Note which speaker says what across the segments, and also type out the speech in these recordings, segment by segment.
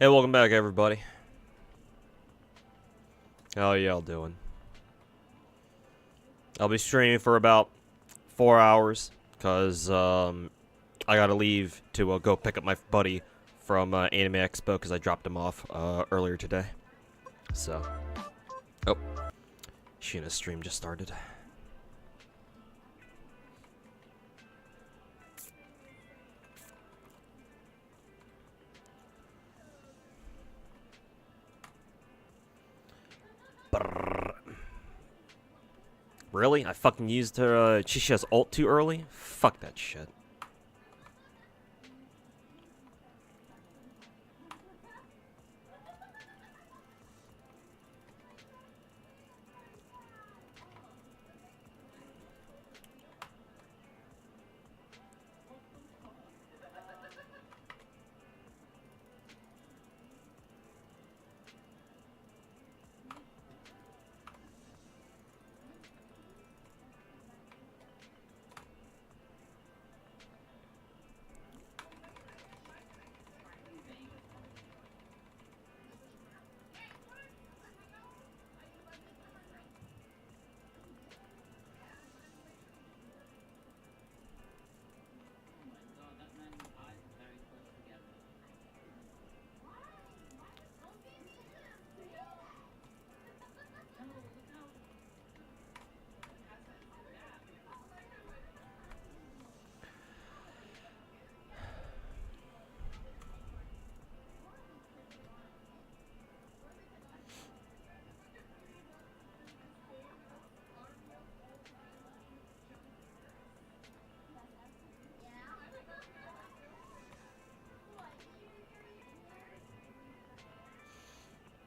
Speaker 1: Hey, welcome back, everybody. How y'all doing? I'll be streaming for about 4 hours, because I gotta leave to go pick up my buddy from Anime Expo, because I dropped him off earlier today. So. Oh. Sheena's stream just started. Brrr. Really? I fucking used her Chisha's ult too early? Fuck that shit.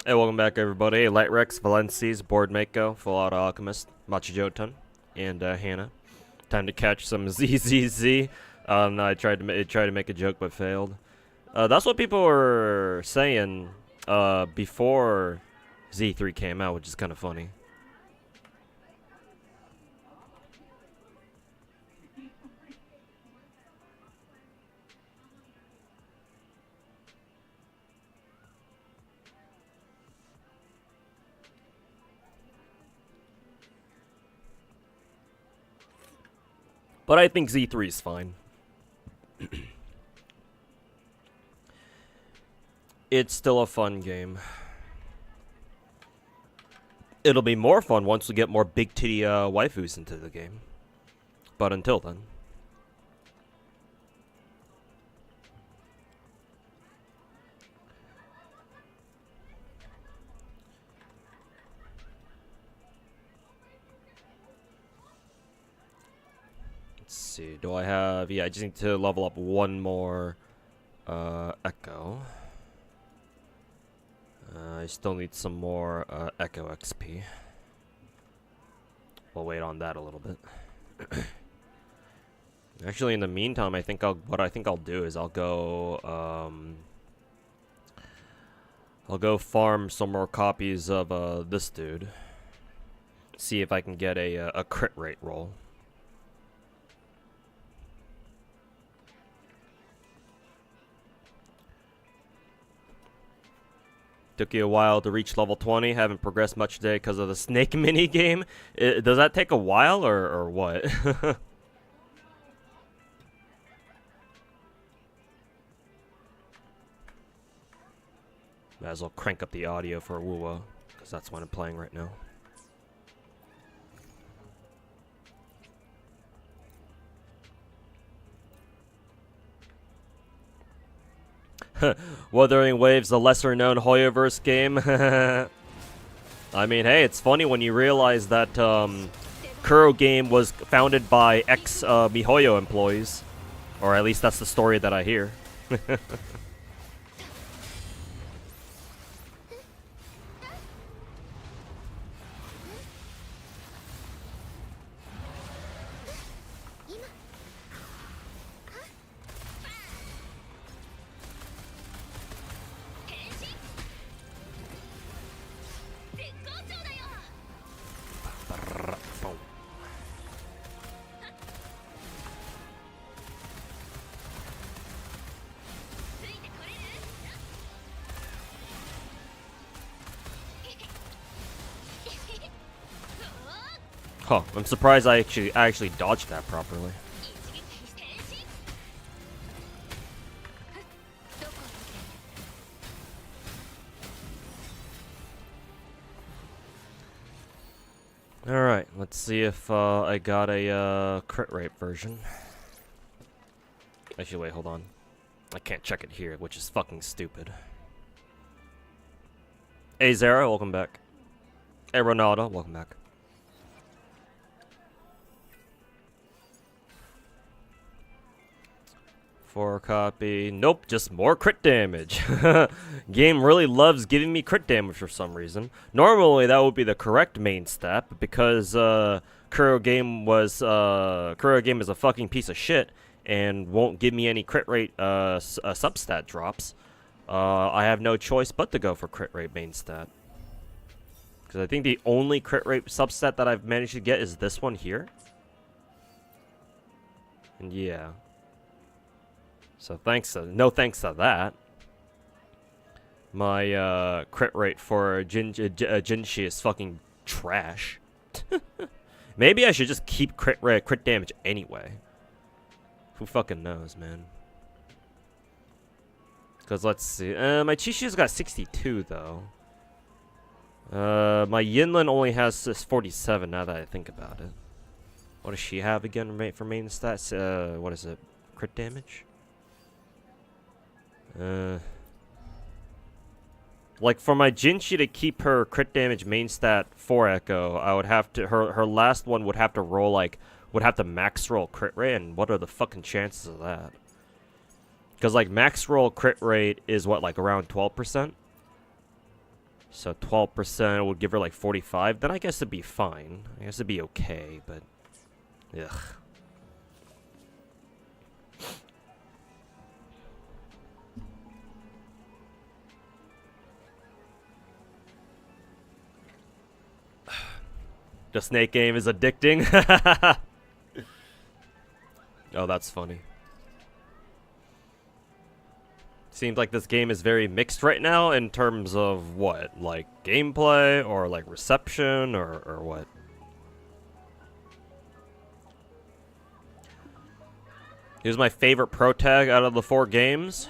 Speaker 1: Hey, welcome back, everybody. Hey, Lightrex, Valencies, Board Mako, Full Auto Alchemist, Machijotan, and Hannah. Time to catch some ZZZ. I tried to make a joke but failed. That's what people were saying before Z3 came out, which is kind of funny. But I think Z3 is fine. It's still a fun game. It'll be more fun once we get more big titty waifus into the game. But until then. Let's see, do I have... Yeah, I just need to level up one more Echo. I still need some more Echo XP. We'll wait on that a little bit. Actually, in the meantime, what I think I'll do is I'll go farm some more copies of this dude. See if I can get a crit rate roll. Took you a while to reach level 20. Haven't progressed much today because of the snake mini game. Does that take a while or what? Might as well crank up the audio for Wuwa, because that's what I'm playing right now. Wuthering Waves, the lesser-known Hoyoverse game. I mean, hey, it's funny when you realize that Kuro game was founded by ex-miHoYo employees. Or at least that's the story that I hear. Huh, I'm surprised I actually dodged that properly. Alright, let's see if I got a crit rate version. Actually, wait, hold on. I can't check it here, which is fucking stupid. Hey Zara, welcome back. Hey Ronaldo, welcome back. Four copy. Nope, just more crit damage. Game really loves giving me crit damage for some reason. Normally that would be the correct main stat, but because Kuro Game is a fucking piece of shit and won't give me any crit rate substat drops, I have no choice but to go for crit rate main stat. Because I think the only crit rate substat that I've managed to get is this one here. And yeah. So no thanks to that. My crit rate for Jinshi is fucking trash. Maybe I should just keep crit damage anyway. Who fucking knows, man? Because let's see. My Chishi's got 62 though. My Yinlin only has 47 now that I think about it. What does she have again for main stats? What is it? Crit damage? Like for my Jinshi to keep her crit damage main stat 4 echo, I would have to her last one would have to roll would have to max roll crit rate, and what are the fucking chances of that? Because like max roll crit rate is what, like around 12%? So 12% would give her like 45, then I guess it'd be fine. I guess it'd be okay, but ugh. The snake game is addicting. Oh, that's funny. Seems like this game is very mixed right now in terms of what? Like gameplay or like reception or what? Here's my favorite pro tag out of the 4 games.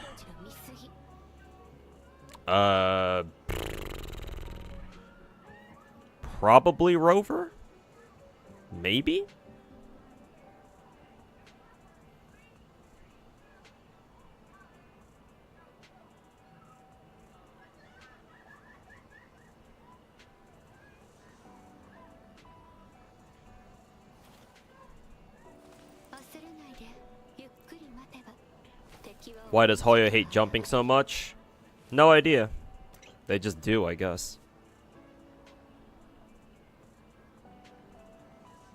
Speaker 1: Probably Rover? Maybe? Why does Hoyo hate jumping so much? No idea. They just do, I guess.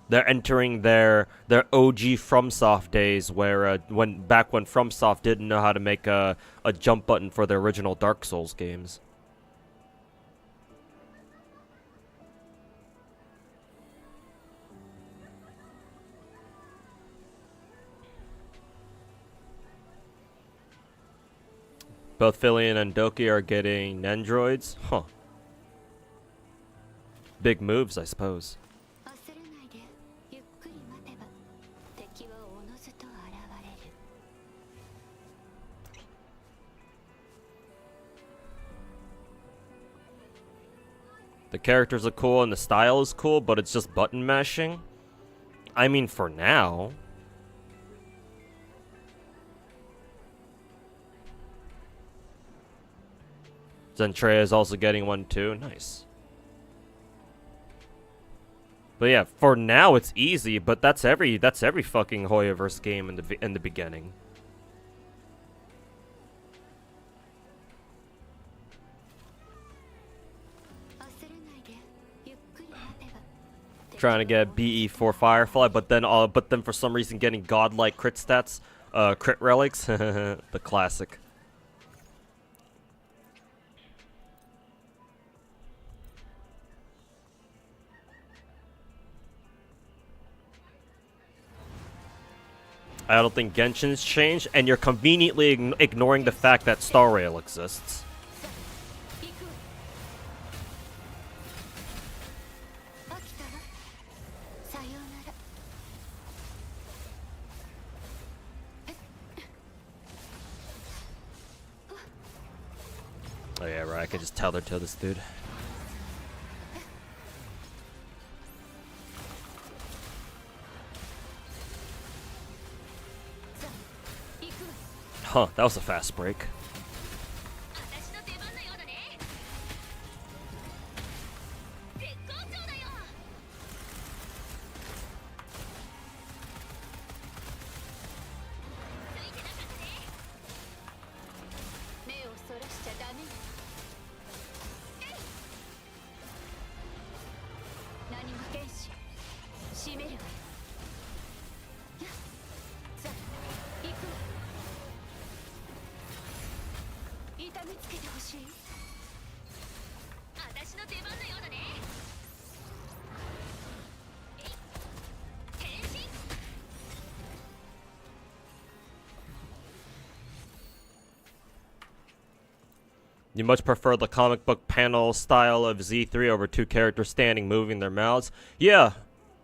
Speaker 1: They're entering their OG FromSoft days, where back when FromSoft didn't know how to make a jump button for their original Dark Souls games. Both Filian and Doki are getting Nendroids? Huh. Big moves, I suppose. The characters are cool and the style is cool, but it's just button mashing. I mean, for now. Zentreya is also getting one too. Nice. But yeah, for now it's easy, but that's every fucking Hoyoverse game in the beginning. Trying to get BE for Firefly, but then for some reason getting godlike crit stats, crit relics, the classic. I don't think Genshin's changed, and you're conveniently ignoring the fact that Star Rail exists. Alright, I can just tether to this dude. Huh, that was a fast break. You much prefer the comic book panel style of Z3 over two characters standing, moving their mouths? Yeah.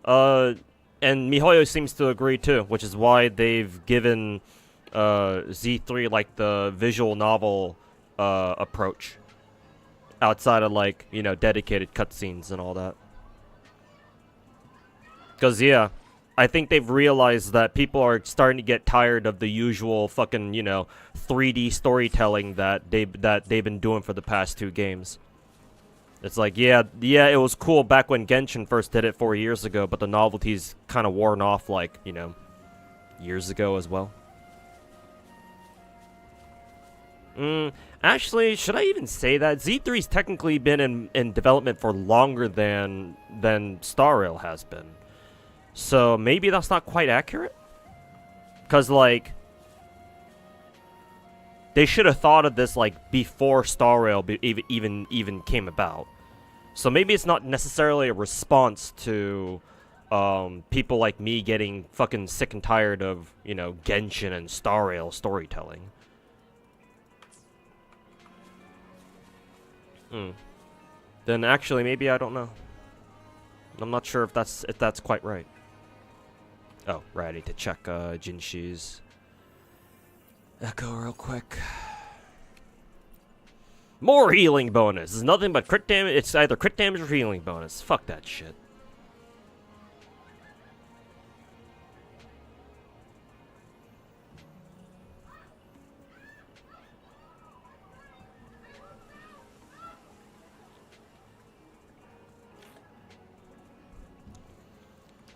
Speaker 1: And MiHoYo seems to agree too, which is why they've given Z3 like the visual novel approach. Outside of like, you know, dedicated cutscenes and all that. Because, yeah, I think they've realized that people are starting to get tired of the usual fucking, you know, 3D storytelling that they've been doing for the past two games. It's like, yeah, it was cool back when Genshin first did it 4 years ago, but the novelty's kind of worn off, like, you know, years ago as well. Actually, should I even say that? Z3's technically been in development for longer than Star Rail has been. So maybe that's not quite accurate? Because, like, they should have thought of this, like, before Star Rail even came about. So maybe it's not necessarily a response to people like me getting fucking sick and tired of, you know, Genshin and Star Rail storytelling. Then actually, maybe I don't know. I'm not sure if that's quite right. Oh, right, I need to check Jinshi's echo real quick. More healing bonus. It's nothing but crit damage. It's either crit damage or healing bonus. Fuck that shit.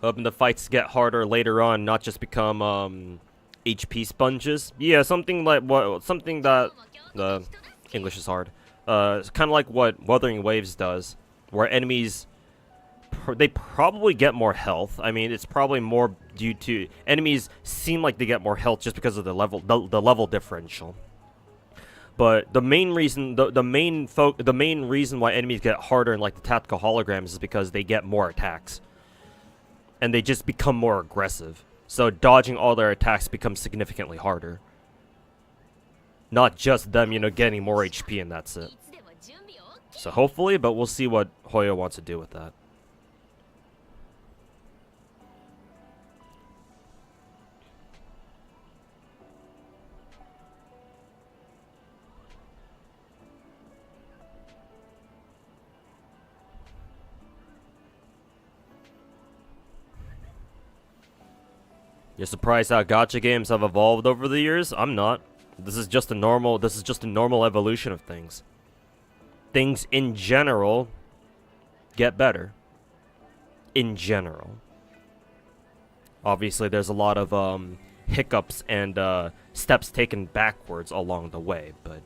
Speaker 1: Hoping the fights get harder later on, not just become HP sponges. Yeah, something that the English is hard. It's kind of like what Wuthering Waves does, where enemies they probably get more health. I mean, it's probably more due to enemies seem like they get more health just because of the level differential. But the main reason the main reason why enemies get harder in like the tactical holograms is because they get more attacks. And they just become more aggressive. So dodging all their attacks becomes significantly harder. Not just them, you know, getting more HP and that's it. So hopefully, but we'll see what Hoyo wants to do with that. You're surprised how gacha games have evolved over the years? I'm not. This is just a normal evolution of things. Things in general get better. In general. Obviously there's a lot of hiccups and steps taken backwards along the way, but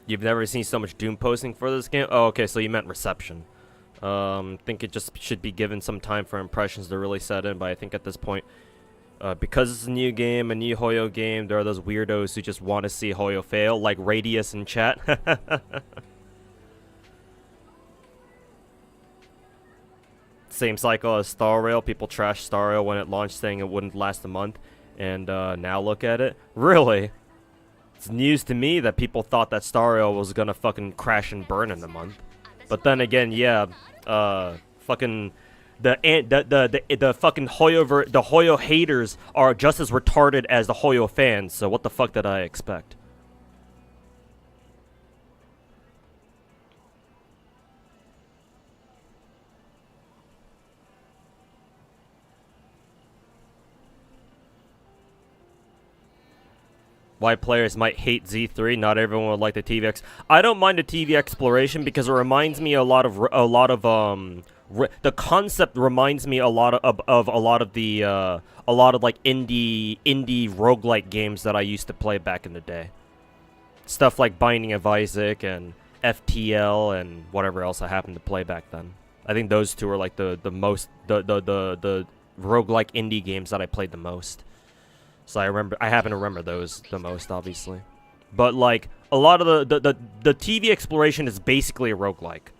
Speaker 1: you've never seen so much Doom posting for this game? Oh, okay, so you meant reception. Think it just should be given some time for impressions to really set in, but I think at this point, because it's a new game, a new Hoyo game, there are those weirdos who just want to see Hoyo fail, like Radius in chat. Same cycle as Star Rail. People trashed Star Rail when it launched, saying it wouldn't last a month, and now look at it. Really? It's news to me that people thought that Star Rail was gonna fucking crash and burn in a month. But then again, yeah, fucking the fucking the Hoyo haters are just as retarded as the Hoyo fans. So what the fuck did I expect? Why players might hate Z3? Not everyone would like the TVX. I don't mind the TV exploration because it reminds me a lot of the concept reminds me a lot of like indie roguelike games that I used to play back in the day. Stuff like Binding of Isaac and FTL and whatever else I happened to play back then. I think those two are like the roguelike indie games that I played the most. So I happen to remember those the most, obviously. But like a lot of the TV exploration is basically a roguelike.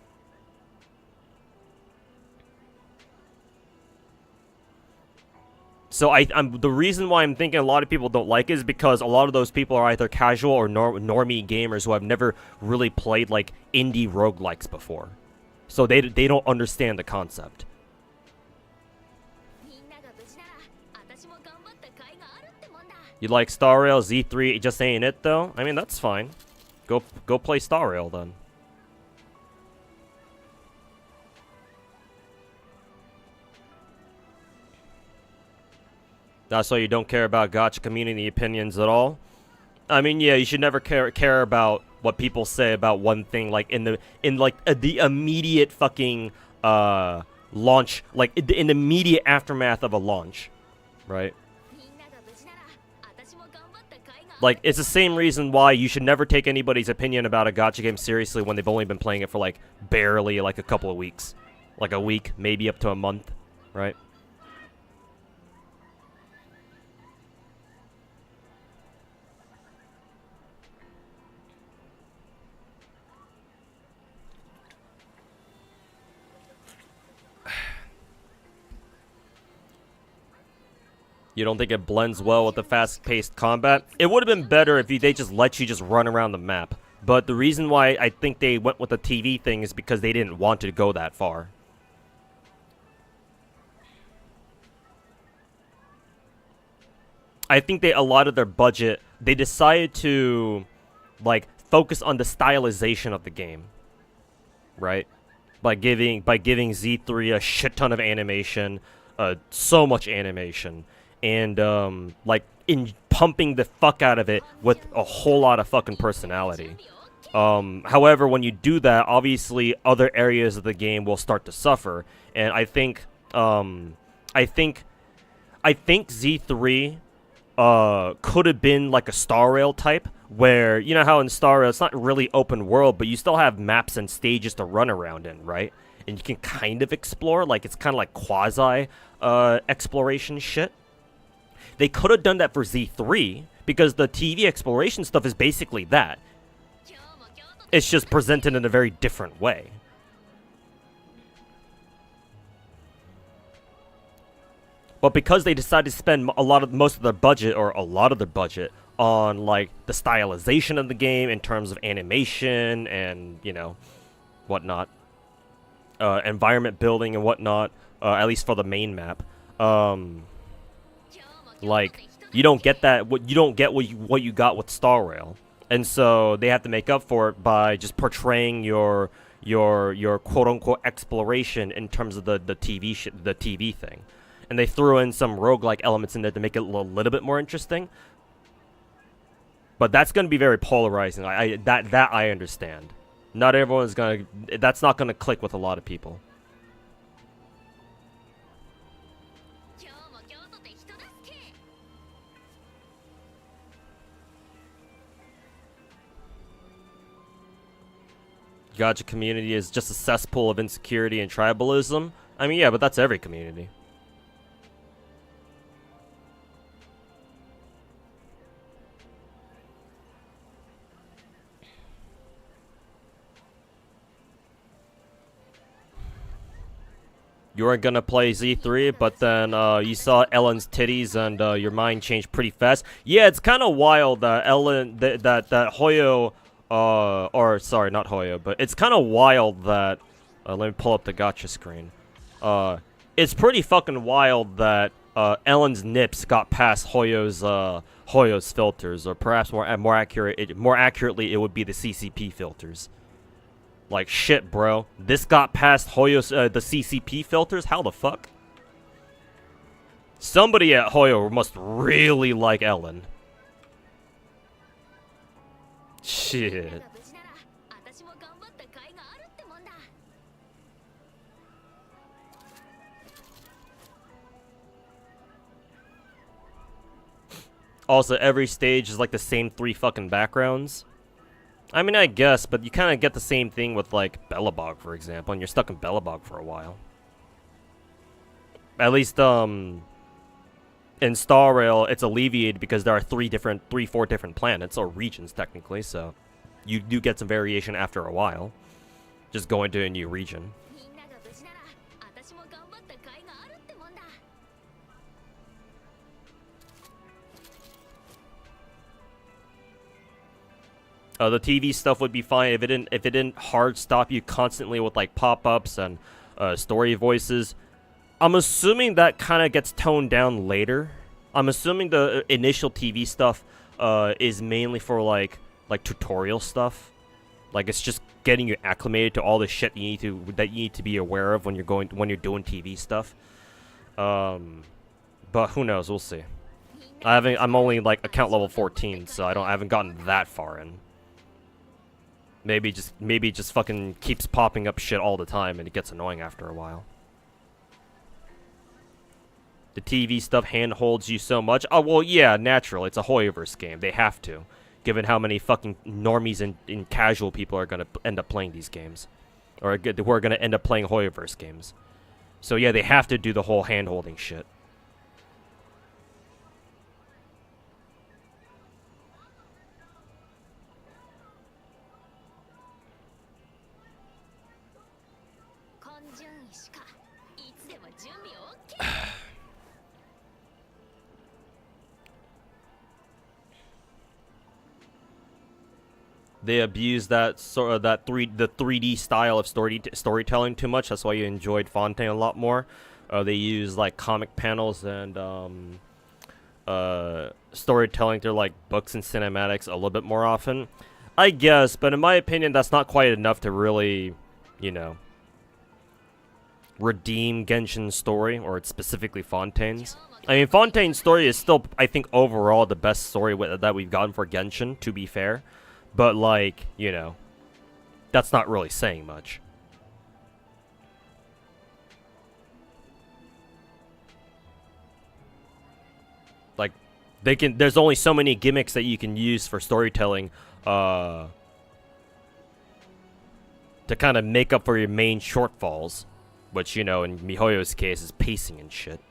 Speaker 1: So I'm the reason why I'm thinking a lot of people don't like it is because a lot of those people are either casual or normie gamers who have never really played like indie roguelikes before. So they don't understand the concept. You like Star Rail? Z3 just ain't it though? I mean, that's fine. Go play Star Rail then. So you don't care about gacha community opinions at all? I mean, yeah, you should never care about what people say about one thing, like in the immediate fucking launch, like in the immediate aftermath of a launch, right? Like, it's the same reason why you should never take anybody's opinion about a gacha game seriously when they've only been playing it for, like, barely, like, a couple of weeks. Like, a week, maybe up to a month, right? You don't think it blends well with the fast-paced combat? It would have been better if they just let you just run around the map. But the reason why I think they went with the TV thing is because they didn't want to go that far. I think a lot of their budget, they decided to, like, focus on the stylization of the game. Right? By giving Z3 a shit ton of animation, so much animation. And, like, pumping the fuck out of it with a whole lot of fucking personality. However, when you do that, obviously other areas of the game will start to suffer. And I think Z3 could have been like a Star Rail type, where, you know how in Star Rail it's not really open world, but you still have maps and stages to run around in, right? And you can kind of explore, like it's kind of like quasi exploration shit. They could have done that for Z3, because the TV exploration stuff is basically that. It's just presented in a very different way. But because they decided to spend most of their budget on like the stylization of the game in terms of animation and, you know, whatnot, environment building and whatnot, at least for the main map, like you don't get that. What you got with Star Rail, and so they have to make up for it by just portraying your quote unquote exploration in terms of the TV thing. And they threw in some roguelike elements in there to make it a little bit more interesting. But that's going to be very polarizing. That I understand. Not everyone's going to... That's not going to click with a lot of people. Gacha community is just a cesspool of insecurity and tribalism. I mean, yeah, but that's every community. You weren't gonna play Z3, but then you saw Ellen's titties and your mind changed pretty fast. Yeah, it's kind of wild that that Hoyo, or sorry, not Hoyo, but it's kind of wild that. Let me pull up the gacha screen. It's pretty fucking wild that Ellen's nips got past Hoyo's filters, or perhaps more accurately, it would be the CCP filters. Like shit, bro. This got past Hoyo's the CCP filters. How the fuck? Somebody at Hoyo must really like Ellen. Shit. Also, every stage is like the same 3 fucking backgrounds. I mean, I guess, but you kind of get the same thing with, like, Bellabog, for example, and you're stuck in Bellabog for a while. At least, in Star Rail, it's alleviated because there are 4 different planets, or regions, technically, so you do get some variation after a while. Just going to a new region. The TV stuff would be fine if it didn't hard stop you constantly with like pop-ups and story voices. I'm assuming that kind of gets toned down later. I'm assuming the initial TV stuff is mainly for like tutorial stuff. Like it's just getting you acclimated to all the shit that you need to be aware of when you're doing TV stuff. But who knows? We'll see. I'm only like account level 14, so I haven't gotten that far in. Maybe it just fucking keeps popping up shit all the time and it gets annoying after a while. The TV stuff handholds you so much. Oh, well, yeah, natural. It's a Hoyoverse game. They have to. Given how many fucking normies and casual people are going to end up playing these games. Or who are going to end up playing Hoyoverse games. So, yeah, they have to do the whole handholding shit. They abuse that the 3D style of storytelling too much. That's why you enjoyed Fontaine a lot more. They use like comic panels and storytelling through like books and cinematics a little bit more often, I guess. But in my opinion, that's not quite enough to really, you know, redeem Genshin's story, or it's specifically Fontaine's. I mean, Fontaine's story is still, I think, overall the best story that we've gotten for Genshin, to be fair. But, like, you know, that's not really saying much. Like, there's only so many gimmicks that you can use for storytelling, to kind of make up for your main shortfalls. Which, you know, in MiHoYo's case is pacing and shit.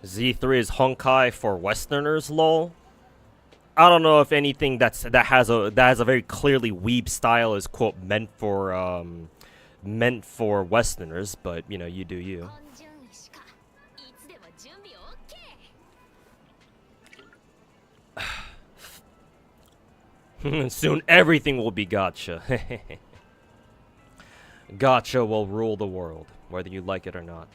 Speaker 1: Z3 is Honkai for Westerners, lol. I don't know if anything that has a very clearly weeb style is quote meant for Westerners, but you know, you do you. Soon everything will be gacha. Gacha will rule the world, whether you like it or not.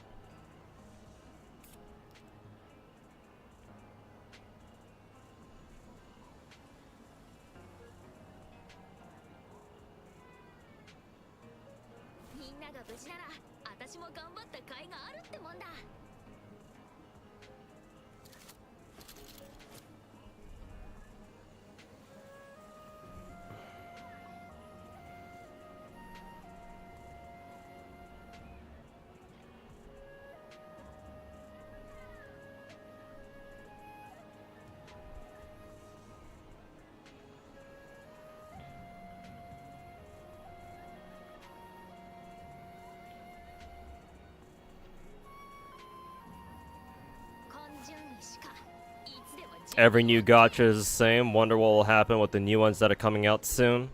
Speaker 1: Every new gacha is the same. Wonder what will happen with the new ones that are coming out soon.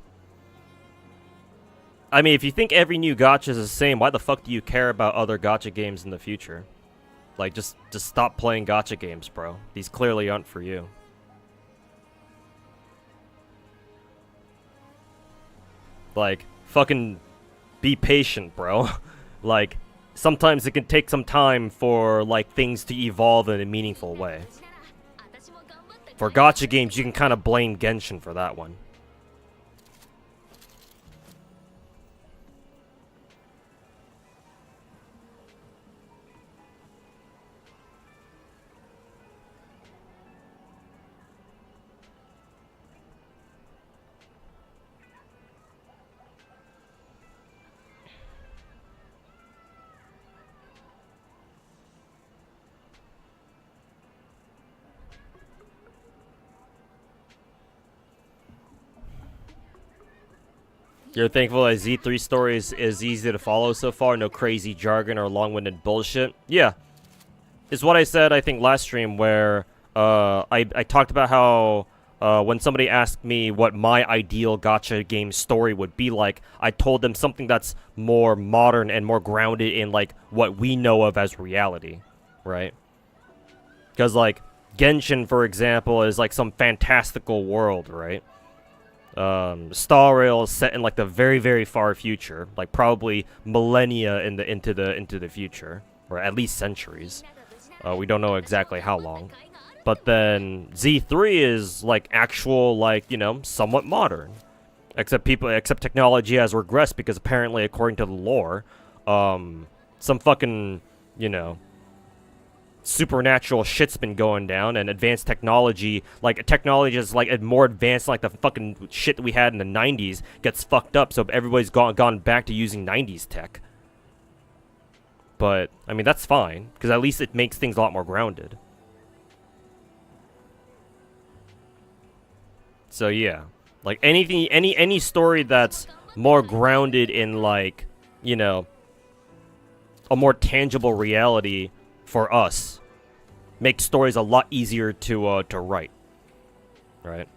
Speaker 1: I mean, if you think every new gacha is the same, why the fuck do you care about other gacha games in the future? Like, just stop playing gacha games, bro. These clearly aren't for you. Like, fucking be patient, bro. Like, sometimes it can take some time for, like, things to evolve in a meaningful way. For gacha games, you can kind of blame Genshin for that one. You're thankful that Z3 story is easy to follow so far? No crazy jargon or long-winded bullshit? Yeah. It's what I said, I think, last stream, where I talked about how when somebody asked me what my ideal gacha game story would be like, I told them something that's more modern and more grounded in, like, what we know of as reality, right? Because, like, Genshin, for example, is, like, some fantastical world, right? Star Rail is set in like the very, very far future, like probably millennia into the future, or at least centuries. We don't know exactly how long. But then Z3 is like actual, like, you know, somewhat modern. Except technology has regressed because apparently, according to the lore, some fucking, you know, supernatural shit's been going down, and advanced technology, like, technology is, like, more advanced, like, the fucking shit that we had in the 90s gets fucked up, so everybody's gone back to using 90s tech. But, I mean, that's fine, because at least it makes things a lot more grounded. So, yeah. Like, anything, any story that's more grounded in, like, you know, a more tangible reality for us, make stories a lot easier to write, right?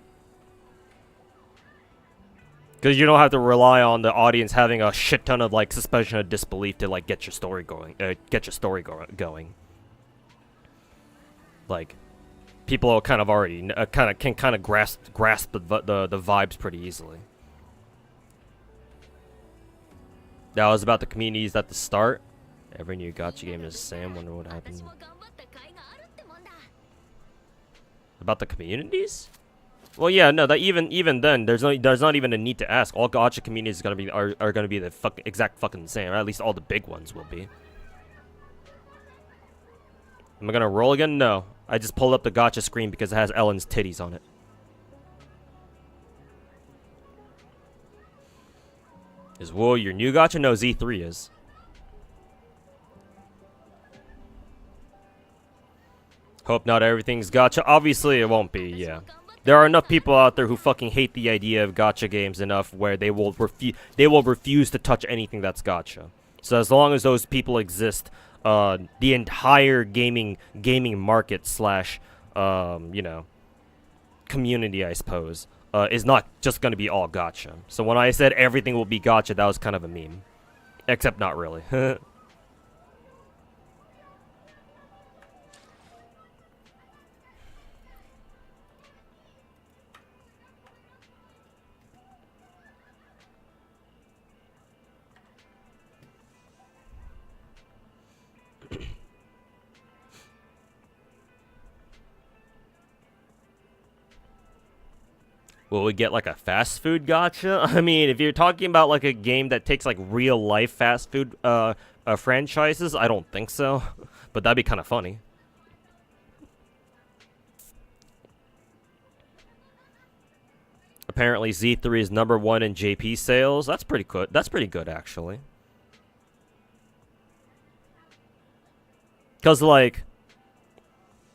Speaker 1: Because you don't have to rely on the audience having a shit ton of, like, suspension of disbelief to, like, get your story going. Going. Like, people kind of already can grasp the vibes pretty easily. That was about the communities at the start. Every new gacha game is the same. Wonder what happened. About the communities? Well, yeah, no. That even then, there's not even a need to ask. All gacha communities are gonna be the exact fucking same. Or at least all the big ones will be. Am I gonna roll again? No. I just pulled up the gacha screen because it has Ellen's titties on it. Is Wool your new gacha? No, Z3 is. Hope not everything's gacha. Obviously, it won't be, yeah. There are enough people out there who fucking hate the idea of gacha games enough where they will refuse to touch anything that's gacha. So as long as those people exist, the entire gaming market slash, you know, community, I suppose, is not just going to be all gacha. So when I said everything will be gacha, that was kind of a meme. Except not really. Will we get, like, a fast food gacha? I mean, if you're talking about, like, a game that takes, like, real-life fast food franchises, I don't think so. But that'd be kind of funny. Apparently, Z3 is #1 in JP sales. That's pretty good. That's pretty good, actually. Because, like,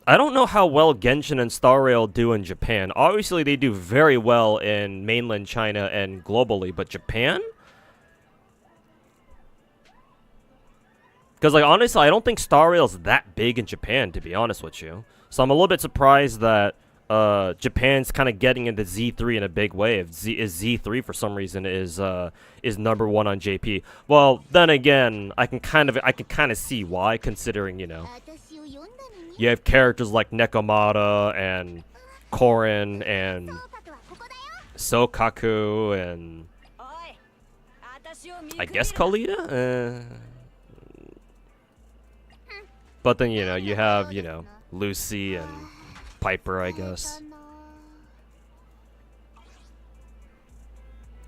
Speaker 1: I don't know how well Genshin and Star Rail do in Japan. Obviously, they do very well in mainland China and globally, but Japan? Because, like, honestly, I don't think Star Rail is that big in Japan, to be honest with you. So I'm a little bit surprised that Japan's kind of getting into Z3 in a big way. If Z3 for some reason is #1 on JP. Well, then again, I can kind of see why, considering, you know, you have characters like Nekomata and Korin and Sokaku and I guess Kalita? But then, you know, you have, you know, Lucy and Piper, I guess.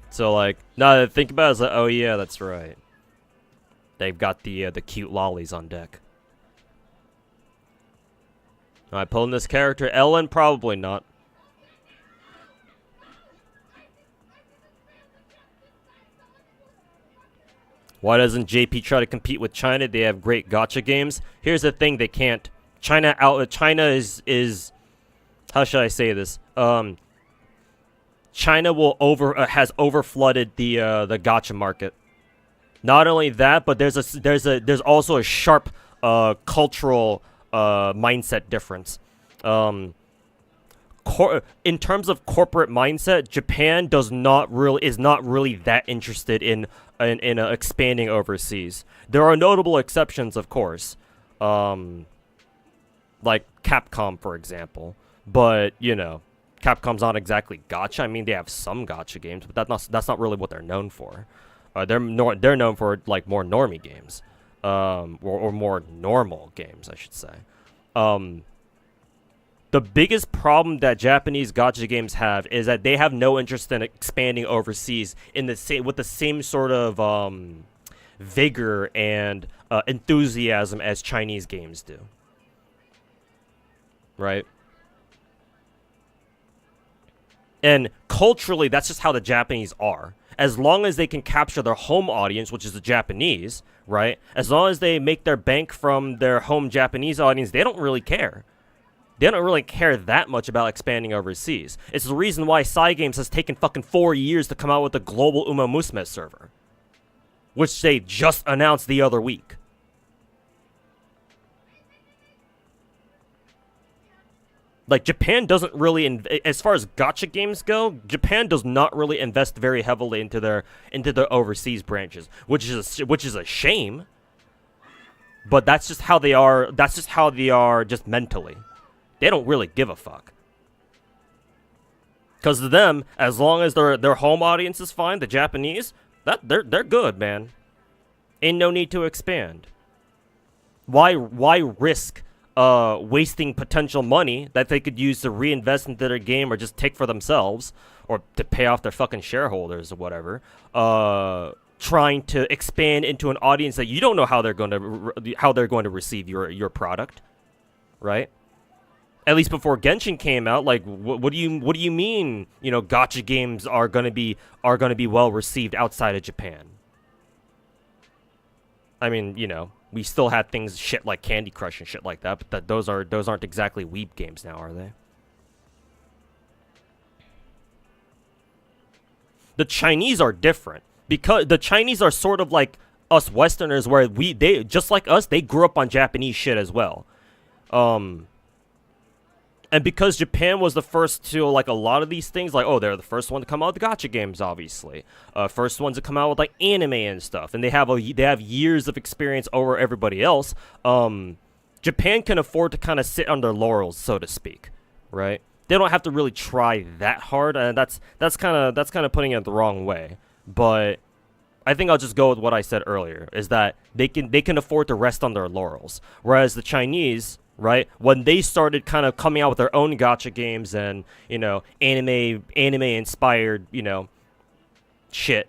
Speaker 1: So, like, now that I think about it, it's like, oh yeah, that's right. They've got the cute lollies on deck. Am I pulling this character? Ellen? Probably not. Why doesn't JP try to compete with China? They have great gacha games. Here's the thing, they can't. China is how should I say this? China has overflooded the gacha market. Not only that, but there's also a sharp cultural mindset difference. In terms of corporate mindset, Japan is not really that interested in expanding overseas. There are notable exceptions, of course, like Capcom, for example. But you know, Capcom's not exactly gacha. I mean, they have some gacha games, but that's not really what they're known for. They're known for like more normie games, or more normal games, I should say. The biggest problem that Japanese gacha games have is that they have no interest in expanding overseas with the same sort of vigor and enthusiasm as Chinese games do. Right? And culturally, that's just how the Japanese are. As long as they can capture their home audience, which is the Japanese, right? As long as they make their bank from their home Japanese audience, they don't really care. They don't really care that much about expanding overseas. It's the reason why Cygames has taken fucking 4 years to come out with a global Uma Musume server, which they just announced the other week. Like, Japan doesn't really, as far as gacha games go, Japan does not really invest very heavily into their overseas branches, which is a shame. But that's just how they are. That's just how they are, just mentally. They don't really give a fuck. Because to them, as long as their home audience is fine, the Japanese, they're good, man. Ain't no need to expand. Why risk wasting potential money that they could use to reinvest into their game or just take for themselves or to pay off their fucking shareholders or whatever, trying to expand into an audience that you don't know how they're going to receive your product, right? At least before Genshin came out, like what do you mean, you know, gacha games are going to be well received outside of Japan? I mean, you know, we still had things shit like Candy Crush and shit like that, but those aren't exactly weeb games now, are they? The Chinese are different because the Chinese are sort of like us Westerners, where they just like us, they grew up on Japanese shit as well. And because Japan was the first to, like, a lot of these things, like, oh, they're the first one to come out with gacha games, obviously. First ones to come out with, like, anime and stuff. And they have years of experience over everybody else. Japan can afford to kind of sit on their laurels, so to speak, right? They don't have to really try that hard, and that's kind of putting it the wrong way. But I think I'll just go with what I said earlier, is that they can afford to rest on their laurels. Whereas the Chinese, right, when they started kind of coming out with their own gacha games and, you know, anime inspired, you know, shit,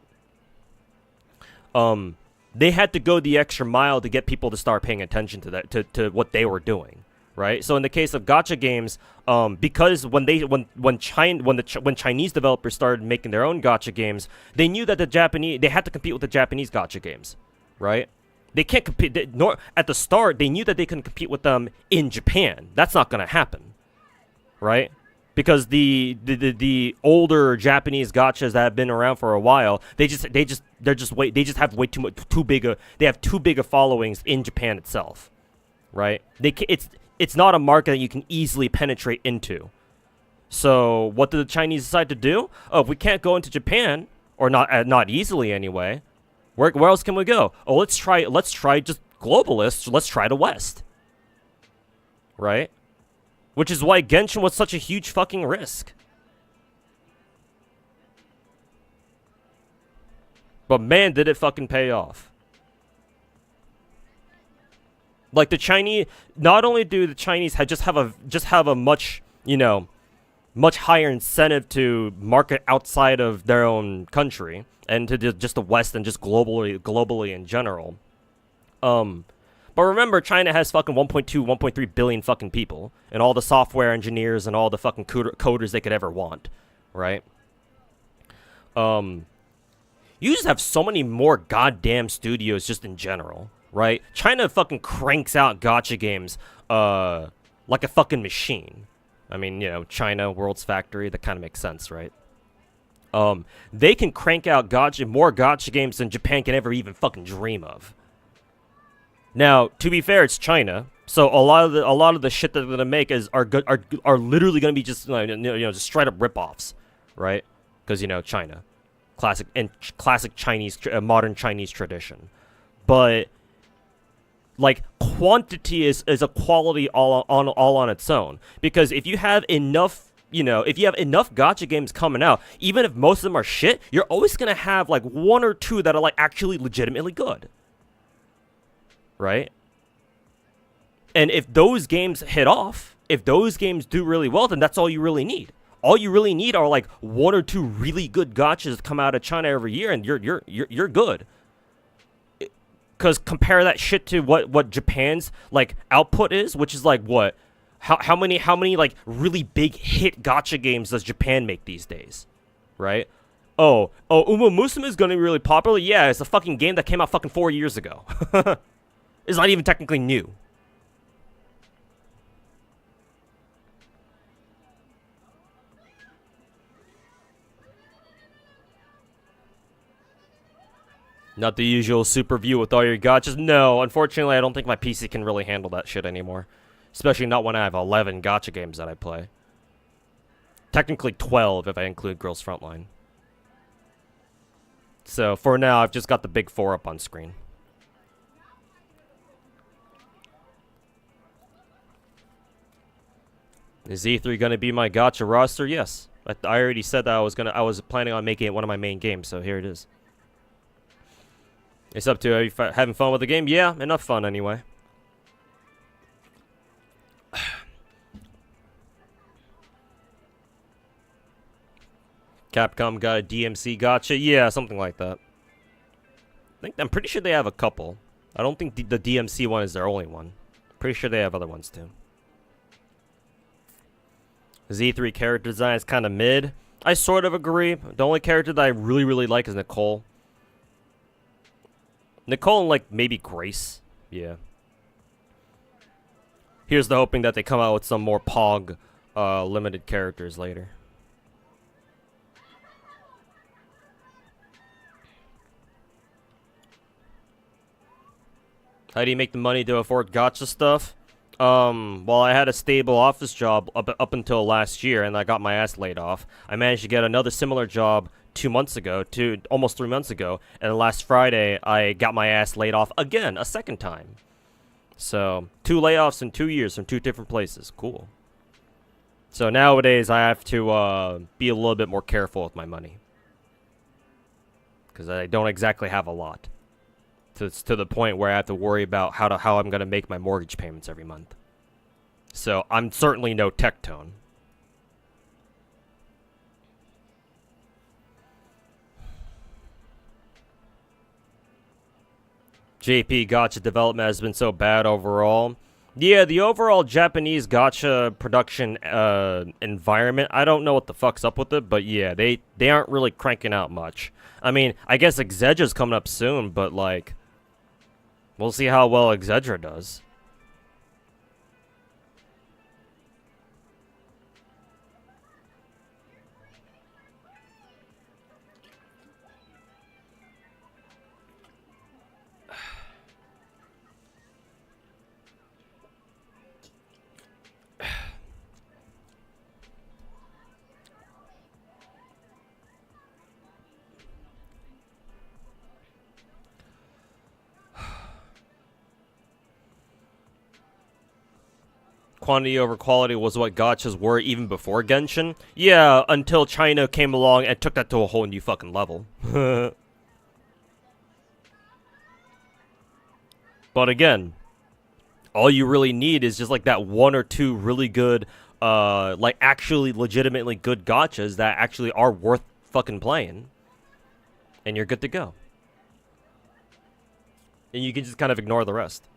Speaker 1: they had to go the extra mile to get people to start paying attention to that, to what they were doing, right? So in the case of gacha games, because when Chinese developers started making their own gacha games, they knew that they had to compete with the Japanese gacha games, right? They can't compete. At the start, they knew that they couldn't compete with them in Japan. That's not going to happen, right? Because the older Japanese gachas that have been around for a while, they have way too big a followings in Japan itself, right? It's it's not a market that you can easily penetrate into. So what did the Chinese decide to do? Oh, if we can't go into Japan, or not easily anyway, where else can we go? Oh, let's try just globalists. Let's try the West, right? Which is why Genshin was such a huge fucking risk. But man, did it fucking pay off. Like the Chinese, not only do the Chinese just have a much, much higher incentive to market outside of their own country and to just the West and just globally in general. But remember, China has fucking 1.2, 1.3 billion fucking people and all the software engineers and all the fucking coders they could ever want, right? You just have so many more goddamn studios just in general, right? China fucking cranks out gacha games, like a fucking machine. I mean, China, world's factory, that kind of makes sense, right? They can crank out more gacha games than Japan can ever even fucking dream of. Now, to be fair, it's China, so a lot of the shit that they're gonna make are literally gonna be just just straight up ripoffs, right? Because China, classic Chinese modern Chinese tradition, but like quantity is a quality all on its own. Because if you have enough, if you have enough gacha games coming out, even if most of them are shit, you're always gonna have like one or two that are like actually legitimately good. Right? And if those games hit off, if those games do really well, then that's all you really need. All you really need are like one or two really good gachas that come out of China every year, and you're good. Because compare that shit to what Japan's like output is, which is like what, how many like really big hit gacha games does Japan make these days, right? Oh, Uma Musume is gonna be really popular. Yeah, it's a fucking game that came out fucking 4 years ago. It's not even technically new. Not the usual super view with all your gachas. No, unfortunately, I don't think my PC can really handle that shit anymore. Especially not when I have 11 gacha games that I play. Technically 12 if I include Girls Frontline. So for now, I've just got the big 4 up on screen. Is E3 gonna be my gacha roster? Yes. I already said that I was planning on making it one of my main games, so here it is. It's up to, are you having fun with the game? Yeah, enough fun anyway. Capcom got a DMC gacha? Yeah, something like that. I'm pretty sure they have a couple. I don't think the DMC one is their only one. Pretty sure they have other ones too. Z3 character design is kind of mid. I sort of agree. The only character that I really, really like is Nicole. Nicole and, like, maybe Grace. Yeah. Here's the hoping that they come out with some more Pog limited characters later. How do you make the money to afford gacha stuff? Well, I had a stable office job up until last year, and I got my ass laid off. I managed to get another similar job 2 months ago, almost 3 months ago, and last Friday, I got my ass laid off again, a second time. So, 2 layoffs in 2 years from 2 different places. Cool. So nowadays, I have to be a little bit more careful with my money. Because I don't exactly have a lot. To the point where I have to worry about how I'm going to make my mortgage payments every month. So I'm certainly no Tectone. JP gacha development has been so bad overall. Yeah, the overall Japanese gacha production environment, I don't know what the fuck's up with it, but yeah, they aren't really cranking out much. I mean, I guess Exedra's coming up soon, but like, we'll see how well Exedra does. quantity over quality was what gachas were even before Genshin. Yeah, until China came along and took that to a whole new fucking level. But again, all you really need is just like that one or two really good, like actually legitimately good gachas that actually are worth fucking playing. And you're good to go. And you can just kind of ignore the rest.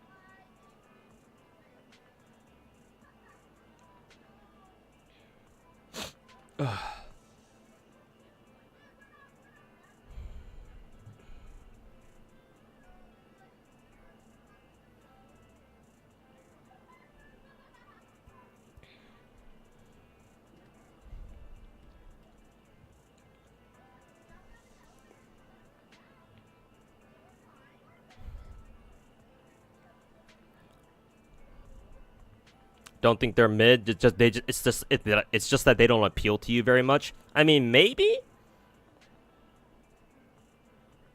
Speaker 1: Don't think they're mid. It's just that they don't appeal to you very much. I mean, maybe.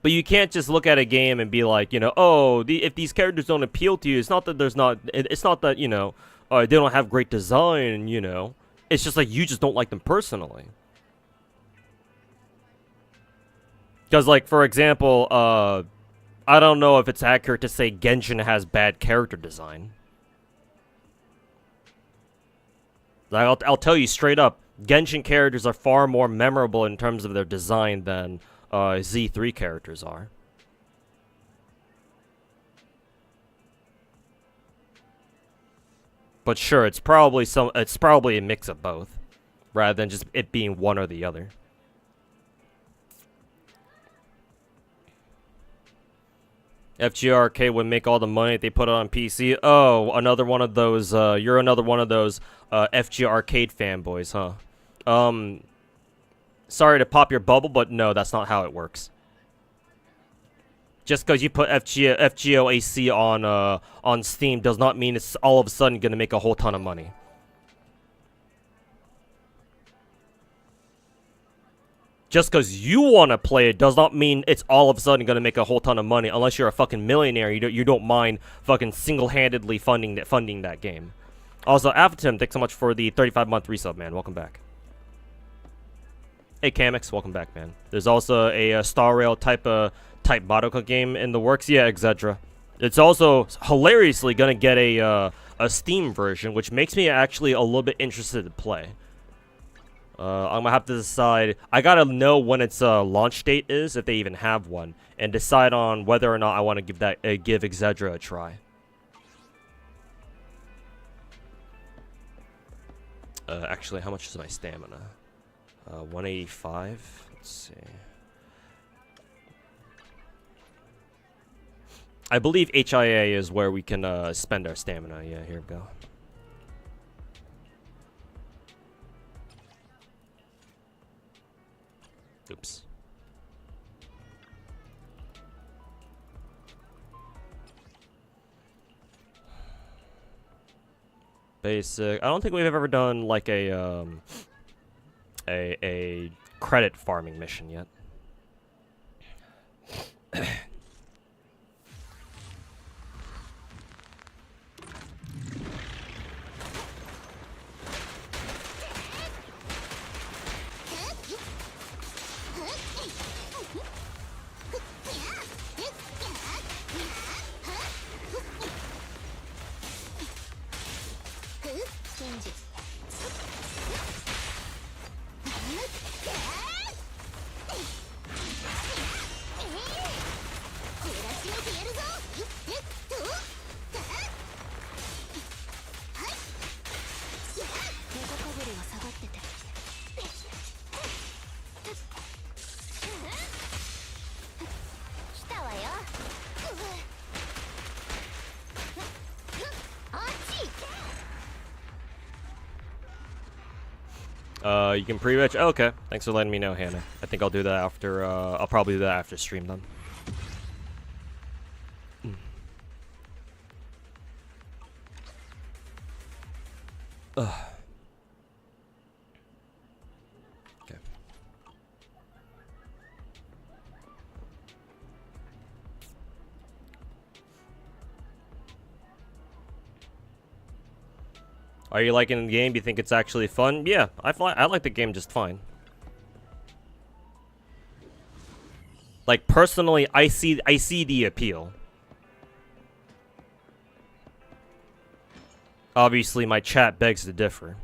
Speaker 1: But you can't just look at a game and be like, you know, oh, if these characters don't appeal to you, it's not that it's not that, you know, they don't have great design, you know. It's just like you just don't like them personally. Because, like, for example, I don't know if it's accurate to say Genshin has bad character design. Like, I'll tell you straight up, Genshin characters are far more memorable in terms of their design than Z3 characters are. But sure, it's probably a mix of both, rather than just it being one or the other. FGO Arcade would make all the money they put on PC. Oh, another one of those. You're another one of those FGO Arcade fanboys, huh? Sorry to pop your bubble, but no, that's not how it works. Just because you put FGO AC on Steam does not mean it's all of a sudden gonna make a whole ton of money. Just because you want to play it does not mean it's all of a sudden going to make a whole ton of money. Unless you're a fucking millionaire, you don't mind fucking single-handedly funding that game. Also, Avatim, thanks so much for the 35-month resub, man. Welcome back. Hey, Kamix, welcome back, man. There's also a Star Rail type Madoka game in the works. Yeah, etc. It's also hilariously going to get a Steam version, which makes me actually a little bit interested to play. I'm gonna have to decide. I gotta know when its launch date is, if they even have one, and decide on whether or not I want to give Exedra a try. Actually, how much is my stamina? 185. Let's see. I believe HIA is where we can spend our stamina. Yeah, here we go. Oops. Basic. I don't think we've ever done like a credit farming mission yet. You can pre-reg. Oh, okay. Thanks for letting me know, Hannah. I think I'll do that after, I'll probably do that after stream then. Ugh. Okay. Are you liking the game? Do you think it's actually fun? Yeah, I like the game just fine. Like, personally, I see the appeal. Obviously, my chat begs to differ.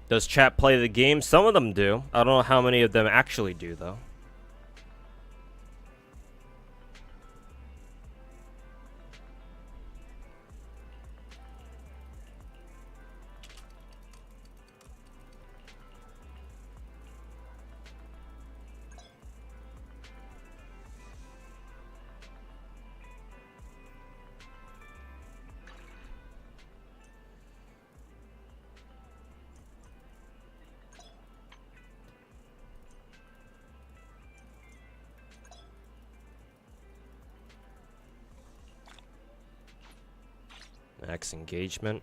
Speaker 1: Does chat play the game? Some of them do. I don't know how many of them actually do, though. Next engagement.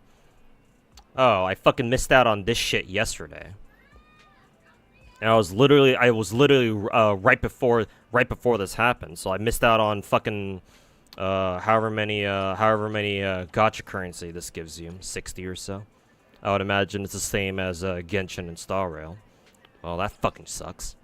Speaker 1: Oh, I fucking missed out on this shit yesterday. And I was literally right before this happened. So I missed out on fucking however many gacha currency this gives you, 60 or so. I would imagine it's the same as Genshin and Star Rail. Well, that fucking sucks.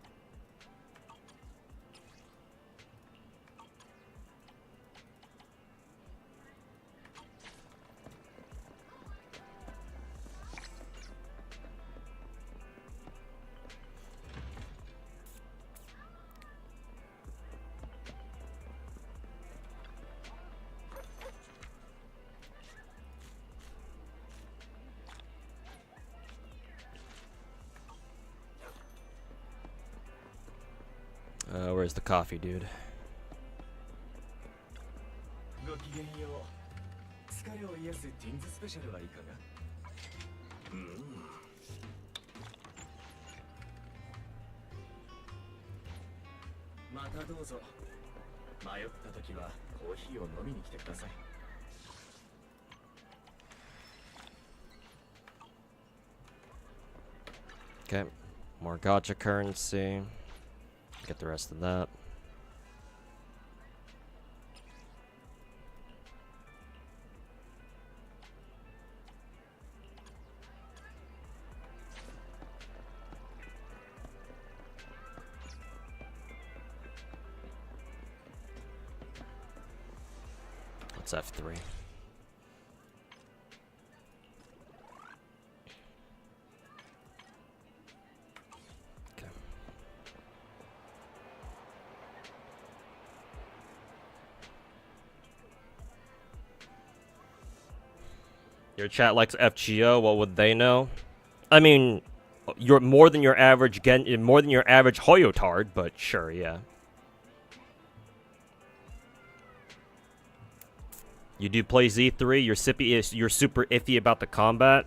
Speaker 1: Where's the coffee, dude? Okay, more gacha currency. Get the rest of that. What's F3? Your chat likes FGO. What would they know? I mean, you're more than your average hoyo tard, but sure, yeah. You do play Z3. You're super iffy about the combat.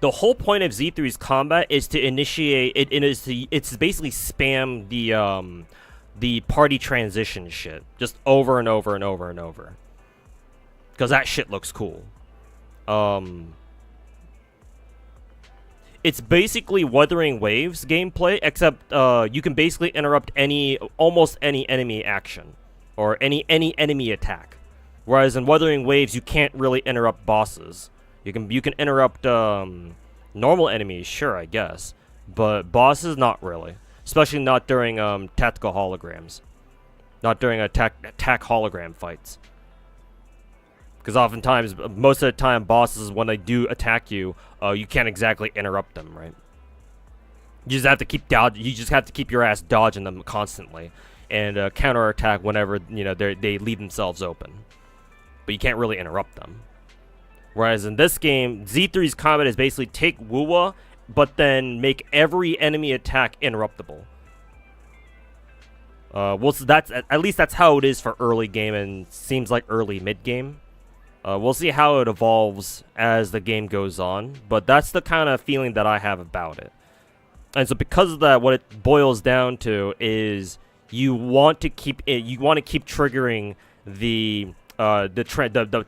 Speaker 1: The whole point of Z3's combat is to initiate it. It's basically spam the party transition shit just over and over and over and over. Because that shit looks cool. It's basically Wuthering Waves gameplay, except you can basically interrupt almost any enemy action or any enemy attack. Whereas in Wuthering Waves, you can't really interrupt bosses. You can interrupt normal enemies, sure, I guess, but bosses not really. Especially not during tactical holograms, not during attack hologram fights. Because oftentimes, most of the time, bosses, when they do attack you, you can't exactly interrupt them, right? You just have to keep dodge. You just have to keep your ass dodging them constantly, and counterattack whenever they leave themselves open. But you can't really interrupt them. Whereas in this game, Z3's combat is basically take Wuwa, but then make every enemy attack interruptible. Well, so that's at least that's how it is for early game, and seems like early mid game. We'll see how it evolves as the game goes on, but that's the kind of feeling that I have about it. And so because of that, what it boils down to is you want to keep triggering the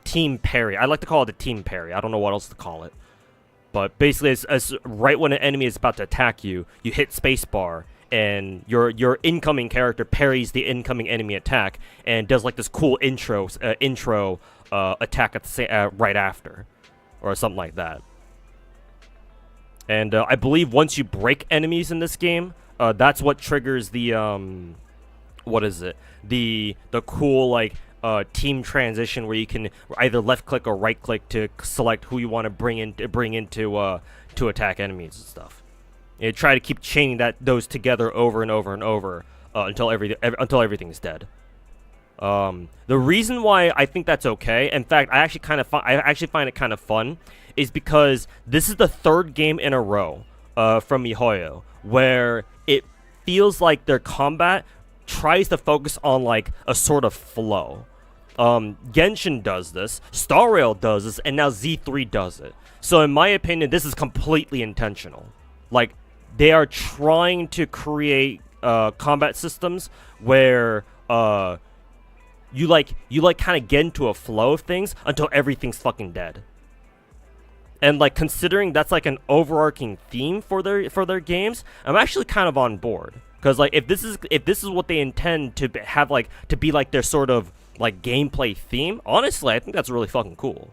Speaker 1: team parry. I like to call it the team parry. I don't know what else to call it. But basically, as right when an enemy is about to attack you, you hit spacebar, and your incoming character parries the incoming enemy attack and does like this cool intro attack at the right after, or something like that. And I believe once you break enemies in this game, that's what triggers the what is it? The cool like team transition where you can either left click or right click to select who you want to bring into to attack enemies and stuff. And try to keep chaining those together over and over and over until everything's dead. The reason why I think that's okay, in fact, I actually find it kind of fun, is because this is the third game in a row from miHoYo where it feels like their combat tries to focus on like a sort of flow. Genshin does this, Star Rail does this, and now Z3 does it. So in my opinion, this is completely intentional. Like, they are trying to create combat systems where you kind of get into a flow of things until everything's fucking dead. And like considering that's like an overarching theme for their games, I'm actually kind of on board. Because like if this is what they intend to have, like to be like their sort of like gameplay theme, honestly, I think that's really fucking cool.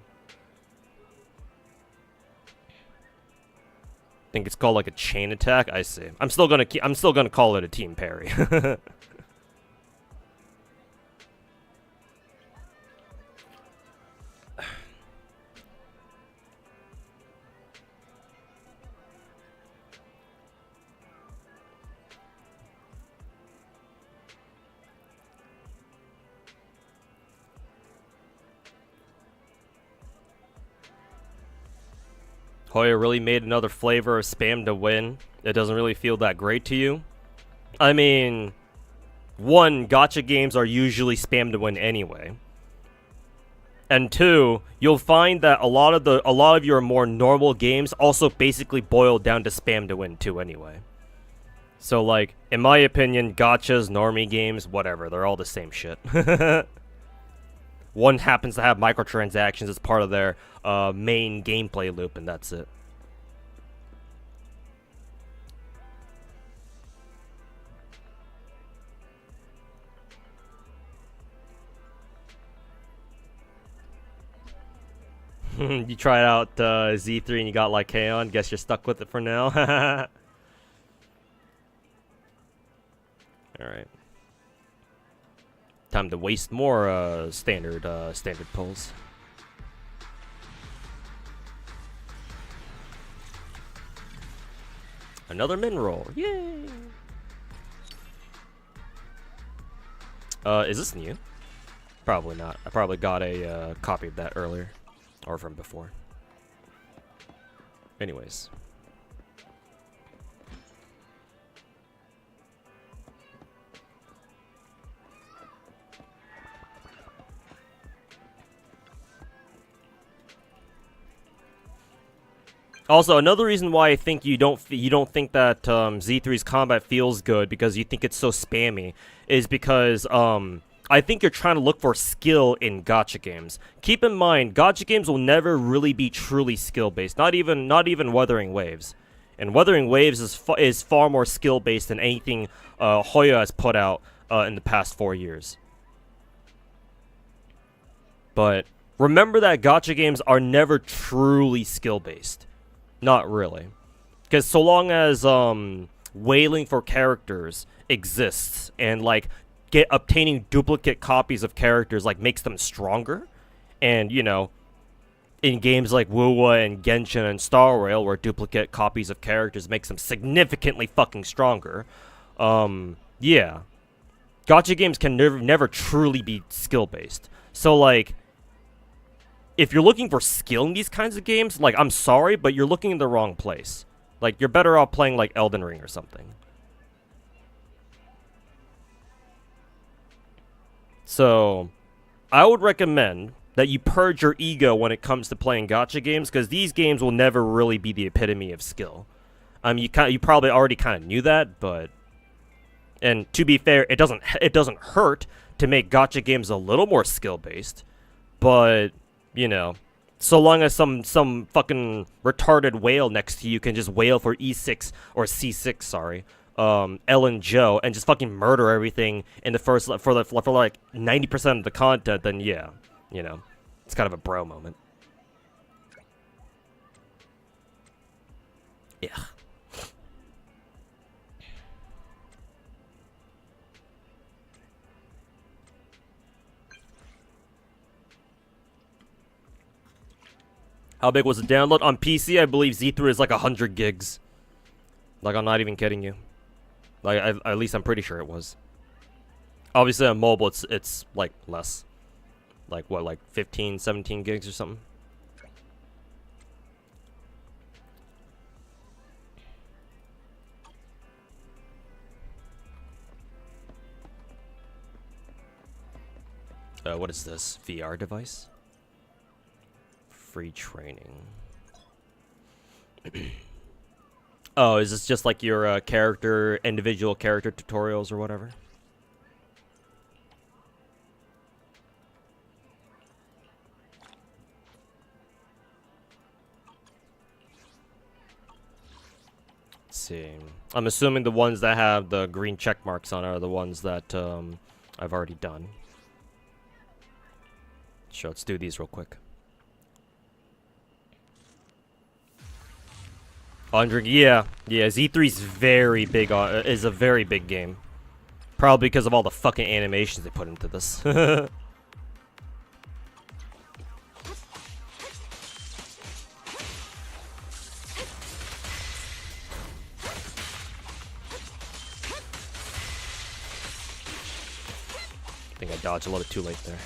Speaker 1: I think it's called like a chain attack. I see. I'm still gonna call it a team parry. Hoyo really made another flavor of spam to win. It doesn't really feel that great to you. I mean, one, gacha games are usually spam to win anyway. And two, you'll find that a lot of your more normal games also basically boil down to spam to win too anyway. So like, in my opinion, gachas, normie games, whatever, they're all the same shit. One happens to have microtransactions as part of their main gameplay loop, and that's it. You tried out Z3 and you got like K-On. Guess you're stuck with it for now. Alright. Time to waste more standard pulls. Another min roll. Yay! Is this new? Probably not. I probably got a copy of that earlier. Or from before. Anyways. Also, another reason why I think you don't think that Z3's combat feels good because you think it's so spammy is because I think you're trying to look for skill in gacha games. Keep in mind, gacha games will never really be truly skill based. Not even Wuthering Waves. And Wuthering Waves is far more skill based than anything Hoyo has put out in the past 4 years. But remember that gacha games are never truly skill based. Not really. Because so long as wailing for characters exists and like obtaining duplicate copies of characters like makes them stronger, and you know, in games like Wuwa and Genshin and Star Rail, where duplicate copies of characters makes them significantly fucking stronger. Yeah. Gacha games can never truly be skill-based. So, like, if you're looking for skill in these kinds of games, like, I'm sorry, but you're looking in the wrong place. Like, you're better off playing, like, Elden Ring or something. So, I would recommend that you purge your ego when it comes to playing gacha games, because these games will never really be the epitome of skill. You probably already kind of knew that, but... And to be fair, it doesn't hurt to make gacha games a little more skill-based, but, you know, so long as some fucking retarded whale next to you can just wail for E6, or C6, sorry, Ellen Joe, and just fucking murder everything in the first, for like 90% of the content, then yeah, you know, it's kind of a bro moment. Yeah. How big was the download? On PC, I believe Z3 is like 100 gigs. Like, I'm not even kidding you. Like, at least I'm pretty sure it was. Obviously, on mobile, it's like less. Like, what, like 15, 17 gigs or something? What is this? VR device? Free training. Oh, is this just like your individual character tutorials or whatever? Let's see. I'm assuming the ones that have the green check marks on are the ones that I've already done. Sure, let's do these real quick. 100, yeah, Z3's very big is a very big game. Probably because of all the fucking animations they put into this. I think I dodged a little bit too late there.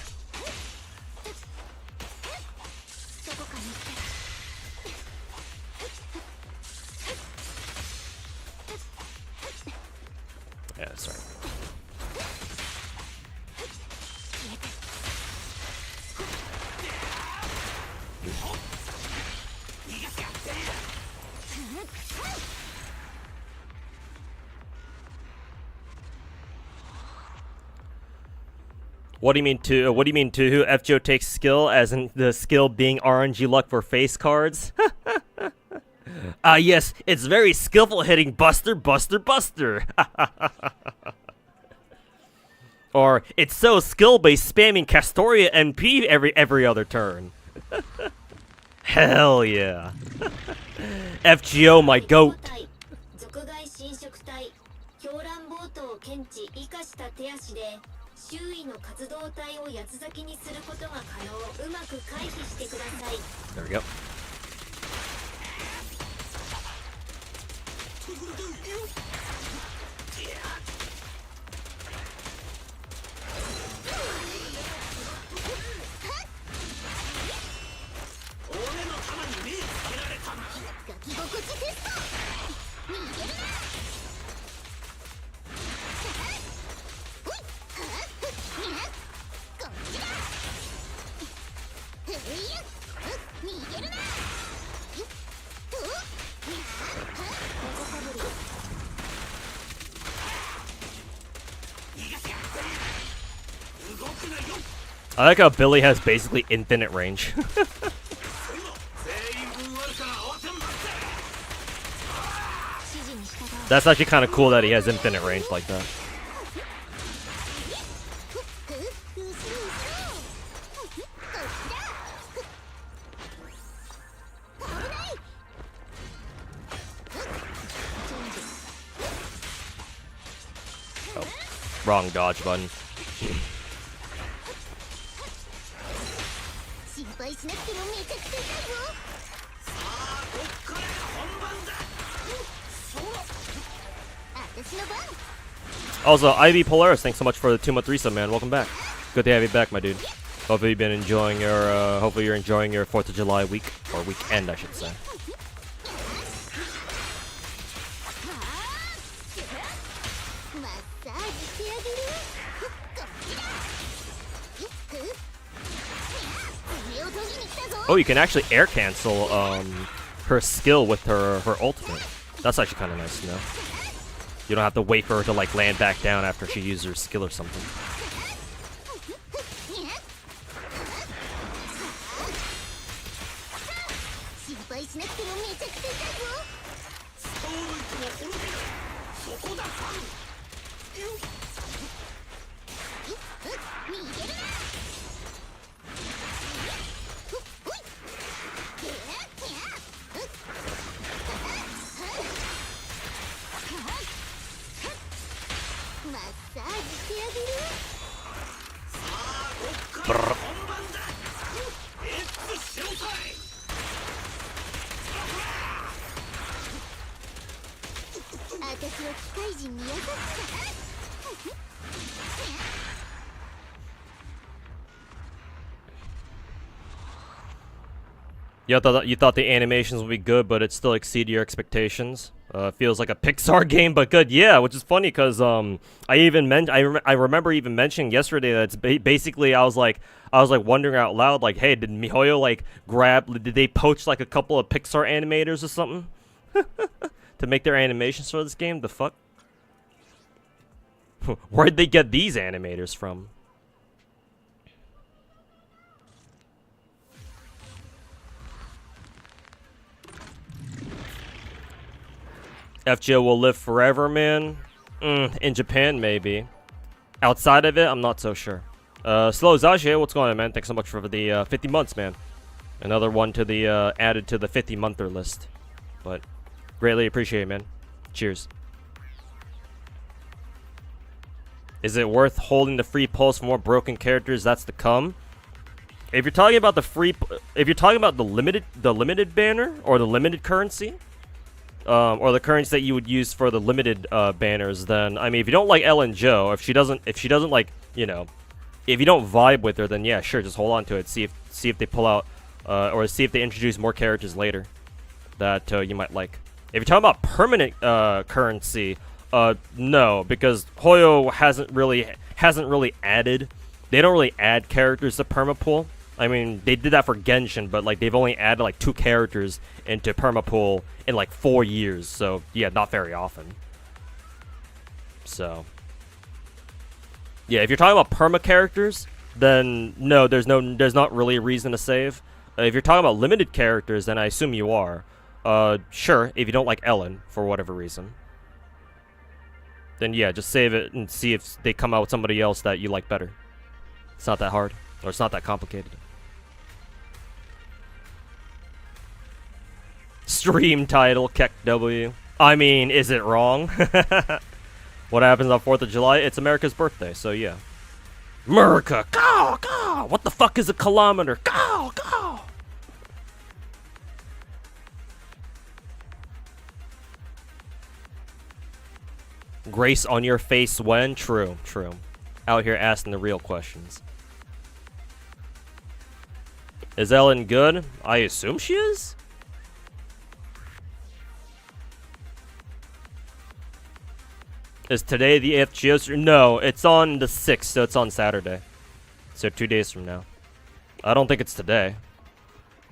Speaker 1: Yeah, sorry. What do you mean to? What do you mean to? Who FGO takes skill, as in the skill being RNG luck for face cards? Yes, it's very skillful hitting Buster, Buster, Buster. Or it's so skill-based spamming Castoria MP every other turn. Hell yeah. FGO, my goat. There we go. I like how Billy has basically infinite range. That's actually kind of cool that he has infinite range like that. Oh, wrong dodge button. Also, Ivy Polaris, thanks so much for the 2-month resub, man. Welcome back. Good to have you back, my dude. Hopefully you've been enjoying your, hopefully you're enjoying your 4th of July week, or weekend, I should say. Oh, you can actually air cancel, her skill with her ultimate. That's actually kind of nice to know. You don't have to wait for her to like land back down after she uses her skill or something. Brr. You thought the animations would be good, but it still exceeded your expectations. Feels like a Pixar game, but good. Yeah, which is funny because I remember even mentioning yesterday that it's basically I was like wondering out loud like, hey, did MiHoYo like did they poach like a couple of Pixar animators or something to make their animations for this game? The fuck? Where'd they get these animators from? FGO will live forever, man. In Japan, maybe. Outside of it, I'm not so sure. Slow Zaje, what's going on, man? Thanks so much for the 50 months, man. Another one to the added to the 50-monther list. But greatly appreciate it, man. Cheers. Is it worth holding the free pulse for more broken characters that's to come? If you're talking about the limited banner or the limited currency, or the currency that you would use for the limited banners, then I mean, if you don't like Ellen Joe, if she doesn't like, you know, if you don't vibe with her, then yeah, sure, just hold on to it. See if they pull out or see if they introduce more characters later that you might like. If you're talking about permanent currency, no, because Hoyo hasn't really added. They don't really add characters to permapool. I mean, they did that for Genshin, but like they've only added like 2 characters into permapool in like 4 years. So yeah, not very often. So yeah, if you're talking about perma characters, then no, there's not really a reason to save. If you're talking about limited characters, then I assume you are. Sure, if you don't like Ellen for whatever reason, then yeah, just save it and see if they come out with somebody else that you like better. It's not that hard, or it's not that complicated. Stream title, Keck W. I mean, is it wrong? What happens on 4th of July? It's America's birthday, so yeah. America! Go! Go! What the fuck is a kilometer? Go! Go! Grace on your face when? True, true. Out here asking the real questions. Is Ellen good? I assume she is? Is today the 8th Geoster? No, it's on the 6th, so it's on Saturday. So 2 days from now. I don't think it's today.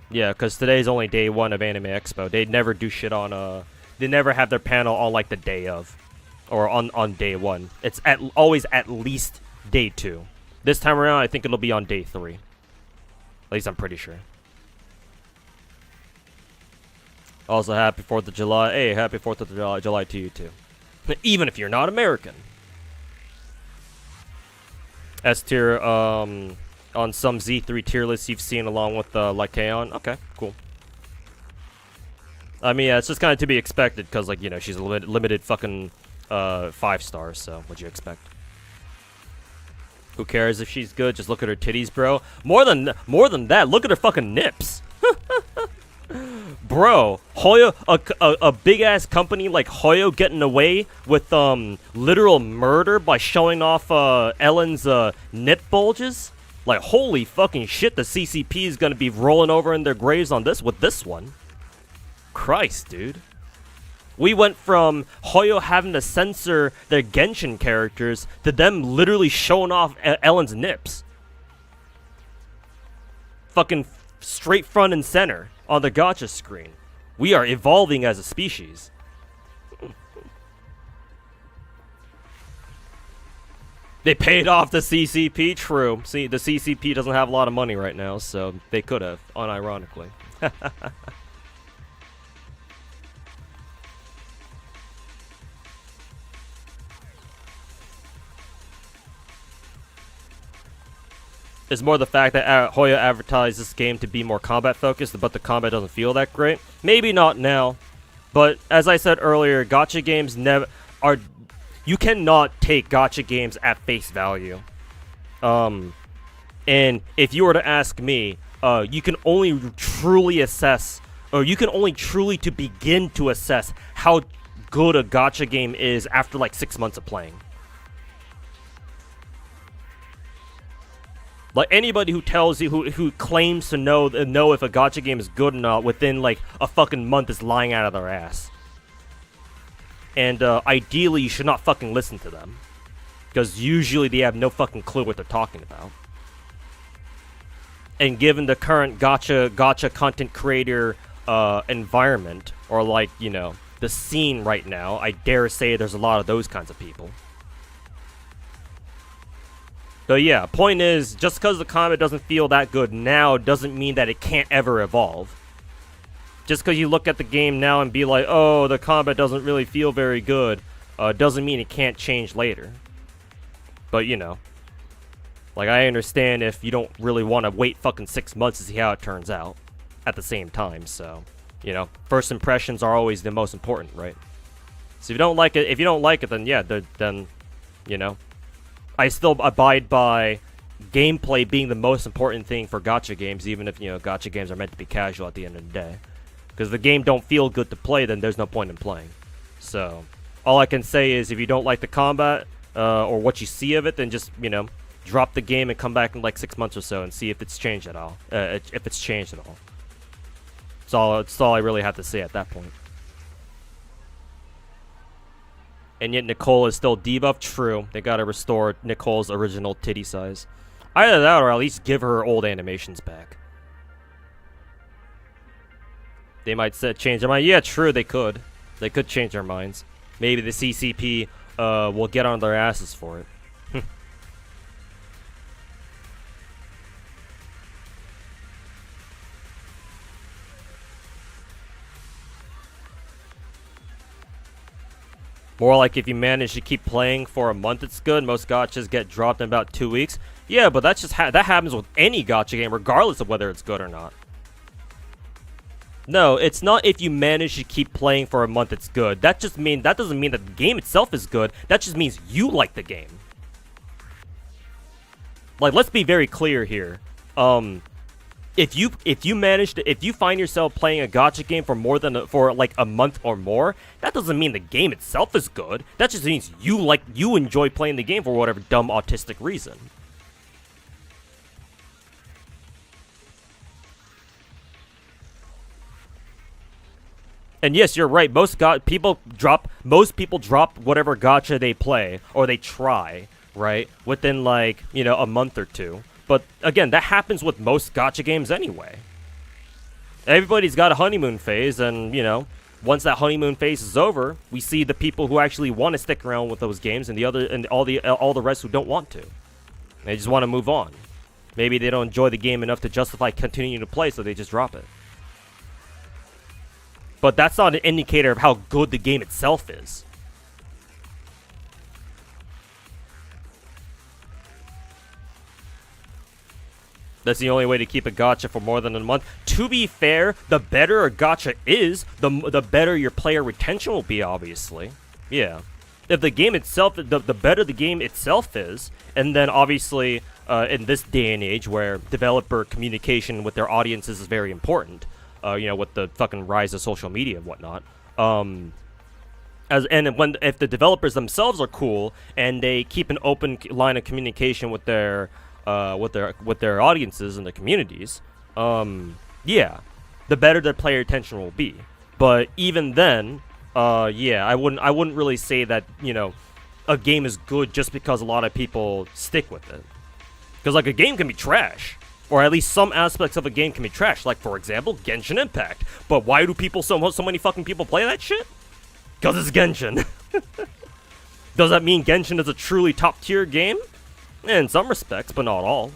Speaker 1: Yeah, because today's only day 1 of Anime Expo. They never do shit on, they never have their panel on, like, the day of. Or on day 1. It's always at least day 2. This time around, I think it'll be on day 3. At least I'm pretty sure. Also, happy 4th of July. Hey, happy 4th of July to you, too. Even if you're not American. S tier, on some Z3 tier lists you've seen along with Lycaon. Okay, cool. I mean, yeah, it's just kind of to be expected because, like, you know, she's a limited fucking 5 stars, so what'd you expect? Who cares if she's good? Just look at her titties, bro. More than that, look at her fucking nips. Bro, Hoyo, a big ass company like Hoyo getting away with literal murder by showing off Ellen's nip bulges. Like, holy fucking shit, the CCP is gonna be rolling over in their graves on this with this one. Christ, dude. We went from Hoyo having to censor their Genshin characters to them literally showing off Ellen's nips. Fucking straight front and center on the Gacha screen. We are evolving as a species. They paid off the CCP, true. See, the CCP doesn't have a lot of money right now, so they could have, unironically. It's more the fact that Hoyo advertised this game to be more combat focused, but the combat doesn't feel that great. Maybe not now, but as I said earlier, gacha games never are. You cannot take gacha games at face value. And if you were to ask me, you can only truly assess, or you can only truly to begin to assess how good a gacha game is after like 6 months of playing. Like, anybody who tells you, who claims to know if a gacha game is good or not within like a fucking month is lying out of their ass. And ideally, you should not fucking listen to them, because usually they have no fucking clue what they're talking about. And given the current gacha content creator environment, or like, you know, the scene right now, I dare say there's a lot of those kinds of people. But yeah, point is, just because the combat doesn't feel that good now doesn't mean that it can't ever evolve. Just because you look at the game now and be like, oh, the combat doesn't really feel very good, doesn't mean it can't change later. But, you know, like, I understand if you don't really want to wait fucking 6 months to see how it turns out at the same time, so, you know, first impressions are always the most important, right? So if you don't like it, then yeah, then, you know, I still abide by gameplay being the most important thing for gacha games, even if, you know, gacha games are meant to be casual at the end of the day. Because if the game don't feel good to play, then there's no point in playing. So, all I can say is if you don't like the combat, or what you see of it, then just, you know, drop the game and come back in like 6 months or so and see if it's changed at all. If it's changed at all. That's all I really have to say at that point. And yet Nicole is still debuffed. True. They gotta restore Nicole's original titty size. Either that or at least give her old animations back. They might change their mind. Yeah, true, they could. They could change their minds. Maybe the CCP will get on their asses for it. More like if you manage to keep playing for a month, it's good. Most gachas get dropped in about 2 weeks. Yeah, but that's just that happens with any gacha game, regardless of whether it's good or not. No, it's not if you manage to keep playing for a month, it's good. That doesn't mean that the game itself is good. That just means you like the game. Like, let's be very clear here. If you find yourself playing a gacha game for like a month or more, that doesn't mean the game itself is good. That just means you enjoy playing the game for whatever dumb autistic reason. And yes, you're right. Most people drop whatever gacha they play or they try, right, within like, you know, a month or two. But again, that happens with most gacha games anyway. Everybody's got a honeymoon phase, and, you know, once that honeymoon phase is over, we see the people who actually want to stick around with those games, and all the rest who don't want to. They just want to move on. Maybe they don't enjoy the game enough to justify continuing to play, so they just drop it. But that's not an indicator of how good the game itself is. That's the only way to keep a gacha for more than a month. To be fair, the better a gacha is, the better your player retention will be, obviously. Yeah. if the game itself, the better the game itself is, and then obviously in this day and age where developer communication with their audiences is very important, you know, with the fucking rise of social media and whatnot. If the developers themselves are cool and they keep an open line of communication with their audiences and their communities, yeah, the better their player retention will be. But even then, yeah, I wouldn't really say that, you know, a game is good just because a lot of people stick with it. Because like a game can be trash, or at least some aspects of a game can be trash. Like for example, Genshin Impact. But why do so many fucking people play that shit? Because it's Genshin. Does that mean Genshin is a truly top tier game? In some respects, but not all.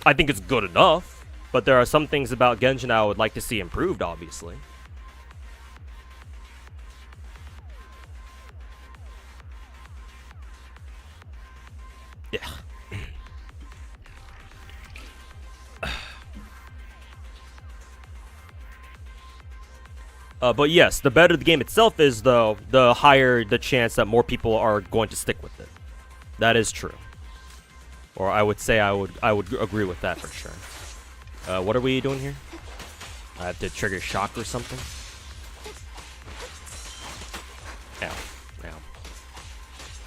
Speaker 1: I think it's good enough, but there are some things about Genshin I would like to see improved, obviously. Yeah. But yes, the better the game itself is, though, the higher the chance that more people are going to stick with it. That is true. Or I would say I would agree with that for sure. What are we doing here? I have to trigger shock or something? Ow. Ow.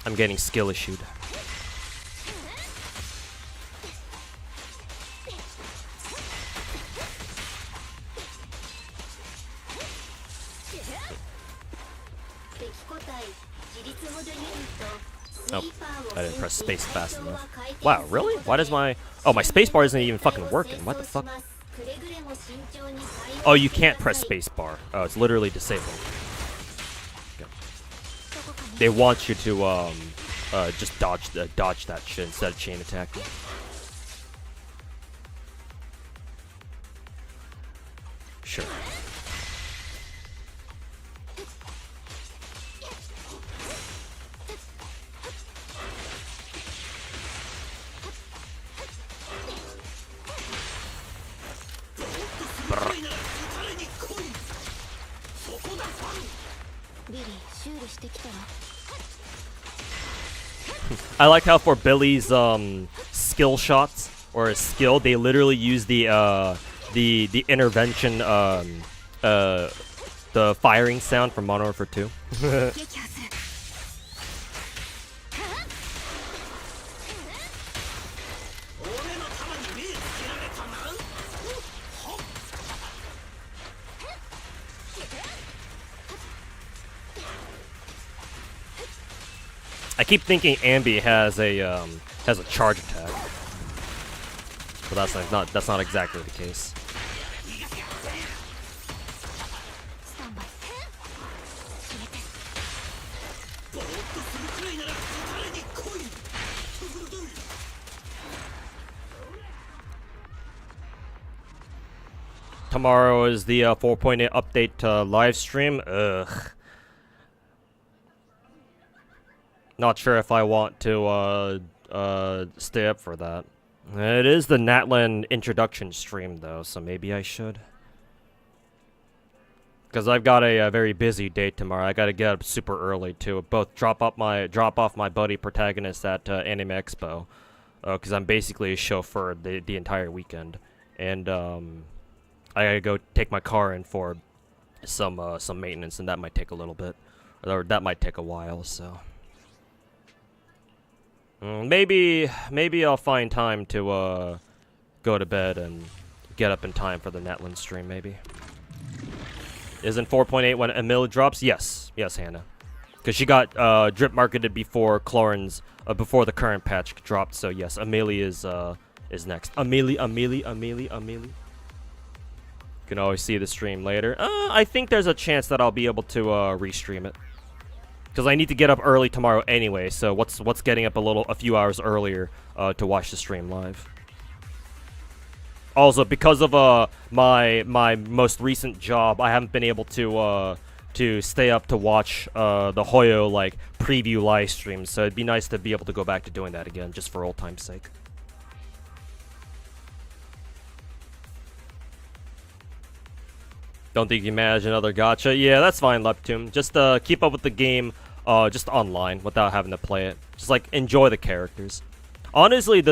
Speaker 1: I'm getting skill issued. Oh, I didn't press space fast enough. Wow, really? Why does my... Oh, my space bar isn't even fucking working. What the fuck? Oh, you can't press space bar. Oh, it's literally disabled. Okay. They want you to, just dodge that shit instead of chain attacking. Sure. I like how for Billy's skill shots or his skill, they literally use the intervention the firing sound from Modern Warfare 2. I keep thinking Ambi has a charge attack, but that's not exactly the case. Tomorrow is the 4.8 update live stream. Ugh. Not sure if I want to stay up for that. It is the Natlan introduction stream though, so maybe I should. Because I've got a very busy day tomorrow. I gotta get up super early to both drop off my buddy protagonist at Anime Expo, because I'm basically a chauffeur the entire weekend, and I gotta go take my car in for some maintenance, and that might take a little bit, or that might take a while. So. Maybe I'll find time to go to bed and get up in time for the Natlan stream. Maybe. Isn't 4.8 when Emil drops? Yes, Hannah, because she got drip marketed before Clorin's before the current patch dropped. So yes, Amelie is next. Amelie. You can always see the stream later. I think there's a chance that I'll be able to restream it. Because I need to get up early tomorrow anyway, so what's getting up a few hours earlier to watch the stream live. Also, because of my most recent job, I haven't been able to stay up to watch the Hoyo like preview live streams. So it'd be nice to be able to go back to doing that again, just for old time's sake. Don't think you manage another gacha? Yeah, that's fine, Leptune. Just keep up with the game just online without having to play it. Just like enjoy the characters. Honestly,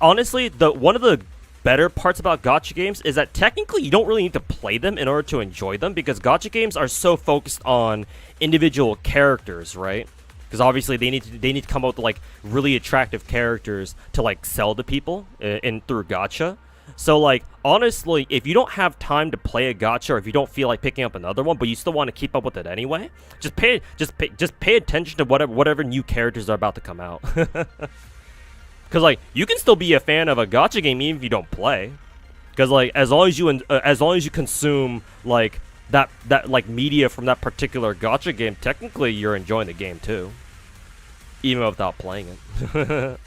Speaker 1: honestly, one of the better parts about gacha games is that technically you don't really need to play them in order to enjoy them, because gacha games are so focused on individual characters, right? Because obviously they need to come up with like really attractive characters to like sell to people in through gacha. So like honestly, if you don't have time to play a gacha, or if you don't feel like picking up another one, but you still want to keep up with it anyway, just pay attention to whatever new characters are about to come out. Because like you can still be a fan of a gacha game even if you don't play. Because like as long as you consume like that like media from that particular gacha game, technically you're enjoying the game too, even without playing it.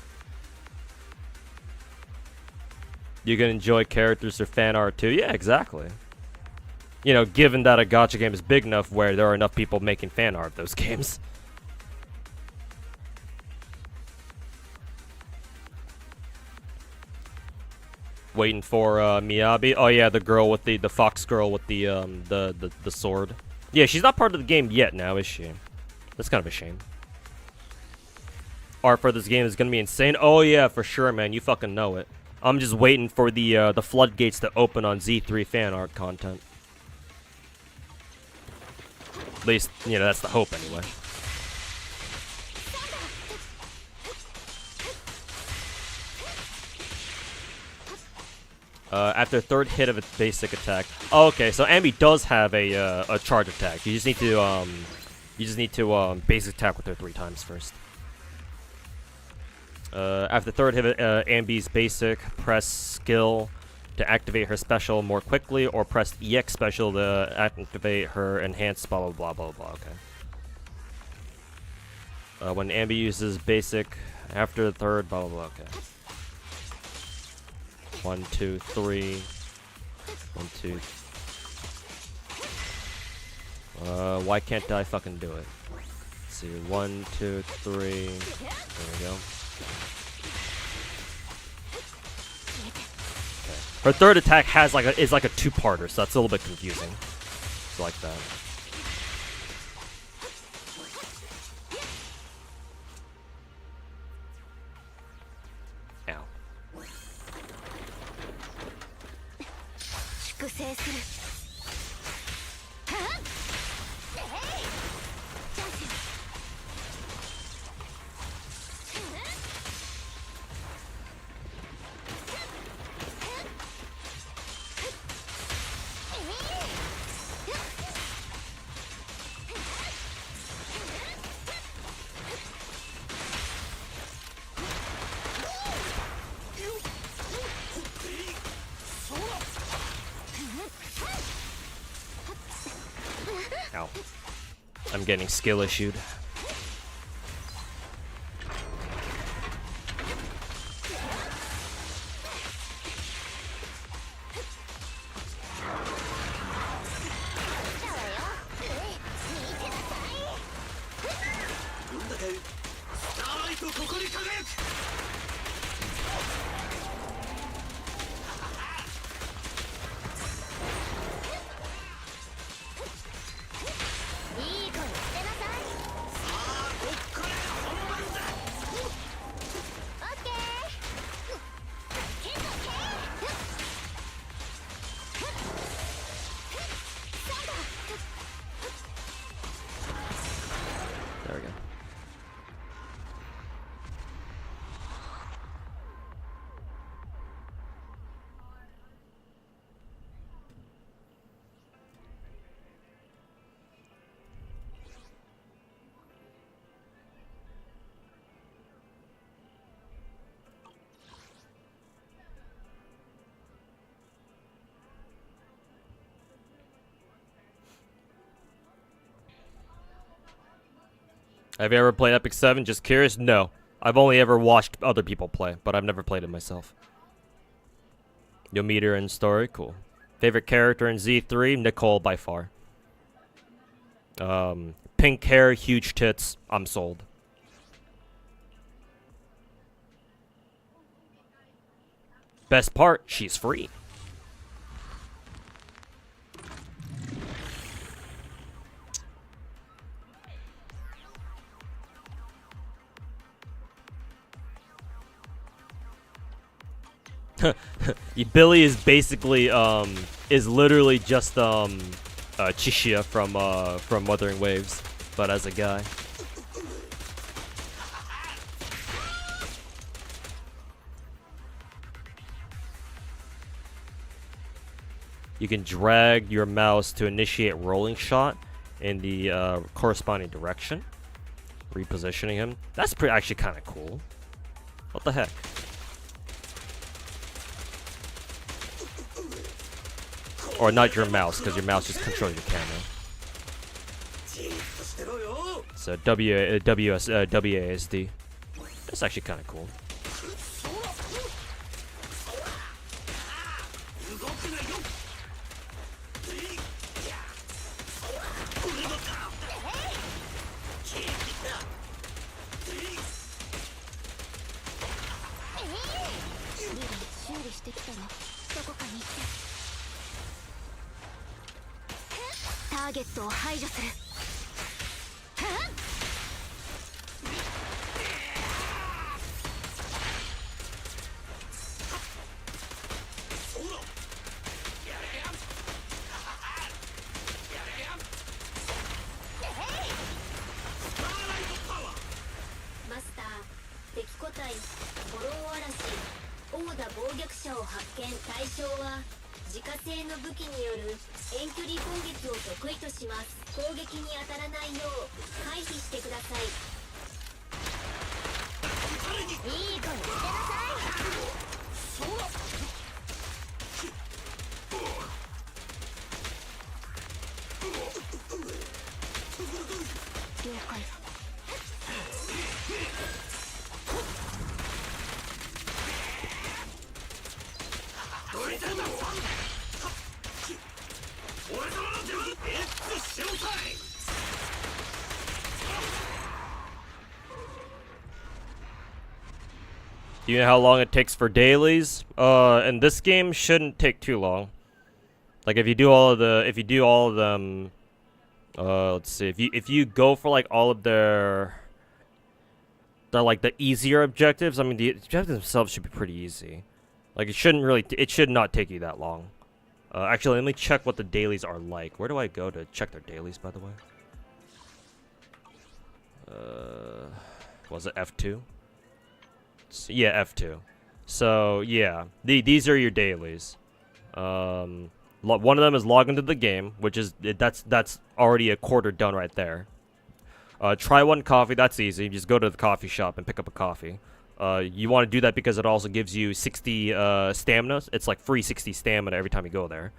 Speaker 1: You can enjoy characters or fan art too. Yeah, exactly. You know, given that a gacha game is big enough where there are enough people making fan art of those games. Waiting for Miyabi. Oh yeah, the girl with the fox girl with the sword. Yeah, she's not part of the game yet now, is she? That's kind of a shame. Art for this game is gonna be insane. Oh yeah, for sure, man. You fucking know it. I'm just waiting for the floodgates to open on Z3 fan art content. At least, you know, that's the hope anyway. After third hit of its basic attack. Oh, okay, so Ambi does have a charge attack. You just need to basic attack with her 3 times first. After third hit of Ambi's basic, press skill to activate her special more quickly, or press EX special to activate her enhanced blah blah blah blah blah. Okay. When Ambi uses basic after the third blah blah blah. Okay. 1, 2, 3. 1, 2. Why can't I fucking do it? Let's see. 1, 2, 3. There we go. Her third attack is like a 2-parter, so that's a little bit confusing. It's like that. Ow. Ow. I'm getting skill issued. There we go. Have you ever played Epic 7? Just curious? No. I've only ever watched other people play, but I've never played it myself. You'll meet her in story? Cool. Favorite character in Z3? Nicole by far. Pink hair, huge tits. I'm sold. Best part, she's free. Billy is basically is literally just Chishia from Wuthering Waves, but as a guy. You can drag your mouse to initiate rolling shot in the corresponding direction, repositioning him. That's actually kind of cool. What the heck? Or not your mouse, because your mouse just controls your camera. So WASD. That's actually kind of cool. Do you know how long it takes for dailies? And this game shouldn't take too long. Like if you do all of them, let's see, if you go for like all of their like the easier objectives, I mean the objectives themselves should be pretty easy. Like it should not take you that long. Actually, let me check what the dailies are like. Where do I go to check their dailies, by the way? Was it F2? Yeah, F2. So yeah, these are your dailies. One of them is log into the game, which is that's already a quarter done right there. Try one coffee. That's easy. You just go to the coffee shop and pick up a coffee. You want to do that because it also gives you 60 stamina. It's like free 60 stamina every time you go there.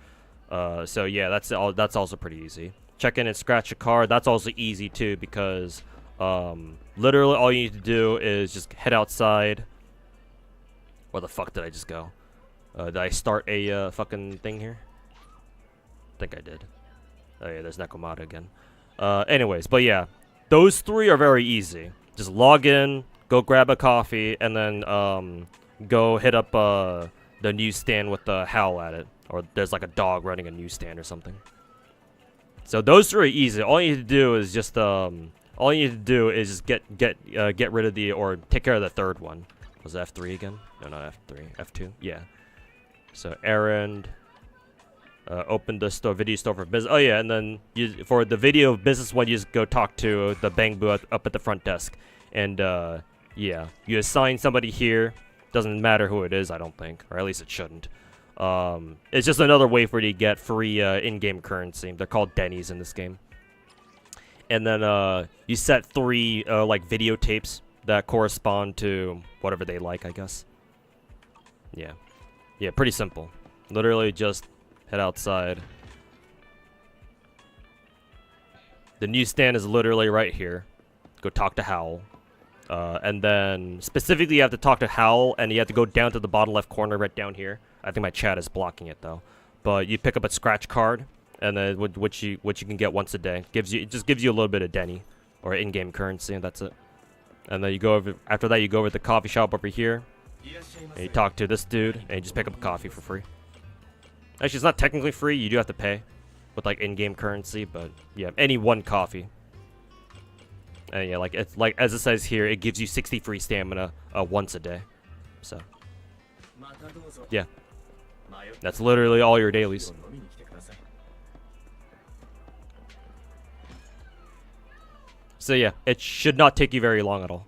Speaker 1: So yeah, that's also pretty easy. Check in and scratch a card. That's also easy too because literally all you need to do is just head outside. Where the fuck did I just go? Did I start a fucking thing here? I think I did. Oh yeah, there's Nekomata again. Anyways, but yeah, those three are very easy. Just log in, go grab a coffee, and then go hit up the newsstand with the howl at it, or there's like a dog running a newsstand or something. So those three are easy. All you need to do is just get rid of or take care of the third one. Was it F3 again? No, not F3. F2. Yeah. So errand. Open the video store for business. Oh yeah, and then for the video business one, you just go talk to the Bangboo up at the front desk, and yeah, you assign somebody here. Doesn't matter who it is, I don't think, or at least it shouldn't. It's just another way for you to get free in-game currency. They're called Denny's in this game. And then you set 3 like videotapes that correspond to whatever they like, I guess. Yeah, pretty simple. Literally just head outside. The newsstand is literally right here. Go talk to Howl. And then specifically you have to talk to Howl, and you have to go down to the bottom left corner right down here. I think my chat is blocking it though. But you pick up a scratch card, and then which you can get once a day. It just gives you a little bit of Denny or in-game currency, and that's it. And then you go over after that. You go over to the coffee shop over here, and you talk to this dude, and you just pick up a coffee for free. Actually, it's not technically free. You do have to pay with like in-game currency, but yeah, any one coffee. And yeah, like it's like as it says here, it gives you 60 free stamina once a day. So Yeah. That's literally all your dailies. So yeah, it should not take you very long at all.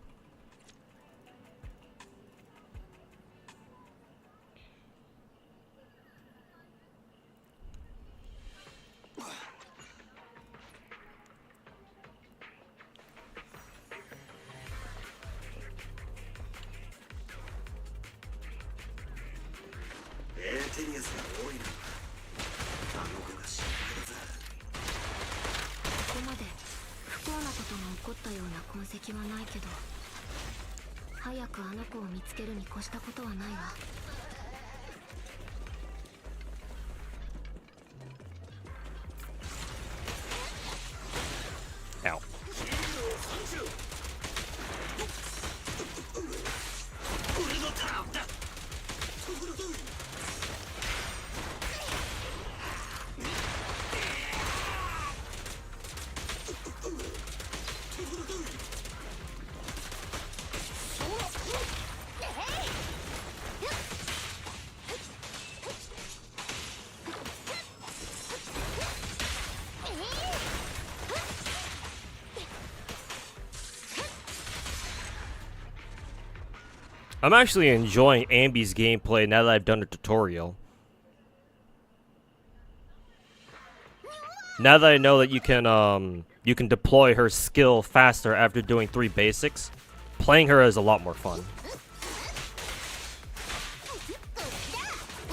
Speaker 1: Ow. I'm actually enjoying Ambi's gameplay now that I've done a tutorial. Now that I know that you can deploy her skill faster after doing 3 basics, playing her is a lot more fun.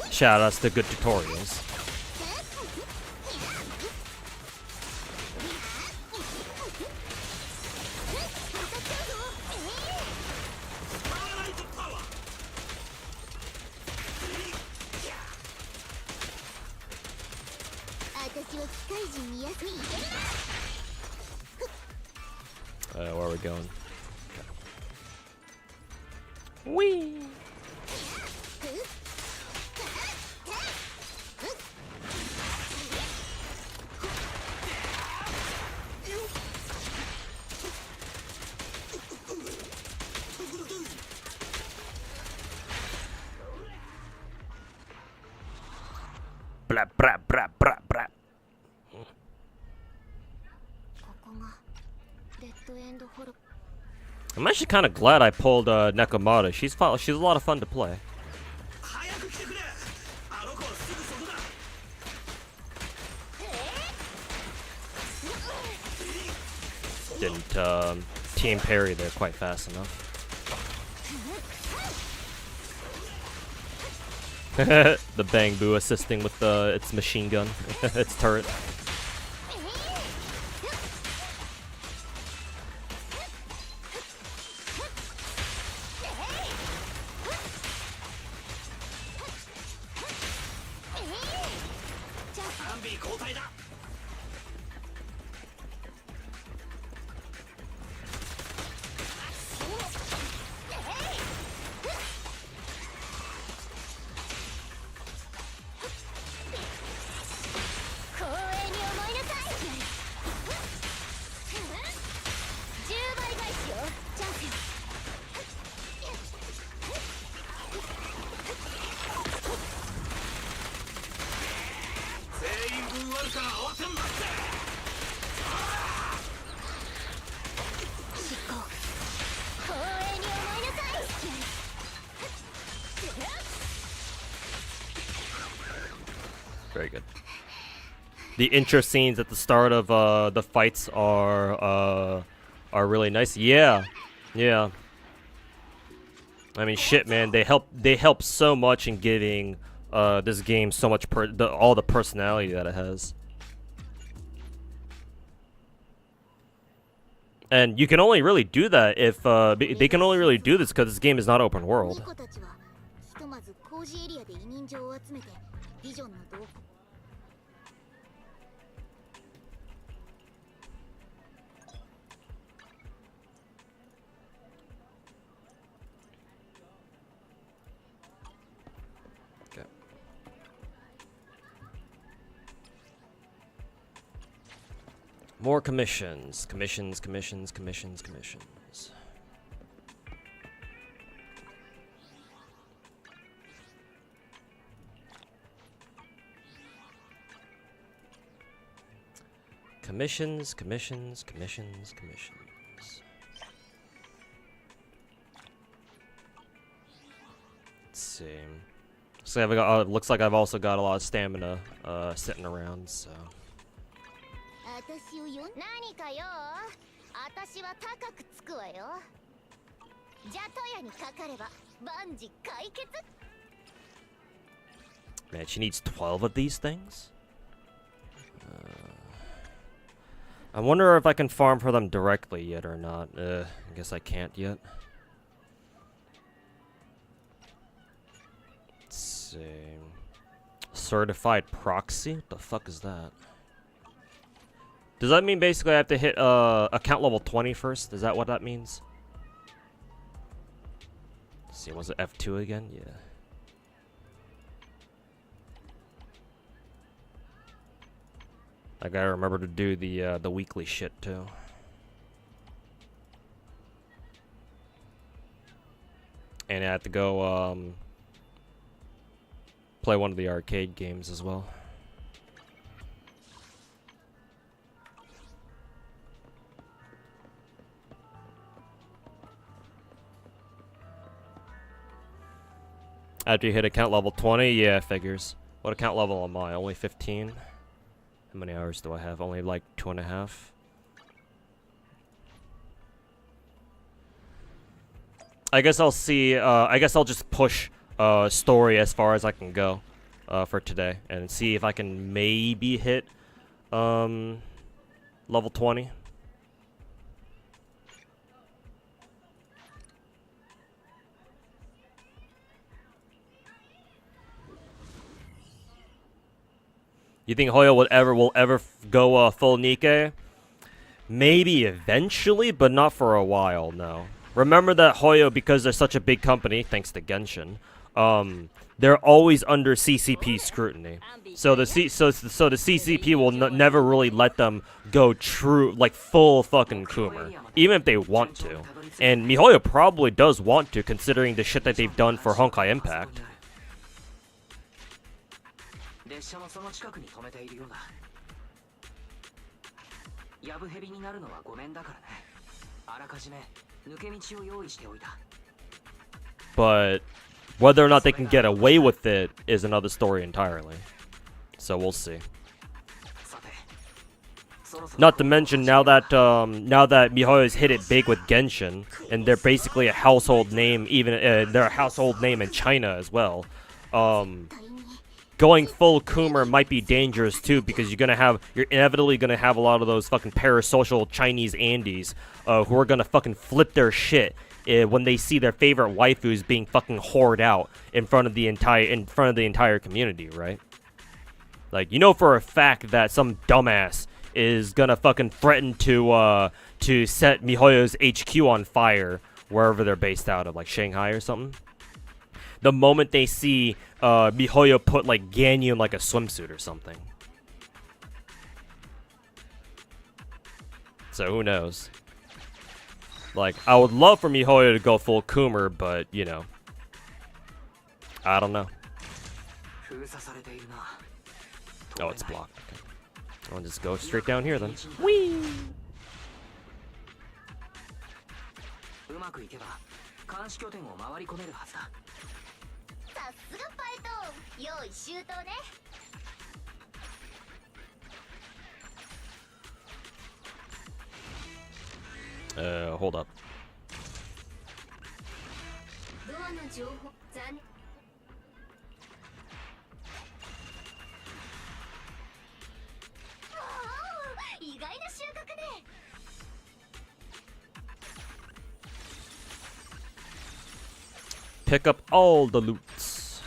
Speaker 1: Shout outs to good tutorials. Where are we going? Whee! Blah, blah, blah, blah, blah. I'm actually kind of glad I pulled Nekomata. She's a lot of fun to play. Didn't team parry there quite fast enough. The Bangboo assisting with its machine gun, its turret. Very good. The intro scenes at the start of the fights are really nice. Yeah, yeah. I mean, shit, man. They help so much in giving this game so much all the personality that it has. And you can only really do that if they can only really do this because this game is not open world. Okay. More commissions. Commissions. Commissions, commissions, commissions, commissions. Let's see. So looks like I've also got a lot of stamina sitting around, so. Man, she needs 12 of these things? I wonder if I can farm for them directly yet or not. I guess I can't yet. Let's see. Certified proxy? What the fuck is that? Does that mean basically I have to hit account level 20 first? Is that what that means? Let's see, was it F2 again? Yeah. I gotta remember to do the weekly shit too. And I have to go play one of the arcade games as well. After you hit account level 20, yeah, figures. What account level am I? Only 15? How many hours do I have? Only like 2.5. I guess I'll see. I guess I'll just push story as far as I can go for today, and see if I can maybe hit level 20. You think Hoyo will ever go full Nikkei? Maybe eventually, but not for a while, no. Remember that Hoyo, because they're such a big company, thanks to Genshin, they're always under CCP scrutiny. So the CCP will never really let them go true, like full fucking Coomer, even if they want to. And MiHoYo probably does want to, considering the shit that they've done for Honkai Impact. But whether or not they can get away with it is another story entirely. So we'll see. Not to mention now that MiHoYo's hit it big with Genshin, and they're basically a household name. Even they're a household name in China as well. Going full Coomer might be dangerous too, because you're inevitably gonna have a lot of those fucking parasocial Chinese Andes who are gonna fucking flip their shit when they see their favorite waifus being fucking whored out in front of the entire community, right? Like, you know for a fact that some dumbass is gonna fucking threaten to set MiHoYo's HQ on fire wherever they're based out of, like Shanghai or something. The moment they see MiHoYo put like Ganyu in like a swimsuit or something. So who knows? Like, I would love for MiHoYo to go full Coomer, but you know, I don't know. Oh, it's blocked. Okay. I'll just go straight down here then. Whee! Hold up. Pick up all the loots.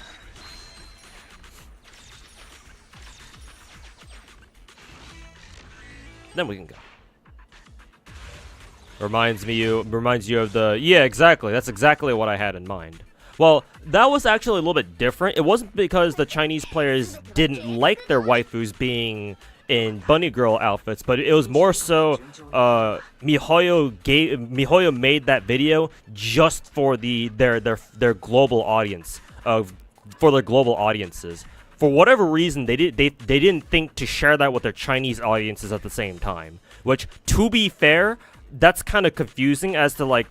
Speaker 1: Then we can go. Reminds you of the... Yeah, exactly. That's exactly what I had in mind. Well, that was actually a little bit different. It wasn't because the Chinese players didn't like their waifus being in bunny girl outfits, but it was more so MiHoYo made that video just for their global audience, for their global audiences. for whatever reason, they didn't think to share that with their Chinese audiences at the same time. Which, to be fair, that's kind of confusing as to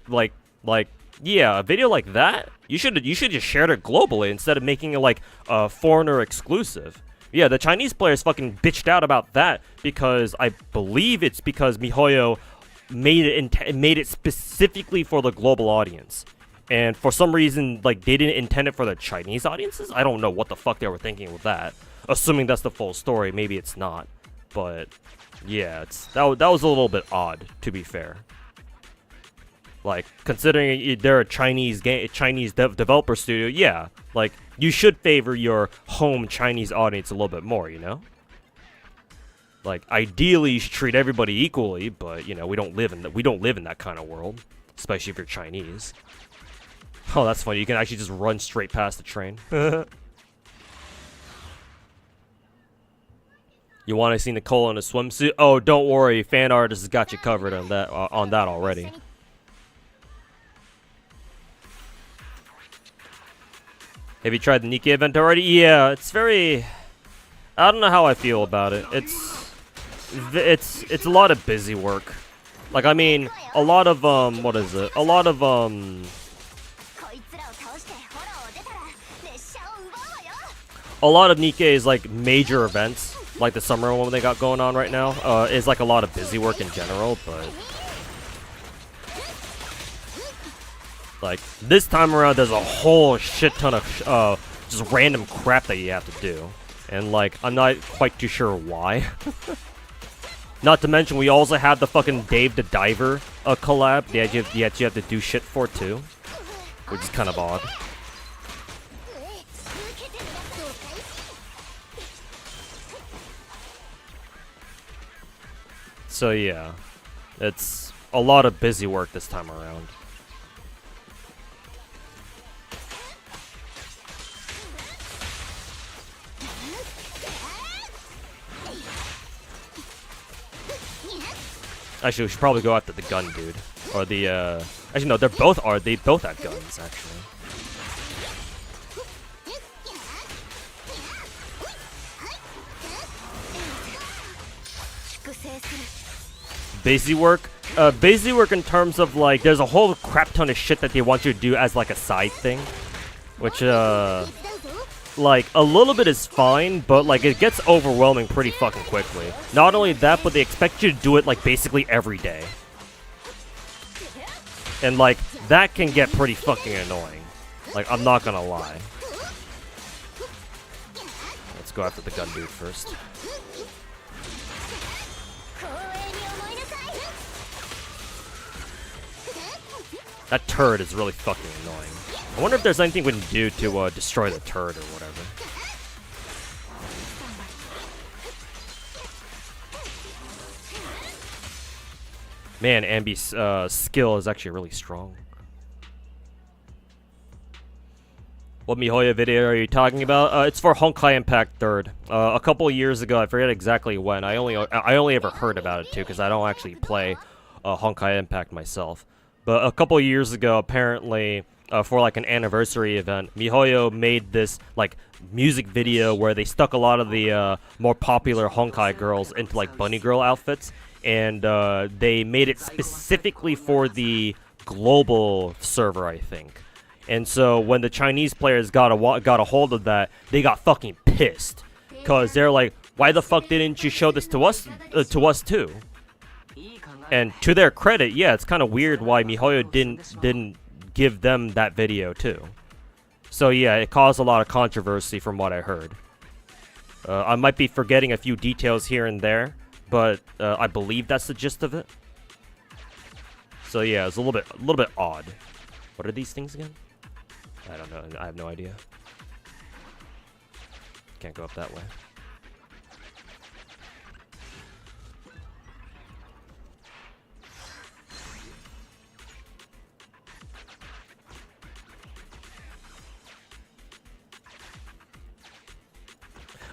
Speaker 1: yeah, a video like that, you should just share it globally instead of making it like a foreigner exclusive. Yeah, the Chinese players fucking bitched out about that because I believe it's because miHoYo made it specifically for the global audience. And for some reason, like, they didn't intend it for the Chinese audiences? I don't know what the fuck they were thinking with that. Assuming that's the full story, maybe it's not. But, yeah, that was a little bit odd, to be fair. Like, considering they're a Chinese developer studio, yeah. Like, you should favor your home Chinese audience a little bit more, you know? Like, ideally, you should treat everybody equally, but, you know, we don't live in that kind of world. Especially if you're Chinese. Oh, that's funny. You can actually just run straight past the train. You want to see Nicole in a swimsuit? Oh, don't worry. Fan artist has got you covered on that already. Have you tried the Nikkei event already? Yeah, it's very... I don't know how I feel about it. It's a lot of busy work. Like, I mean, a lot of, what is it? A lot of Nikkei's, like, major events, like the summer one they got going on right now, is, like, a lot of busy work in general, but... Like, this time around, there's a whole shit ton of, just random crap that you have to do. And, like, I'm not quite too sure why. Not to mention, we also have the fucking Dave the Diver collab that you have to do shit for, too. Which is kind of odd. So, yeah. It's a lot of busy work this time around. Actually, we should probably go after the gun dude. Or the, Actually, no, they both have guns, actually. Busy work? Busy work in terms of, like, there's a whole crap ton of shit that they want you to do as, like, a side thing. Which, like, a little bit is fine, but, like, it gets overwhelming pretty fucking quickly. Not only that, but they expect you to do it, like, basically every day. And, like, that can get pretty fucking annoying. Like, I'm not gonna lie. Let's go after the gun dude first. That turret is really fucking annoying. I wonder if there's anything we can do to destroy the turret or whatever. Man, Ambi's skill is actually really strong. What miHoYo video are you talking about? It's for Honkai Impact 3rd. A couple of years ago, I forget exactly when. I only ever heard about it too, because I don't actually play Honkai Impact myself. But a couple of years ago, apparently, for like an anniversary event, miHoYo made this like music video where they stuck a lot of the more popular Honkai girls into like bunny girl outfits, and they made it specifically for the global server, I think. And so when the Chinese players got a hold of that, they got fucking pissed, cause they're like, "Why the fuck didn't you show this to us too?" And to their credit, yeah, it's kind of weird why miHoYo didn't give them that video too. So yeah, it caused a lot of controversy from what I heard. I might be forgetting a few details here and there, but I believe that's the gist of it. So yeah, it's a little bit odd. What are these things again? I don't know. I have no idea. Can't go up that way.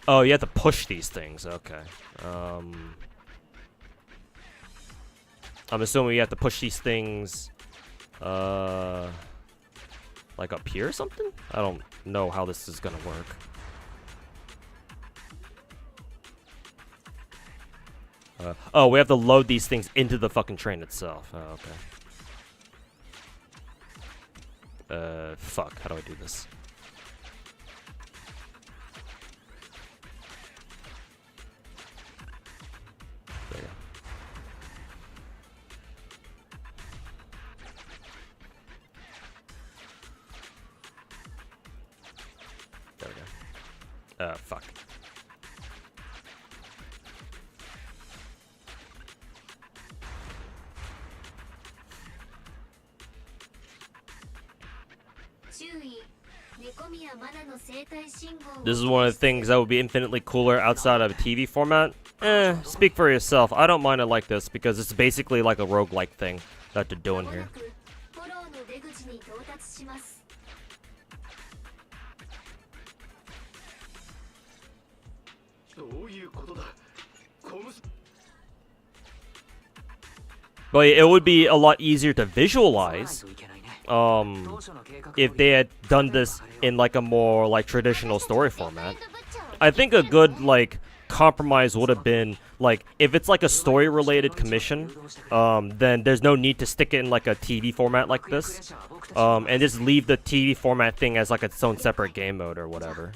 Speaker 1: Oh, you have to push these things. Okay. I'm assuming you have to push these things, like up here or something? I don't know how this is gonna work. Oh, we have to load these things into the fucking train itself. Oh, okay. Fuck. How do I do this? There we go. There we go. Fuck. This is one of the things that would be infinitely cooler outside of a TV format. Speak for yourself. I don't mind it like this because it's basically like a roguelike thing that they're doing here. But it would be a lot easier to visualize if they had done this in like a more like traditional story format. I think a good like compromise would have been like if it's like a story related commission, then there's no need to stick it in like a TV format like this, and just leave the TV format thing as like its own separate game mode or whatever.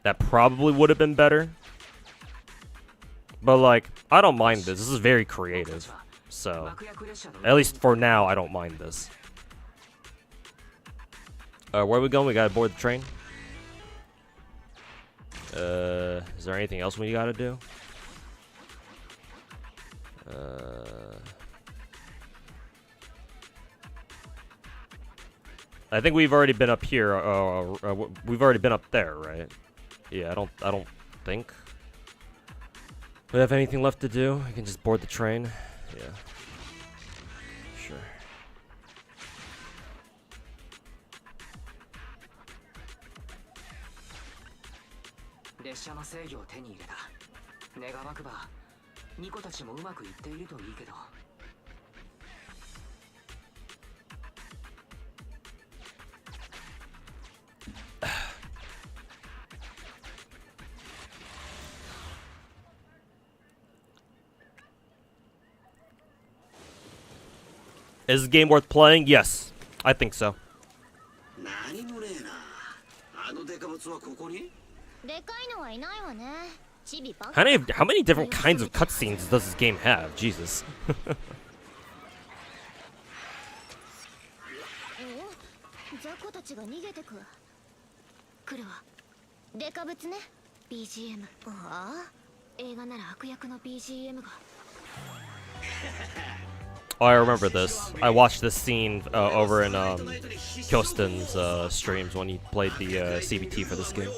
Speaker 1: That probably would have been better. But like, I don't mind this. This is very creative. So, at least for now, I don't mind this. Where are we going? We gotta board the train. Is there anything else we gotta do? I think we've already been up here. We've already been up there, right? Yeah, I don't think we have anything left to do. We can just board the train. Yeah. Sure. Is the game worth playing? Yes, I think so. How many different kinds of cutscenes does this game have? Jesus. Oh, I remember this. I watched this scene over in Kyosten's streams when he played the CBT for this game.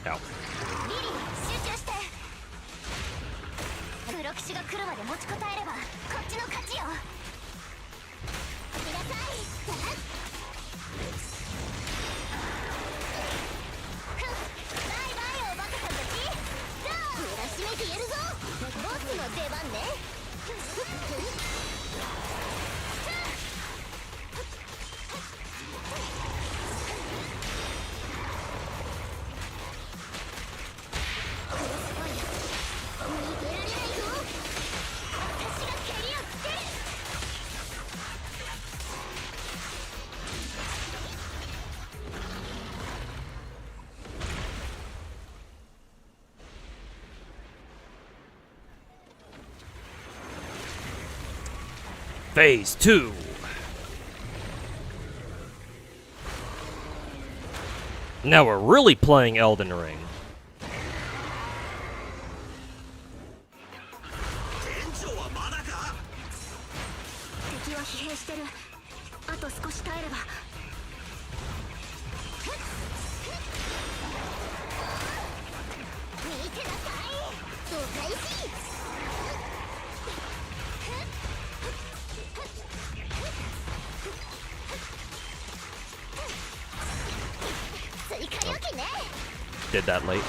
Speaker 1: Ow. Phase 2. Now we're really playing Elden Ring. Did that late.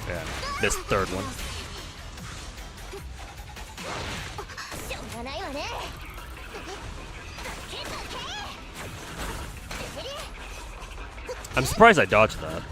Speaker 1: Yeah, this third one. I'm surprised I dodged that.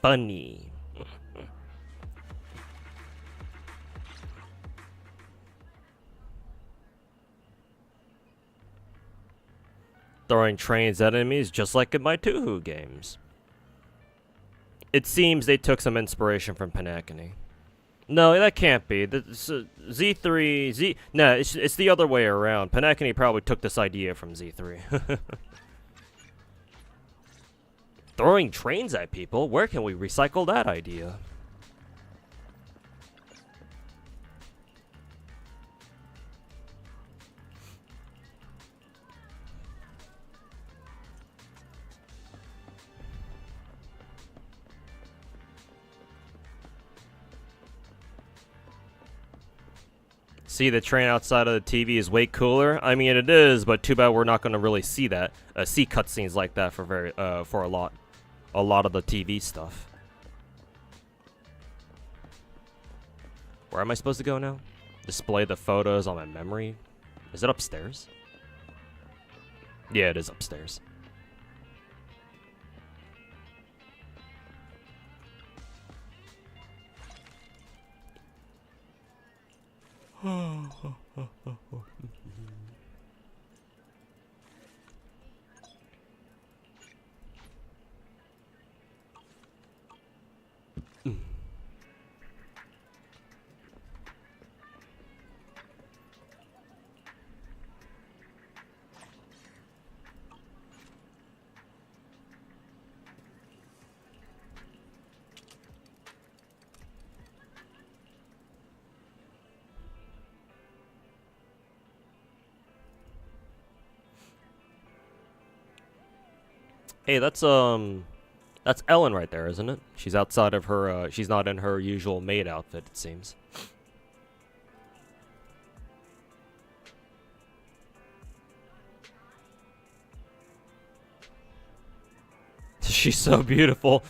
Speaker 1: Funny. Throwing trains at enemies just like in my Tuhu games. It seems they took some inspiration from Panakani. No, that can't be. Z3... No, it's the other way around. Panakani probably took this idea from Z3. Throwing trains at people? Where can we recycle that idea? See, the train outside of the TV is way cooler. I mean, it is, but too bad we're not going to really see that. See cutscenes like that for a lot of the TV stuff. Where am I supposed to go now? Display the photos on my memory. Is it upstairs? Yeah, it is upstairs. Hey, that's Ellen right there, isn't it? She's outside of her, she's not in her usual maid outfit, it seems. She's so beautiful.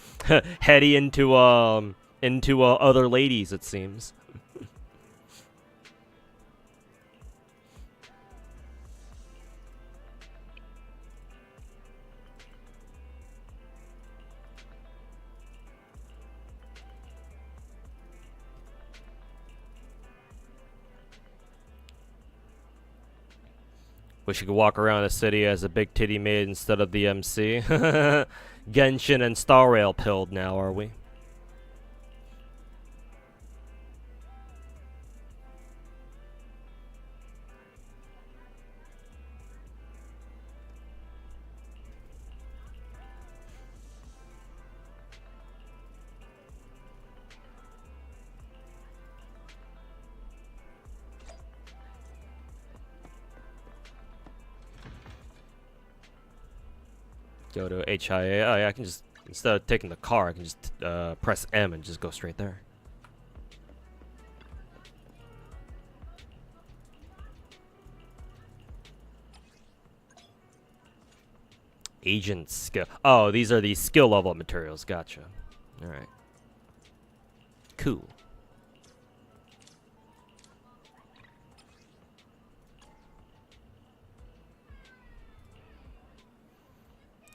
Speaker 1: Heady into other ladies, it seems. Wish you could walk around the city as a big titty maid instead of the MC. Genshin and Star Rail pilled now, are we? Go to HIA. Oh yeah, I can just, instead of taking the car, I can just press M and just go straight there. Agent skill. Oh, these are the skill level materials. Gotcha. Alright. Cool.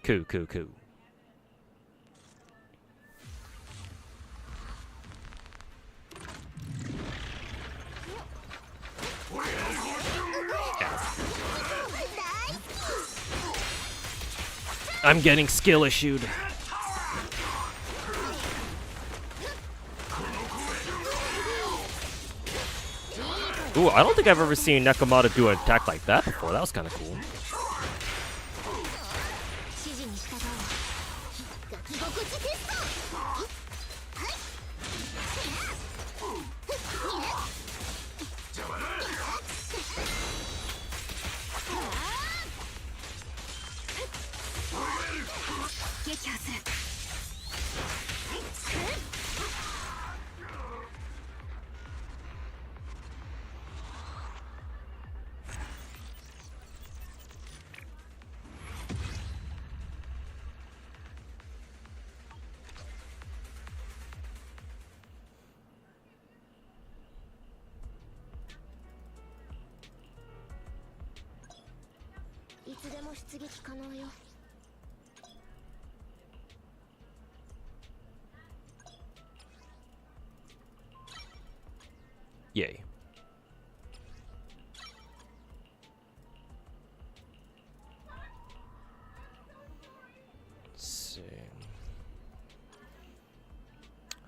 Speaker 1: Cool. I'm getting skill issued. Ooh, I don't think I've ever seen Nekomata do an attack like that before. That was kind of cool. Yay. Let's see.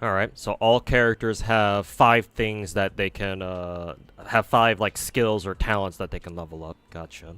Speaker 1: Alright, so all characters have 5 things that they can, have 5, like, skills or talents that they can level up. Gotcha.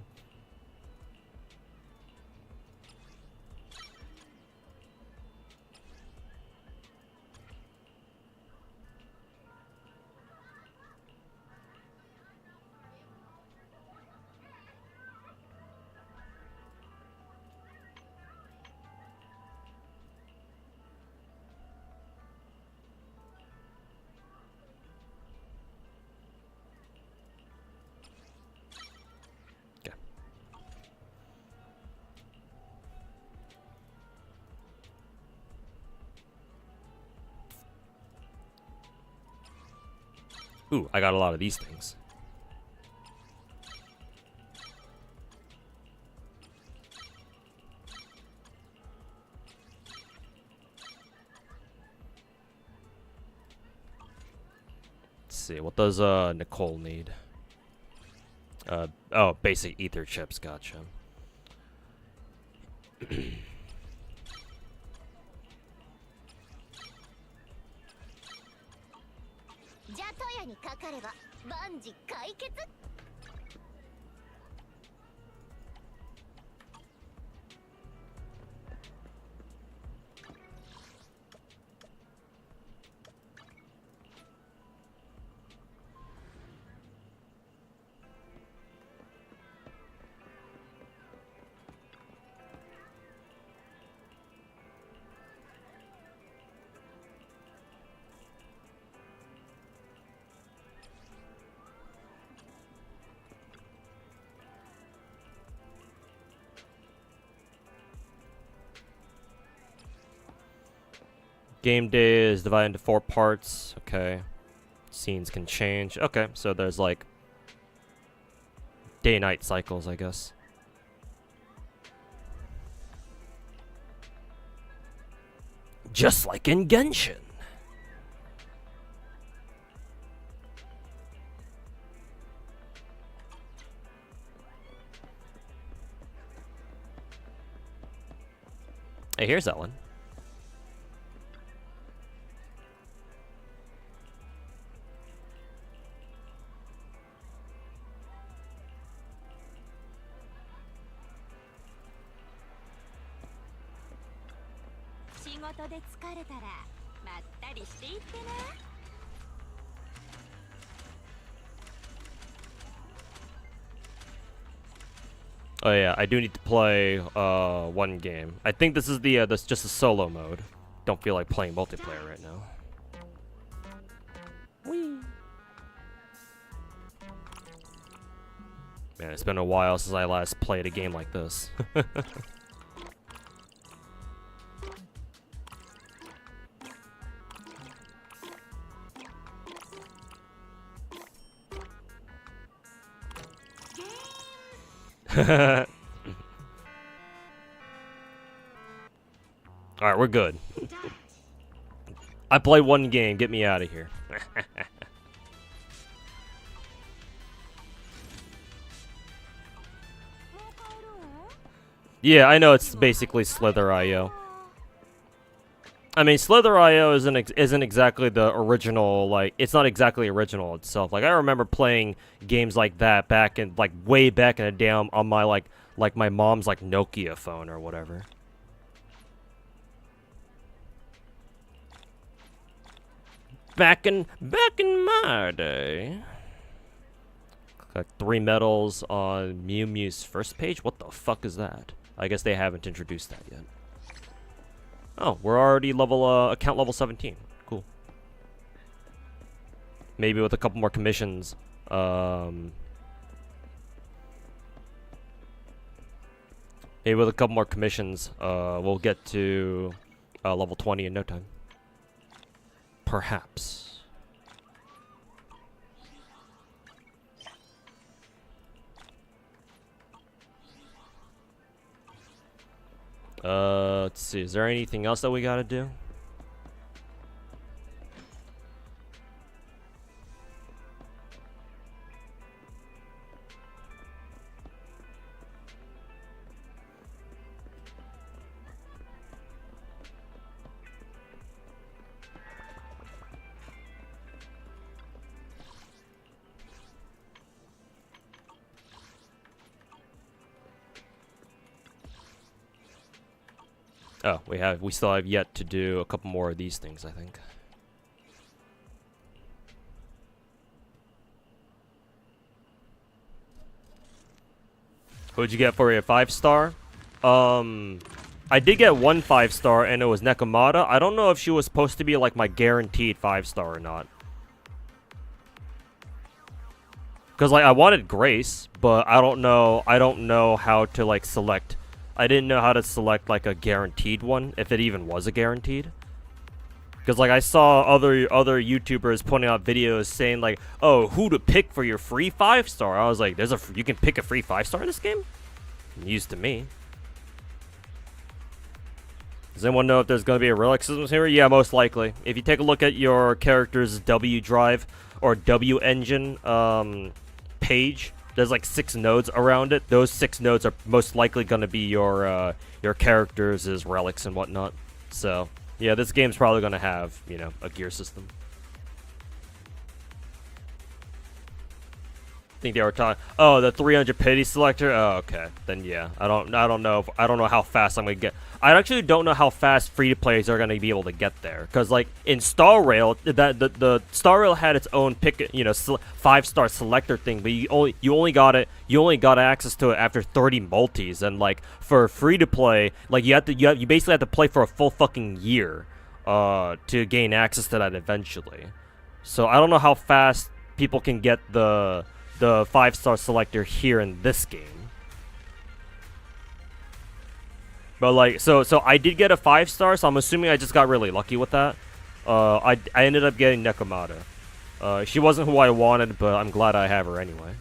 Speaker 1: Ooh, I got a lot of these things. Let's see, what does Nicole need? Oh, basic ether chips, gotcha. Game day is divided into 4 parts. Okay. Scenes can change. Okay, so there's like day-night cycles, I guess. Just like in Genshin. Hey, here's Ellen. Oh yeah, I do need to play one game. I think this is the this just a solo mode. Don't feel like playing multiplayer right now. Whee. Man, it's been a while since I last played a game like this. Alright, we're good. I played one game, get me out of here. Yeah, I know it's basically Slither.io. I mean, Slither.io isn't exactly the original, like, it's not exactly original itself. Like, I remember playing games like that back in, like, way back in the day on my, like my mom's, like, Nokia phone or whatever. Back in my day. Got 3 medals on Mew Mew's first page? What the fuck is that? I guess they haven't introduced that yet. Oh, we're already account level 17. Cool. Maybe with a couple more commissions. Maybe with a couple more commissions, we'll get to level 20 in no time. Perhaps. Let's see. Is there anything else that we gotta do? Oh, we still have yet to do a couple more of these things, I think. What'd you get for your 5-star? I did get 1 5-star, and it was Nekomata. I don't know if she was supposed to be like my guaranteed 5-star or not. Cause like I wanted Grace, but I don't know how to like select. I didn't know how to select like a guaranteed one, if it even was a guaranteed. Because like I saw other YouTubers putting out videos saying like, oh, who to pick for your free 5-star. I was like, you can pick a free 5-star in this game? News to me. Does anyone know if there's going to be a relic system here? Yeah, most likely. If you take a look at your character's W drive or W engine page, there's like 6 nodes around it. Those 6 nodes are most likely going to be your characters' relics and whatnot. So, yeah, this game's probably going to have, you know, a gear system. I think they were talking. Oh, the 300 pity selector. Oh, okay. Then yeah, I don't know how fast I'm gonna get. I actually don't know how fast free to players are gonna be able to get there. Cause like in Star Rail, the Star Rail had its own pick, you know, 5-star selector thing, but you only got access to it after 30 multis, and like for free to play, like you basically have to play for a full fucking year, to gain access to that eventually. So I don't know how fast people can get the 5-star selector here in this game. But like, so I did get a 5-star, so I'm assuming I just got really lucky with that. I ended up getting Nekomata. She wasn't who I wanted, but I'm glad I have her anyway.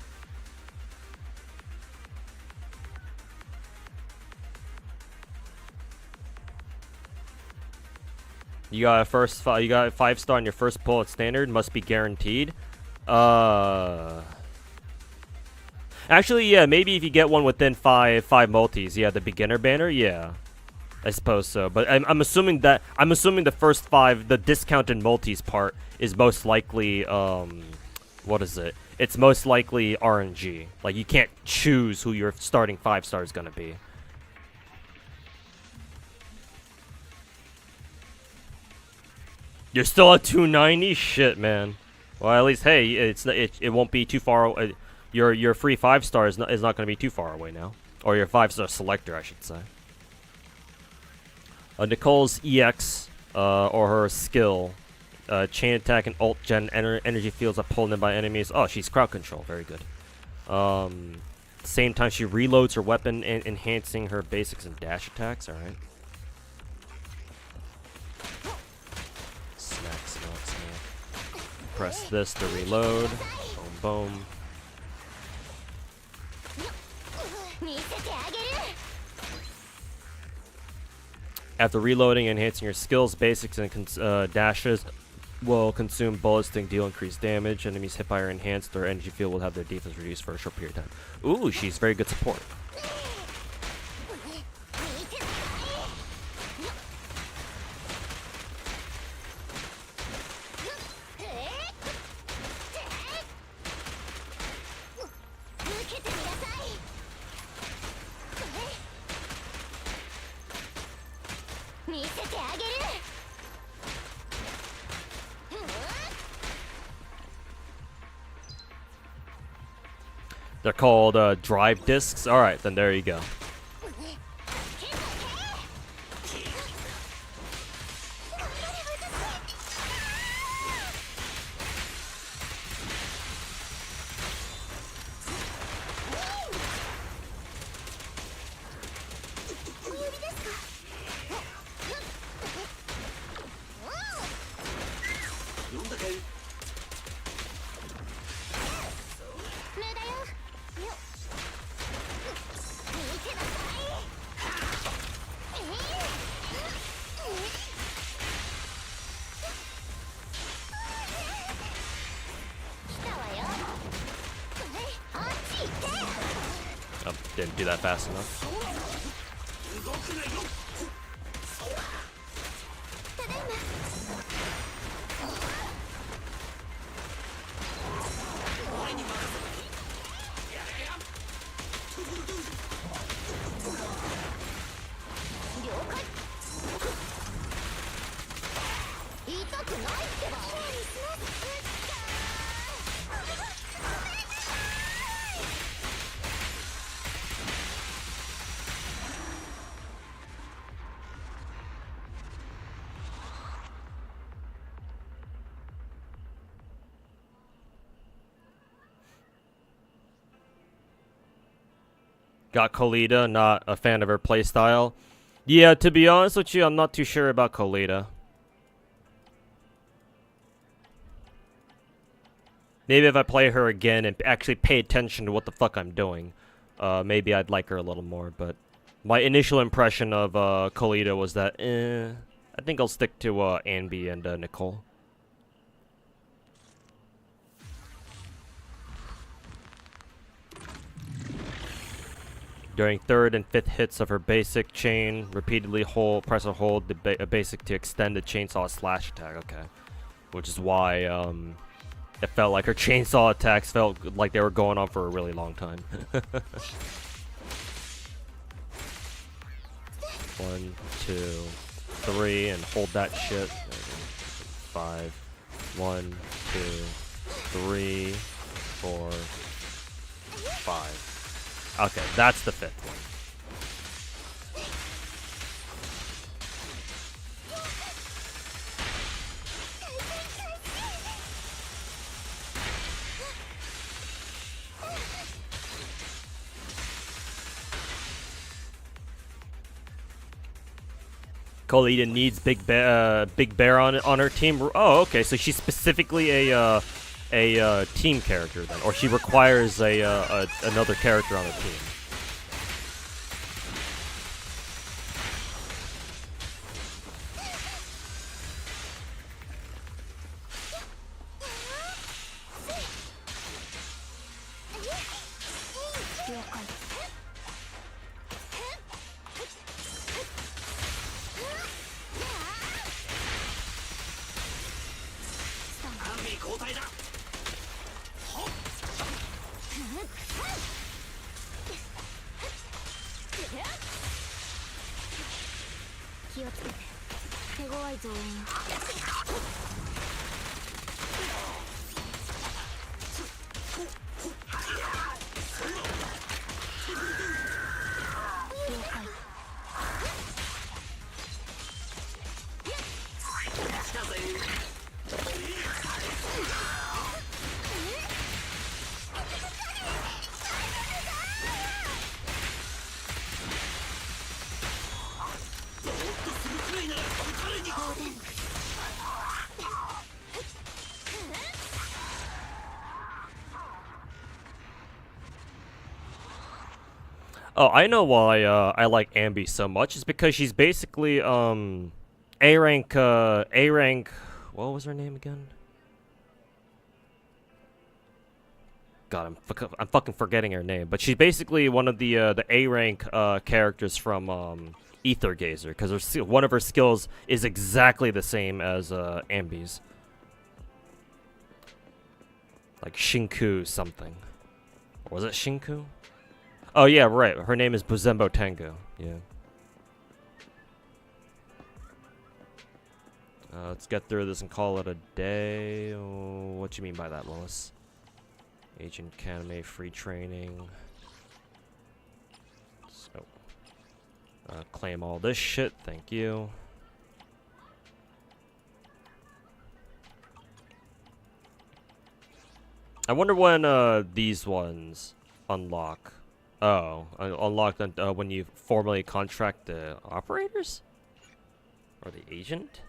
Speaker 1: You got you got a 5-star on your first pull at standard. Must be guaranteed. Actually, yeah, maybe if you get one within five multis, yeah, the beginner banner, yeah, I suppose so. But I'm assuming the first 5, the discounted multis part is most likely what is it? It's most likely RNG. Like you can't choose who your starting 5-star is gonna be. You're still at 290? Shit, man. Well, at least, hey, it won't be too far. Your free 5-star is not going to be too far away now, or your 5-star selector, I should say. Nicole's EX or her skill, chain attack and ult gen energy fields are pulled in by enemies. Oh, she's crowd control, very good. Same time she reloads her weapon, enhancing her basics and dash attacks. All right. Press this to reload. Boom, boom. After reloading and enhancing your skills, basics, and dashes will consume bullets to deal increased damage. Enemies hit by her enhanced or energy field will have their defense reduced for a short period of time. Ooh, she's very good support. They're called drive discs. All right, then there you go. Oh, didn't do that fast enough. Got Kolita, not a fan of her playstyle. Yeah, to be honest with you, I'm not too sure about Kolita. Maybe if I play her again and actually pay attention to what the fuck I'm doing, maybe I'd like her a little more. But my initial impression of Kolita was that, I think I'll stick to Anby and Nicole. During 3rd and 5th hits of her basic chain, repeatedly press or hold the basic to extend the chainsaw slash attack. Okay, which is why it felt like her chainsaw attacks felt like they were going on for a really long time. 1, 2, 3, and hold that shit. 5. 1, 2, 3, 4, 5. Okay, that's the 5th one. Colita needs Big Bear on her team. Oh, okay. So she's specifically a team character then, or she requires another character on the team. Oh, I know why I like Ambi so much. It's because she's basically A rank. What was her name again? God, I'm fucking forgetting her name. But she's basically one of the A rank characters from Ether Gazer, because one of her skills is exactly the same as Ambi's. Like Shinku something. Or was it Shinku? Oh yeah, right. Her name is Buzembo Tango. Yeah. Let's get through this and call it a day. Oh, what you mean by that, Lois? Agent Academy, free training. So, claim all this shit. Thank you. I wonder when these ones unlock. Oh, unlocked when you formally contract the operators? Or the agent?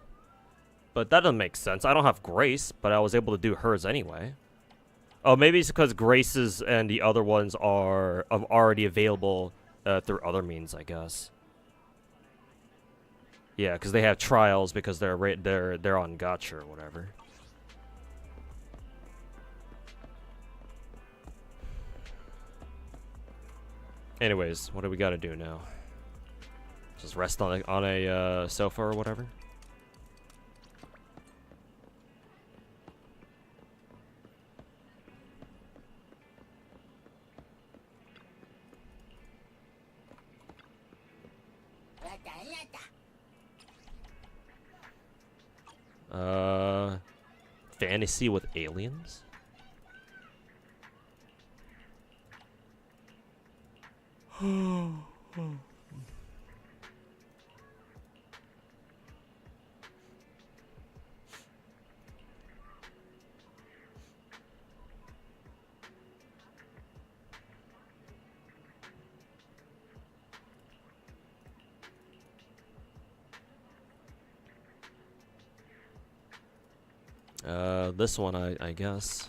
Speaker 1: But that doesn't make sense. I don't have Grace, but I was able to do hers anyway. Oh, maybe it's because Grace's and the other ones are already available through other means, I guess. Yeah, because they have trials because they're on Gacha or whatever. Anyways, what do we gotta do now? Just rest on a sofa or whatever? Fantasy with aliens? This one, I guess.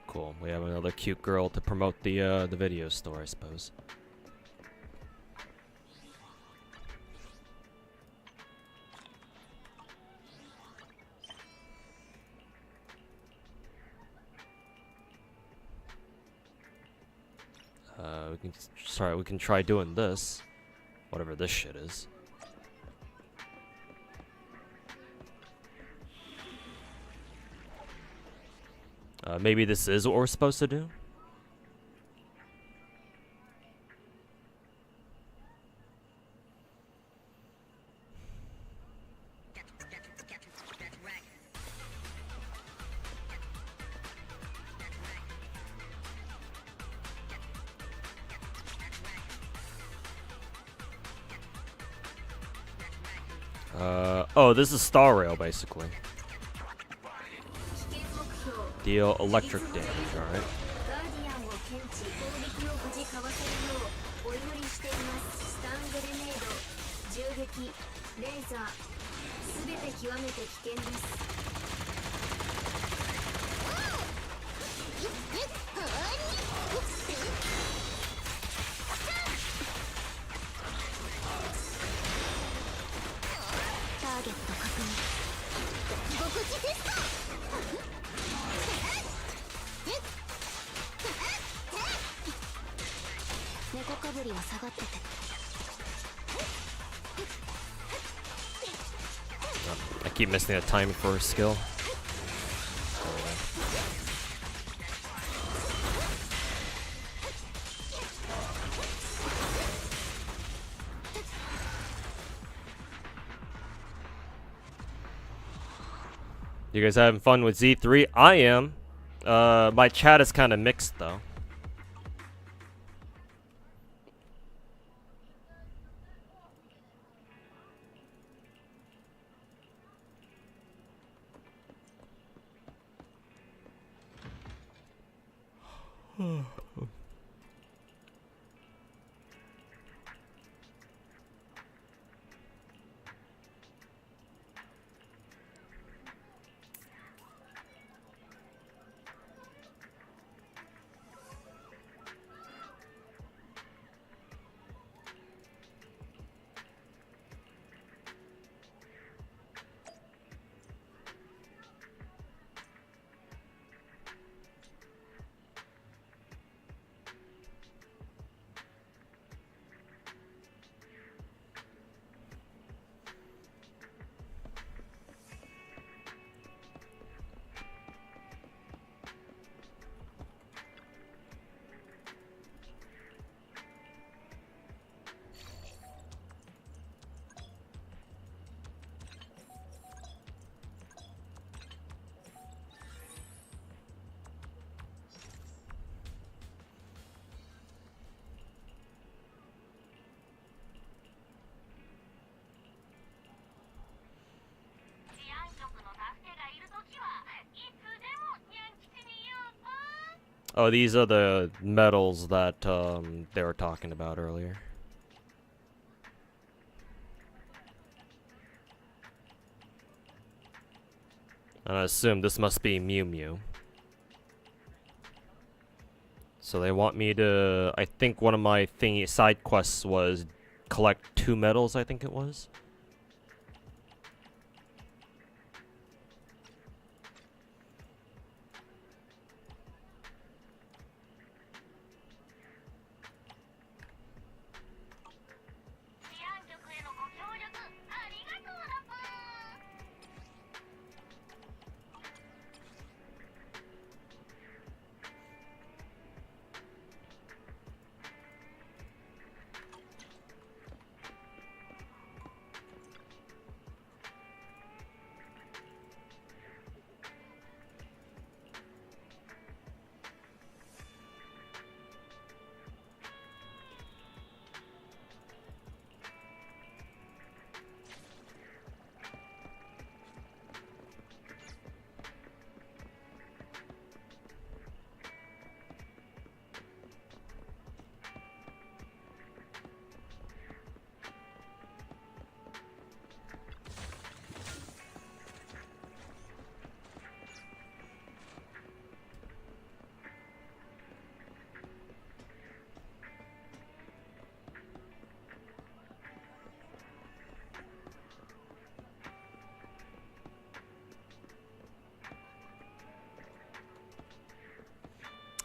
Speaker 1: Cool. We have another cute girl to promote the video store, I suppose. We can try doing this. Whatever this shit is. Maybe this is what we're supposed to do? Oh, this is Star Rail, basically. Deal electric damage, alright. I keep missing the timing for a skill. You guys having fun with Z3? I am. My chat is kind of mixed though. Oh, these are the medals that they were talking about earlier. And I assume this must be Mew Mew. So they want me to... I think one of my side quests was collect 2 medals, I think it was.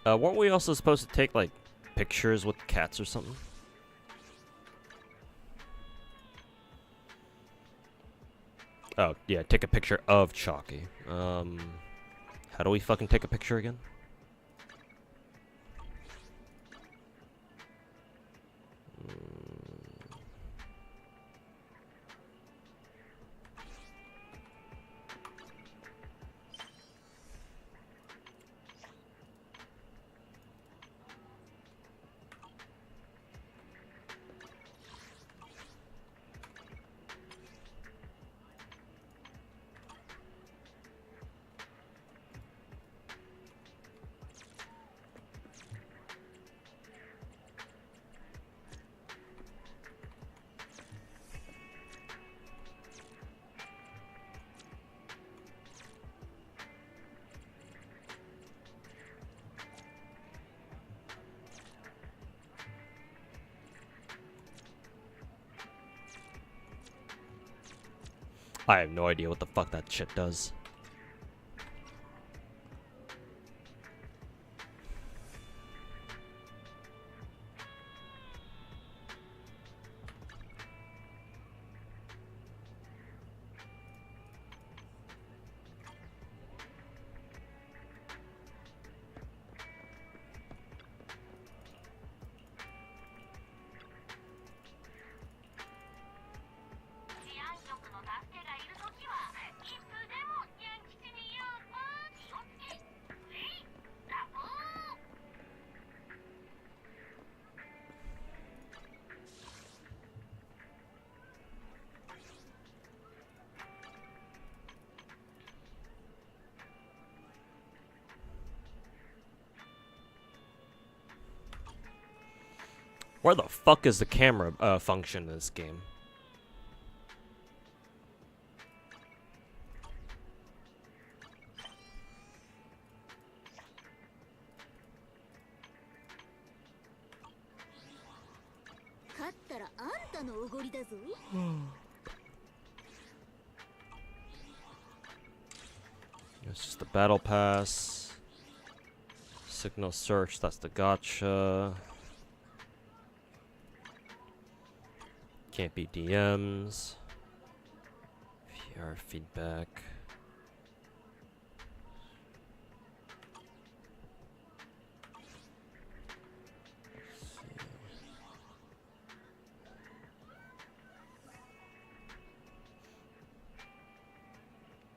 Speaker 1: Weren't we also supposed to take, like, pictures with cats or something? Oh, yeah, take a picture of Chalky. How do we fucking take a picture again? I have no idea what the fuck that shit does. Where the fuck is the camera function in this game? It's just the battle pass. Signal search, that's the gacha. Can't be DMs. VR feedback.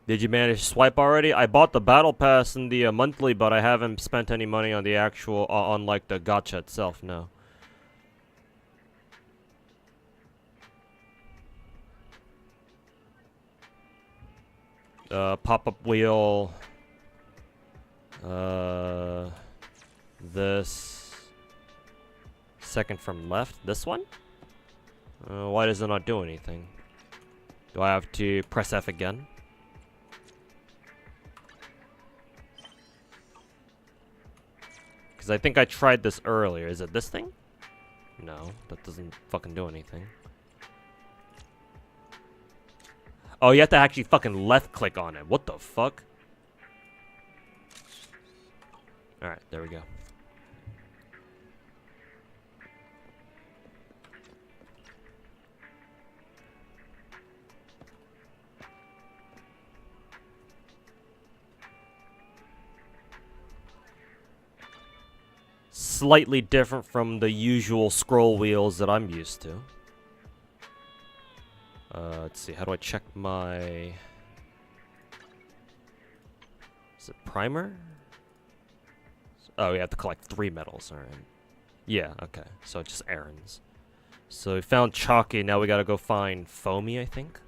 Speaker 1: Did you manage to swipe already? I bought the battle pass in the monthly, but I haven't spent any money on the actual, on like the gacha itself, no. Pop-up wheel. This. Second from left. This one? Why does it not do anything? Do I have to press F again? Because I think I tried this earlier. Is it this thing? No, that doesn't fucking do anything. Oh, you have to actually fucking left click on it. What the fuck? Alright, there we go. Slightly different from the usual scroll wheels that I'm used to. Let's see, how do I check my... Is it primer? Oh, we have to collect 3 medals, alright. Yeah, okay, so it's just errands. So we found Chalky, now we gotta go find Foamy, I think?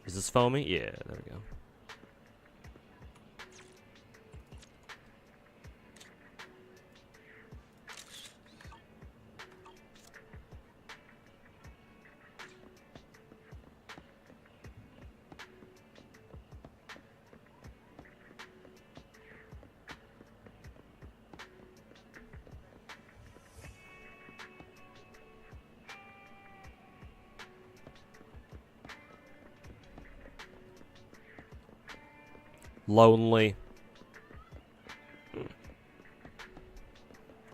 Speaker 1: Is this Foamy? Yeah, there we go. Lonely.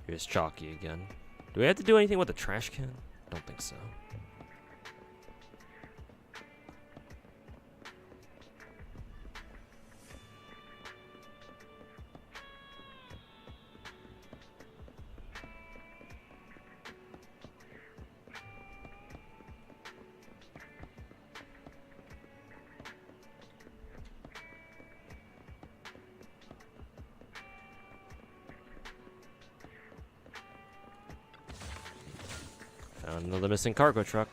Speaker 1: Here's Chalky again. Do we have to do anything with the trash can? Don't think so. Found another missing cargo truck.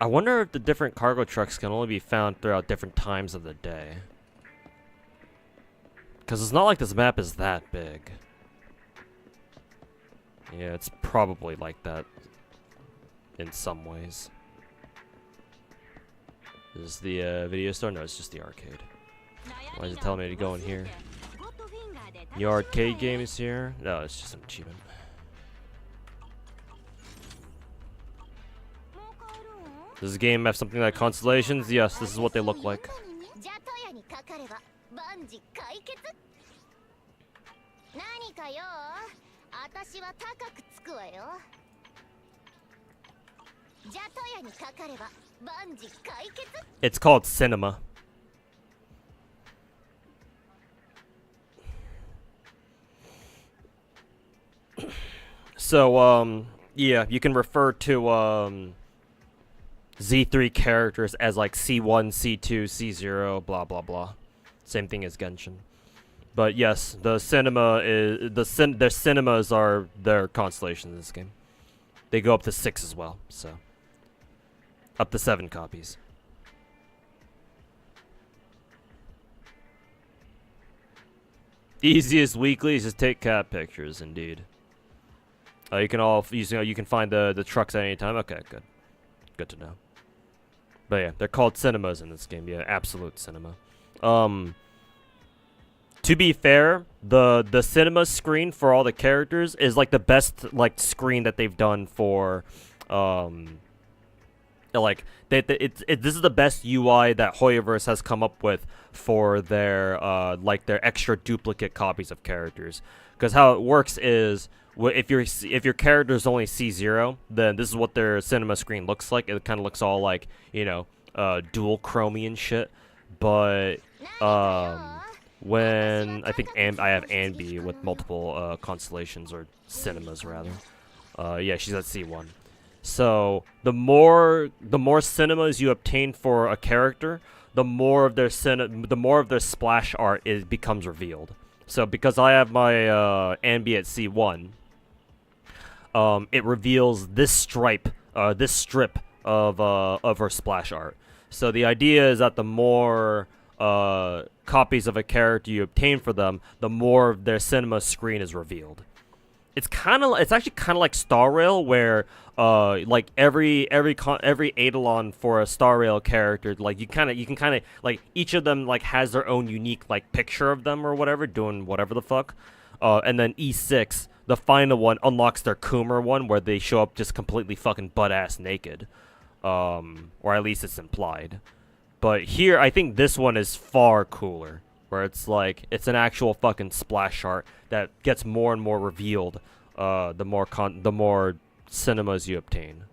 Speaker 1: I wonder if the different cargo trucks can only be found throughout different times of the day. Because it's not like this map is that big. Yeah, it's probably like that in some ways. Is the video store? No, it's just the arcade. Why is it telling me to go in here? The arcade game is here? No, it's just an achievement. Does the game have something like constellations? Yes, this is what they look like. It's called cinema. So, yeah, you can refer to, Z3 characters as like C1, C2, C0, blah blah blah. Same thing as Genshin. But yes, the cinema is their cinemas are their constellations in this game. They go up to 6 as well, so up to 7 copies. Easiest weekly is just take cat pictures, indeed. You can find the trucks at any time. Okay, good to know. But yeah, they're called cinemas in this game. Yeah, absolute cinema. To be fair, the cinema screen for all the characters is like the best like screen that they've done for, like this is the best UI that Hoyoverse has come up with for their like their extra duplicate copies of characters. Because how it works is, if your character is only C0, then this is what their cinema screen looks like. It kind of looks all like, you know, dual chromey and shit. But when I think I have Anby with multiple constellations or cinemas rather. Yeah, she's at C1. So the more cinemas you obtain for a character, the more of their splash art becomes revealed. So because I have my Anby at C1, it reveals this strip of her splash art. So the idea is that the more copies of a character you obtain for them, the more of their cinema screen is revealed. It's actually kind of like Star Rail, where like every Eidolon for a Star Rail character, like you can kind of like each of them like has their own unique like picture of them or whatever, doing whatever the fuck. And then E6, the final one, unlocks their Coomer one, where they show up just completely fucking butt ass naked, or at least it's implied. But here, I think this one is far cooler, where it's like it's an actual fucking splash art that gets more and more revealed the more cinemas you obtain.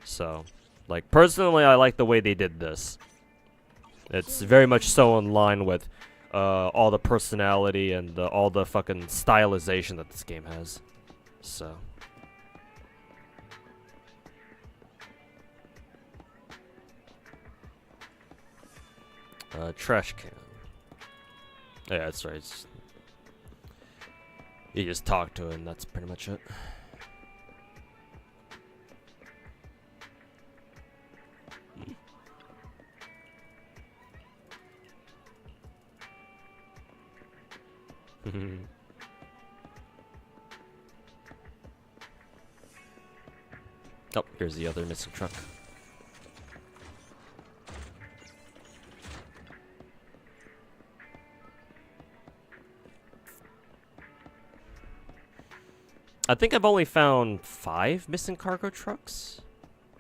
Speaker 1: So, like, personally, I like the way they did this. It's very much so in line with all the personality and all the fucking stylization that this game has. So. Trash can. Yeah, that's right. You just talk to it, and that's pretty much it. Oh, here's the other missing truck. I think I've only found 5 missing cargo trucks.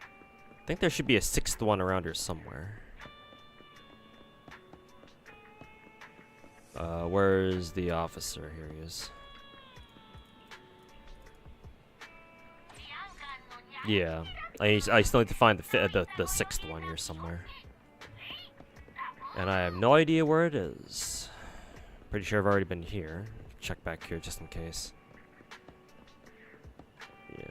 Speaker 1: I think there should be a 6th one around here somewhere. Where's the officer? Here he is. Yeah, I still need to find the 6th one here somewhere. And I have no idea where it is. Pretty sure I've already been here. Check back here just in case. Yeah.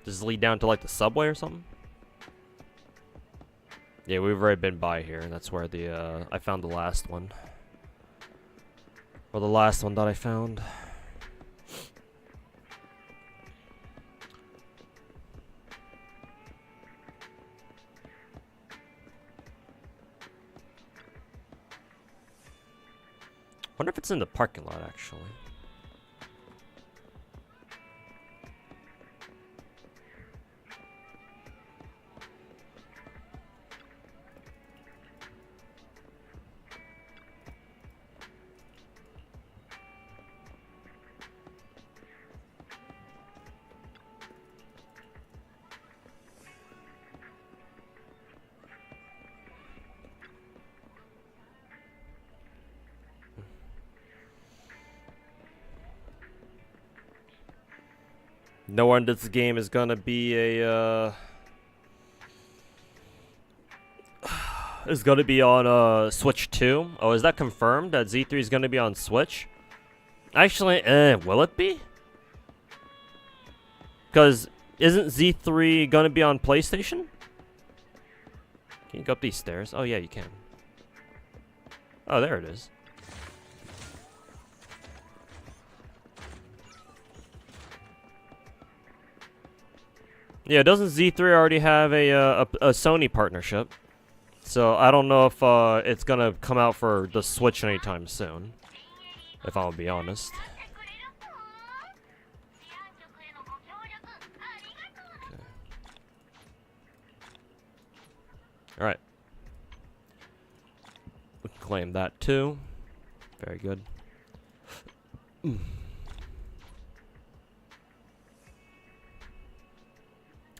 Speaker 1: Does this lead down to like the subway or something? Yeah, we've already been by here. That's where the I found the last one. Or the last one that I found. Wonder if it's in the parking lot, actually. Nowhere in this game is gonna be a is gonna be on Switch 2. Oh, is that confirmed that Z3 is gonna be on Switch? Actually, will it be? Because isn't Z3 gonna be on PlayStation? Can you go up these stairs? Oh yeah, you can. Oh, there it is. Yeah, doesn't Z3 already have a Sony partnership? So I don't know if it's gonna come out for the Switch anytime soon. If I'll be honest. Okay. All right. We can claim that too. Very good.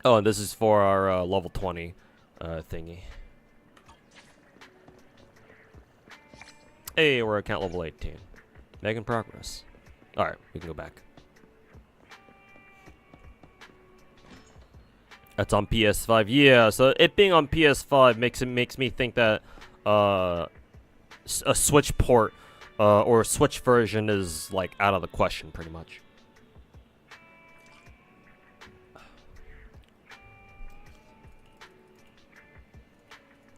Speaker 1: Oh, and this is for our level 20 thingy. Hey, we're at count level 18. Making progress. Alright, we can go back. That's on PS5. Yeah, so it being on PS5 makes me think that a Switch port or a Switch version is like out of the question pretty much.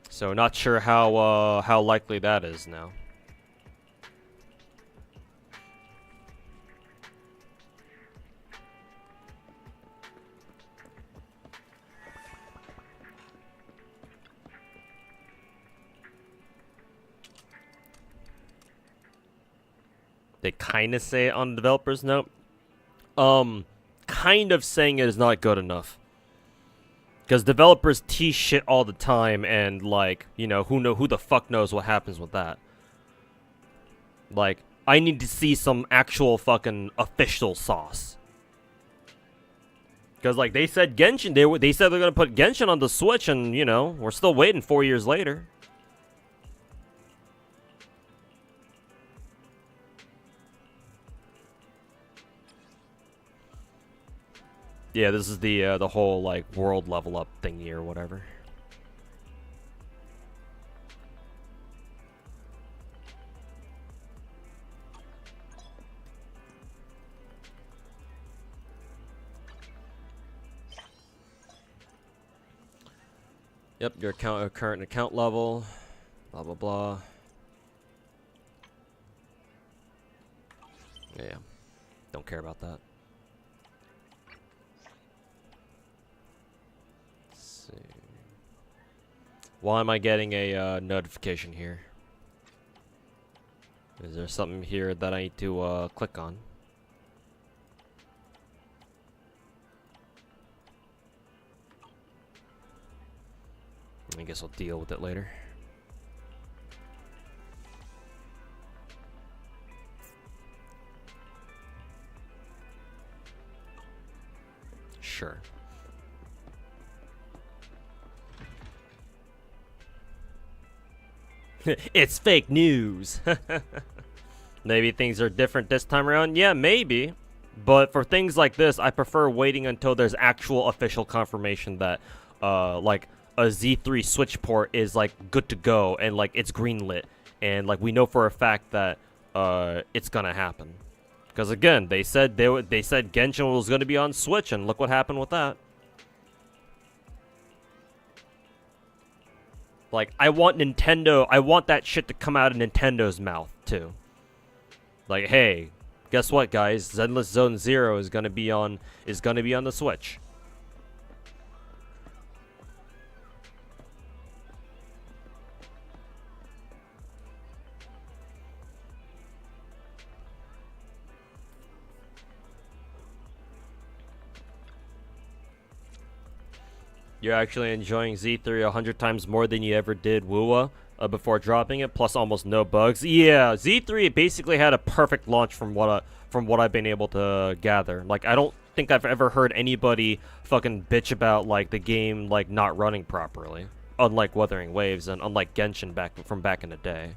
Speaker 1: So not sure how likely that is now. They kind of say it on the developer's note. Kind of saying it is not good enough. Because developers tease shit all the time, and like, you know, who the fuck knows what happens with that. Like, I need to see some actual fucking official sauce. Because like they said Genshin, they said they're gonna put Genshin on the Switch, and you know, we're still waiting 4 years later. Yeah, this is the whole like world level up thingy or whatever. Yep, your current account level, blah blah blah. Yeah, don't care about that. Let's see. Why am I getting a notification here? Is there something here that I need to click on? I guess I'll deal with it later. Sure. It's fake news. Maybe things are different this time around. Yeah, maybe. But for things like this, I prefer waiting until there's actual official confirmation that, like, a Z3 Switch port is, like, good to go and, like, it's greenlit. And, like, we know for a fact that, it's gonna happen. Because, again, they said Genshin was gonna be on Switch, and look what happened with that. Like, I want that shit to come out of Nintendo's mouth, too. Like, hey, guess what, guys? Zenless Zone Zero is gonna be on the Switch. You're actually enjoying Z3 100 times more than you ever did WUA before dropping it, plus almost no bugs. Yeah, Z3 basically had a perfect launch from what I've been able to gather. Like, I don't think I've ever heard anybody fucking bitch about like the game like not running properly, unlike Wuthering Waves and unlike Genshin from back in the day.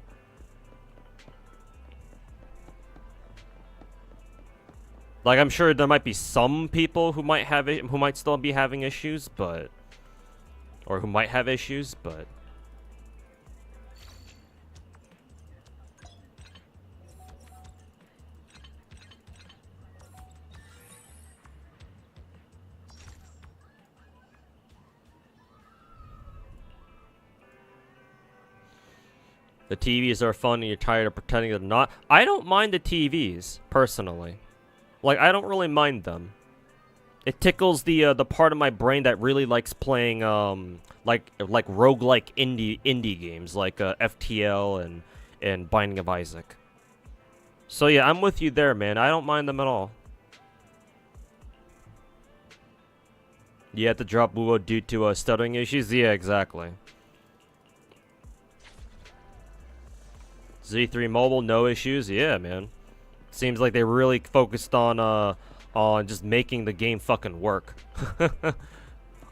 Speaker 1: Like, I'm sure there might be some people who might have it, who might still be having issues, but or who might have issues, but the TVs are fun and you're tired of pretending they're not. I don't mind the TVs, personally. Like, I don't really mind them. It tickles the part of my brain that really likes playing like roguelike indie games like FTL and Binding of Isaac. So yeah, I'm with you there, man. I don't mind them at all. You had to drop WUO due to stuttering issues? Yeah, exactly. Z3 Mobile, no issues? Yeah, man. Seems like they really focused on just making the game fucking work.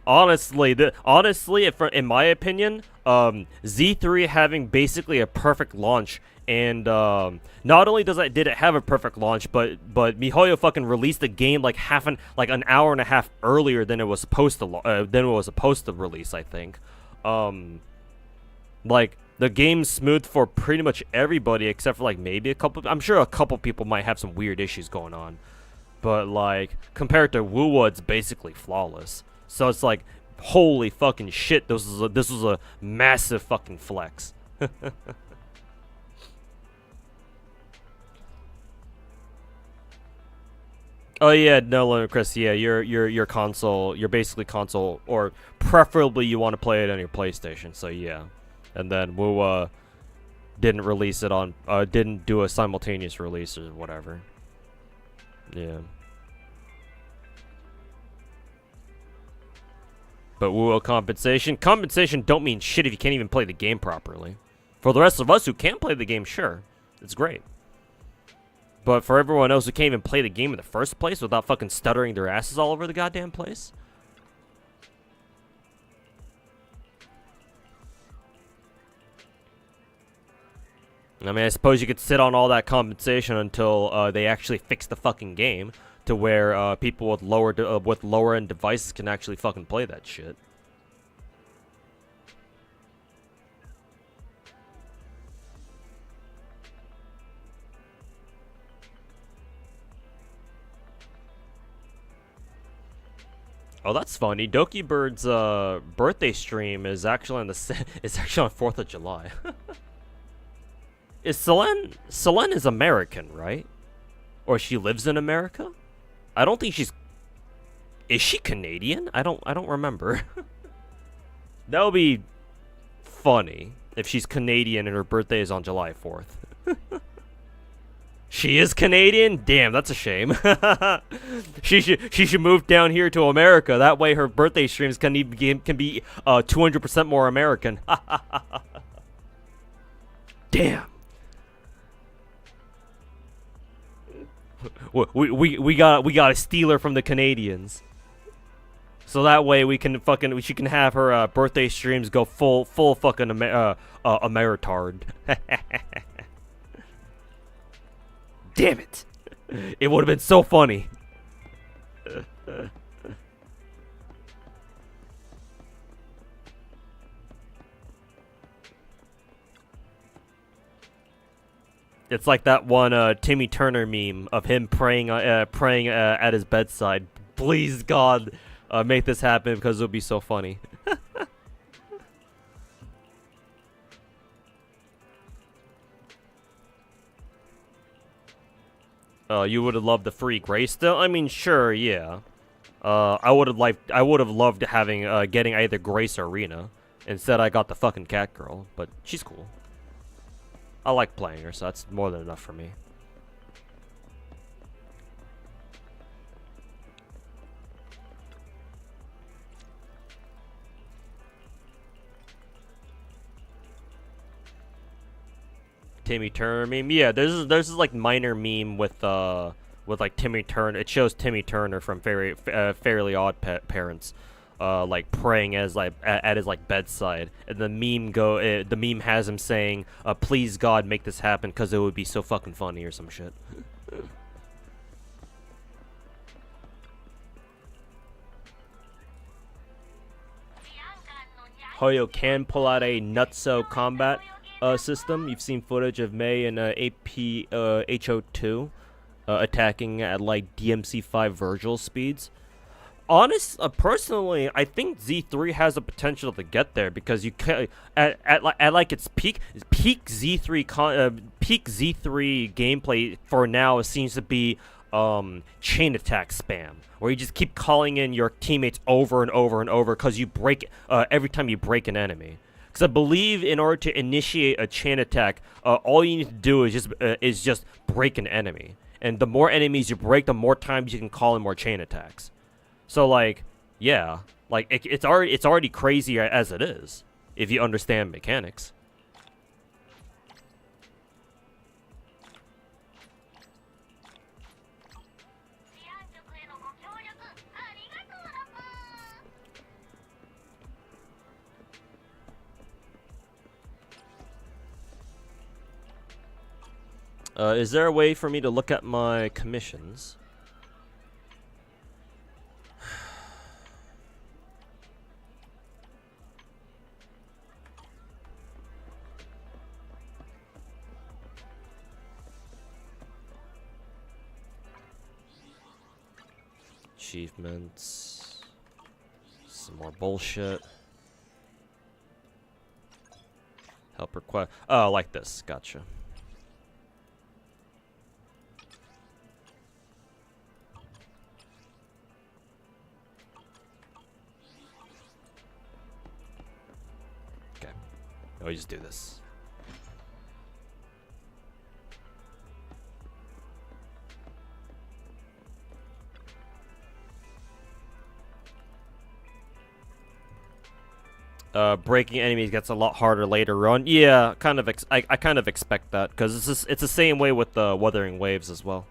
Speaker 1: Honestly, in my opinion, Z3 having basically a perfect launch, and not only did it have a perfect launch, but MiHoYo fucking released the game like an hour and a half earlier than it was supposed to release. I think, like, the game's smooth for pretty much everybody except for like maybe a couple. I'm sure a couple people might have some weird issues going on, but like compared to WUA, it's basically flawless. So it's like, holy fucking shit, this was a massive fucking flex. Oh yeah, no, Chris. Yeah, your console. You're basically console, or preferably you want to play it on your PlayStation. So yeah, and then WUA didn't release it on. Didn't do a simultaneous release or whatever. Yeah. But WUA compensation don't mean shit if you can't even play the game properly. For the rest of us who can't play the game, sure, it's great. But for everyone else who can't even play the game in the first place without fucking stuttering their asses all over the goddamn place. I mean, I suppose you could sit on all that compensation until they actually fix the fucking game to where people with lower end devices can actually fucking play that shit. Oh, that's funny. Doki Bird's birthday stream is actually on is actually on 4th of July. Is Selene is American, right? Or she lives in America? I don't think she's. Is she Canadian? I don't remember. That would be funny if she's Canadian and her birthday is on July 4th. She is Canadian? Damn, that's a shame. She should move down here to America. That way her birthday streams can be 200% more American. Damn. We got to steal her from the Canadians. So that way she can have her birthday streams go full fucking Ameritard. Damn it. It would have been so funny. It's like that one Timmy Turner meme of him praying at his bedside. Please, God, make this happen because it'll be so funny. You would have loved the free Grace still? I mean, sure, yeah. I would have loved having getting either Grace or Rena. Instead, I got the fucking cat girl, but she's cool. I like playing her, so that's more than enough for me. Timmy Turner meme. Yeah, there's this like minor meme with like Timmy Turner. It shows Timmy Turner from Fairly Odd Parents, like praying as like at his like bedside, and the meme has him saying, "Please God, make this happen, cause it would be so fucking funny" or some shit. Hoyo can pull out a nutso combat system. You've seen footage of Mei and HO2 attacking at like DMC5 Virgil speeds. Personally, I think Z3 has the potential to get there because you can at like its peak Z3 peak Z3 gameplay for now seems to be chain attack spam, where you just keep calling in your teammates over and over and over because you break every time you break an enemy. Because I believe in order to initiate a chain attack, all you need to do is just break an enemy, and the more enemies you break, the more times you can call in more chain attacks. So like, yeah, like it's already crazy as it is if you understand mechanics. Is there a way for me to look at my commissions? Achievements. Some more bullshit. Help request. Oh, like this. Gotcha. Okay. Now we just do this. Breaking enemies gets a lot harder later on. Yeah, kind of. I kind of expect that because it's the same way with the wuthering waves as well.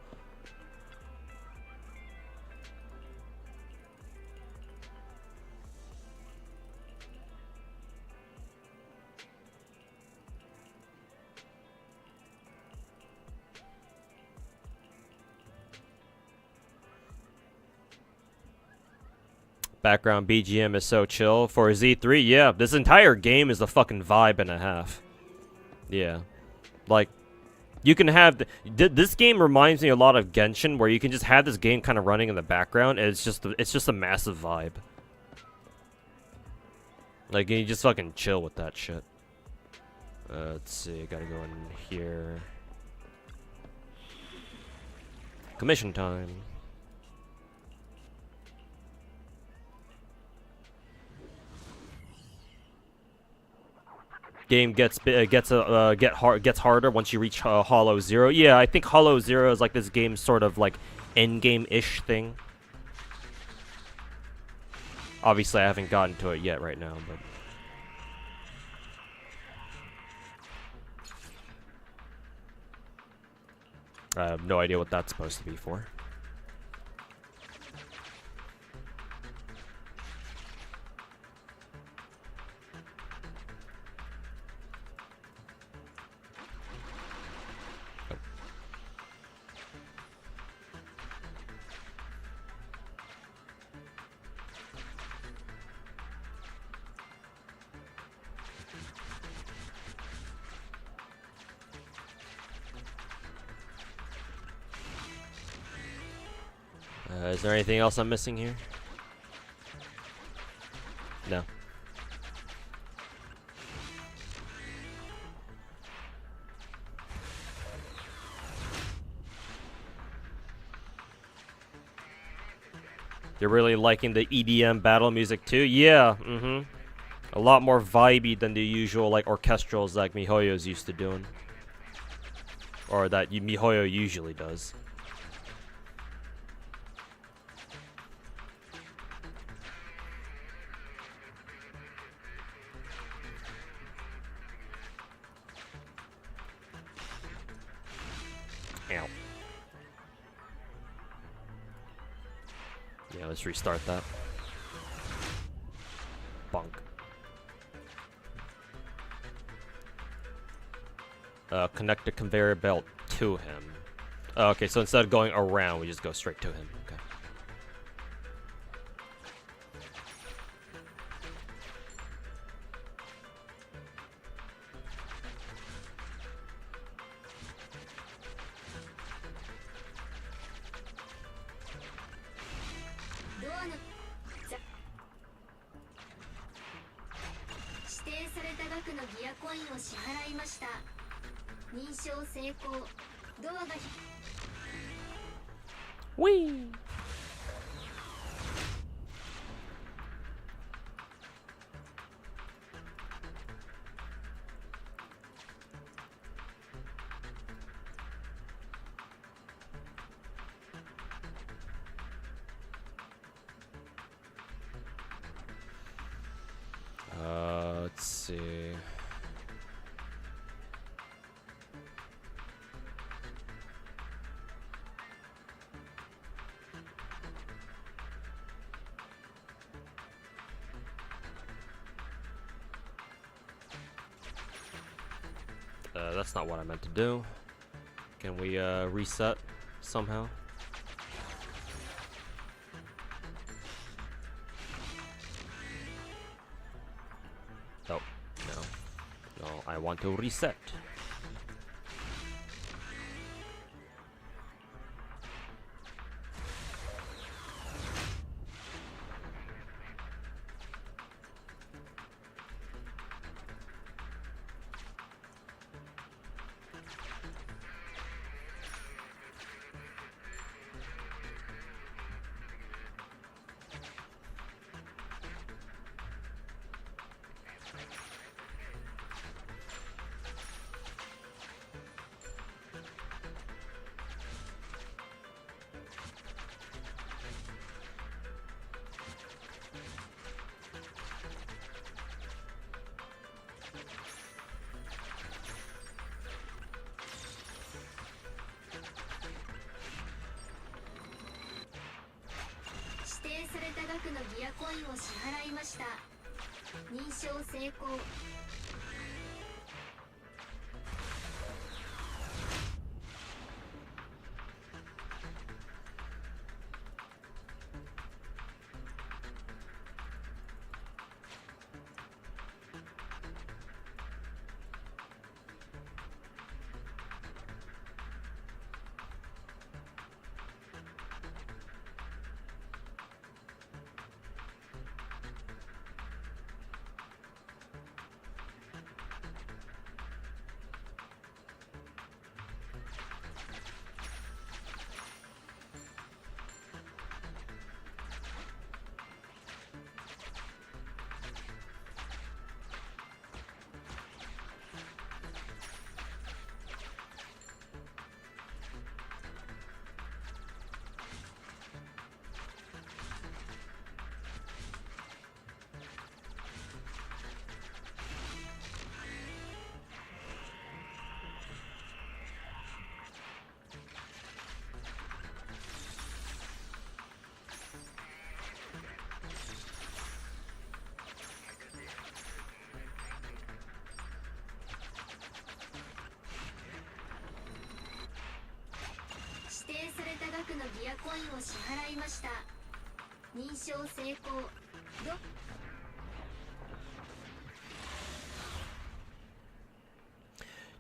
Speaker 1: Background BGM is so chill. For Z3, yeah, this entire game is a fucking vibe and a half. Yeah. Like, you can have... this game reminds me a lot of Genshin, where you can just have this game kind of running in the background, and it's just a massive vibe. Like, you just fucking chill with that shit. Let's see, I gotta go in here. Commission time. Game gets harder once you reach Hollow Zero. Yeah, I think Hollow Zero is like this game's sort of like end game-ish thing. Obviously, I haven't gotten to it yet right now, but I have no idea what that's supposed to be for. Is there anything else I'm missing here? No. You're really liking the EDM battle music too? Yeah, a lot more vibey than the usual like orchestrals like MiHoYo's used to doing. Or that MiHoYo usually does. Ow. Yeah, let's restart that. Bonk. Connect the conveyor belt to him. Okay, so instead of going around, we just go straight to him. Okay. Whee! Let's see. That's not what I meant to do. Can we reset somehow? Oh, no. No, I want to reset.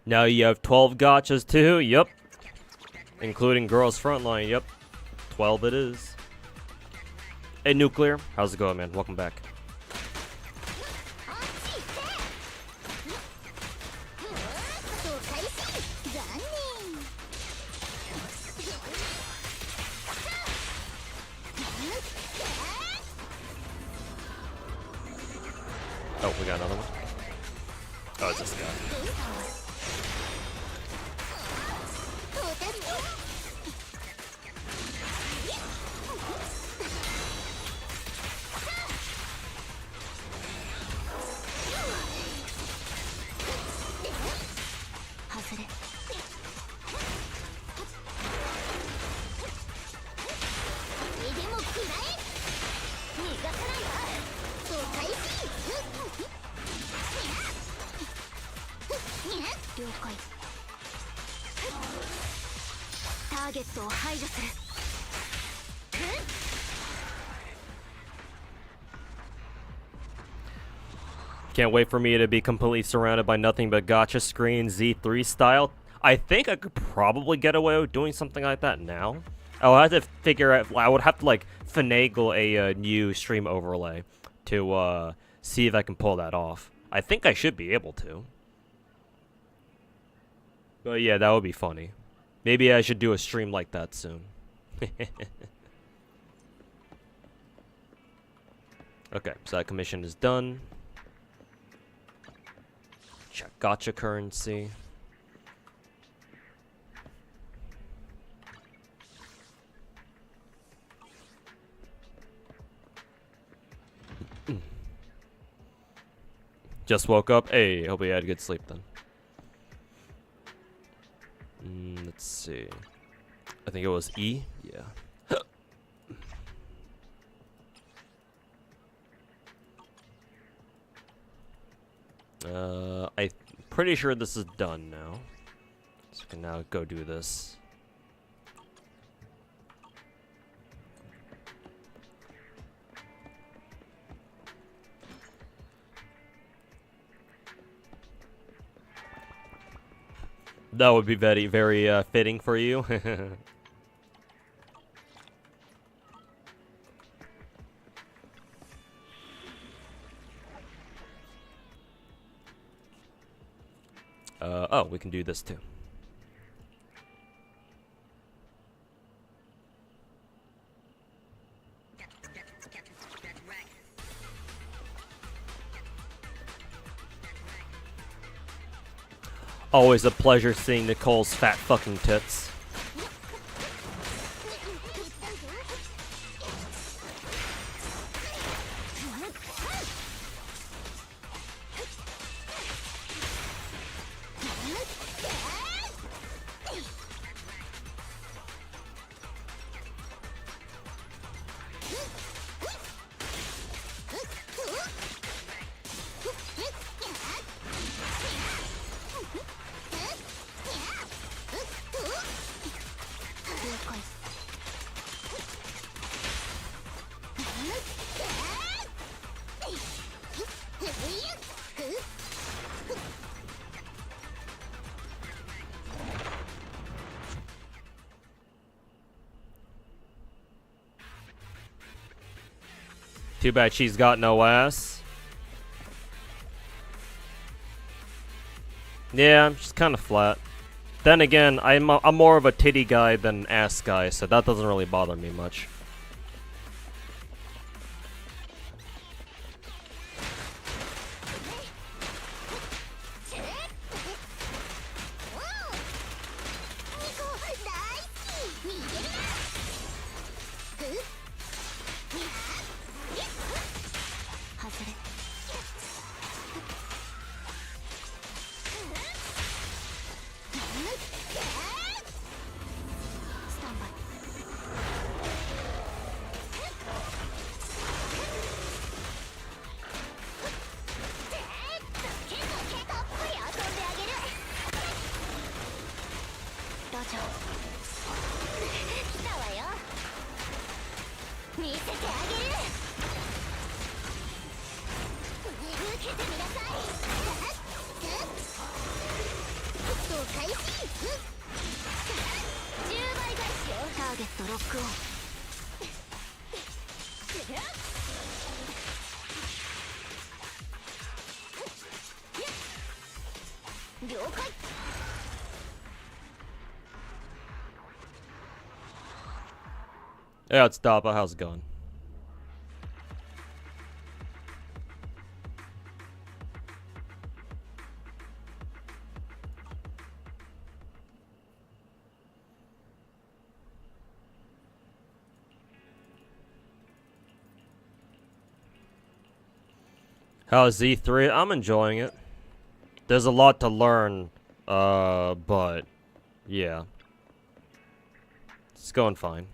Speaker 1: Now you have 12 gachas too, yep. Including Girls Frontline, yep. 12 it is. Hey Nuclear, how's it going, man? Welcome back. Oh, we got another one? Oh, it's this guy. Can't wait for me to be completely surrounded by nothing but gacha screen Z3 style. I think I could probably get away with doing something like that now. I'll have to figure out. I would have to like finagle a new stream overlay to see if I can pull that off. I think I should be able to. But yeah, that would be funny. Maybe I should do a stream like that soon. Okay, so that commission is done. Check gacha currency. Just woke up. Hey, hope you had a good sleep then. Let's see. I think it was E. Yeah. I'm pretty sure this is done now. So I can now go do this. That would be very, very fitting for you. Oh, we can do this too. Always a pleasure seeing Nicole's fat fucking tits. Too bad she's got no ass. Yeah, she's kind of flat. Then again, I'm more of a titty guy than ass guy, so that doesn't really bother me much. Yeah, it's Dappa. How's it going? How's Z3? I'm enjoying it. There's a lot to learn, but yeah. It's going fine.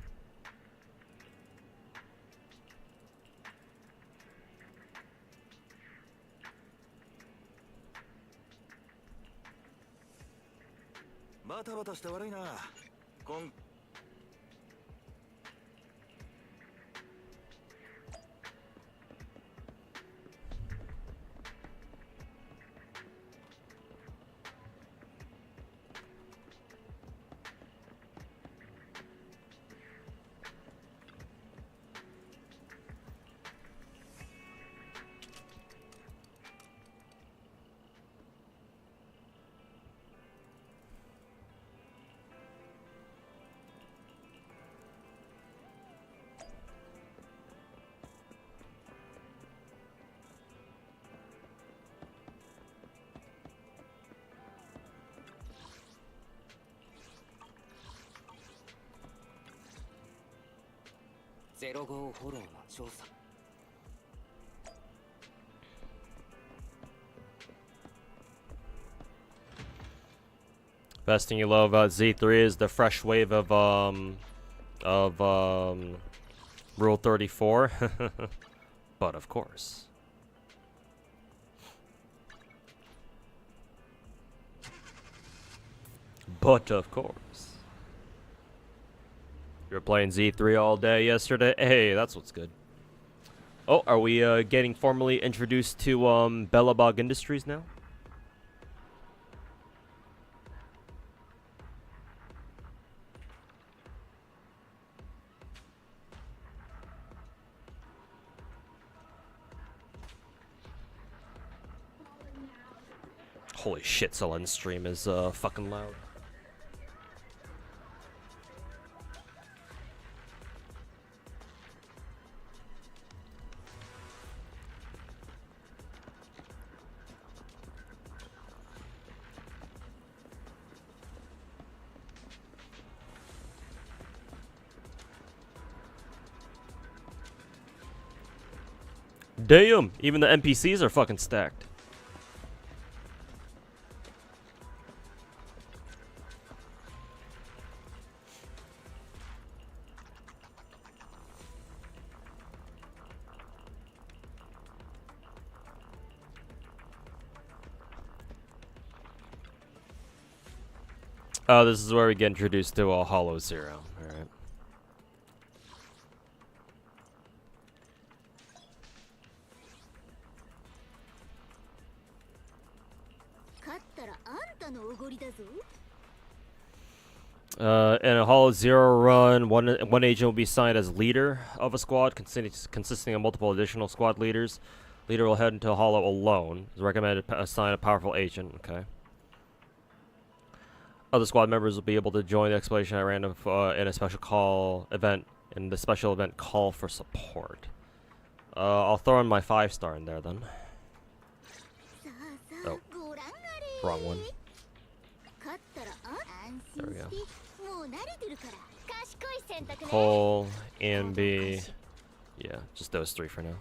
Speaker 1: Best thing you love about Z3 is the fresh wave of Rule 34. But of course. But of course. You were playing Z3 all day yesterday? Hey, that's what's good. Oh, are we getting formally introduced to Bellabog Industries now? Holy shit, Solen's stream is fucking loud. Damn, even the NPCs are fucking stacked. Oh, this is where we get introduced to Hollow Zero. Alright. In a Hollow Zero run, one agent will be assigned as leader of a squad, consisting of multiple additional squad leaders. Leader will head into Hollow alone. It's recommended to assign a powerful agent. Okay. Other squad members will be able to join the exploration at random in a special call event. In the special event, call for support. I'll throw in my 5-star in there then. Oh, wrong one. There we go. Cole, Ambi. Yeah, just those 3 for now.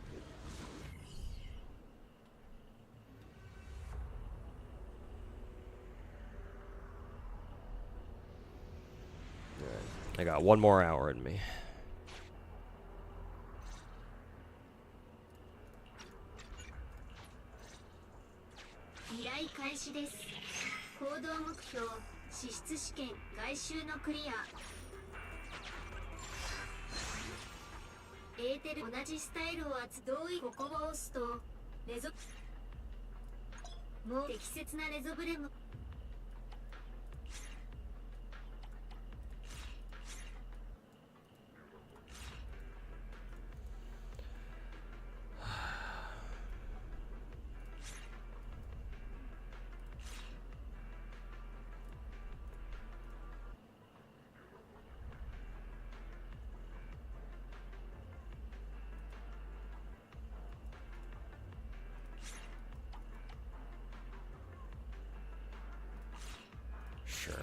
Speaker 1: I got 1 more hour in me. Sure.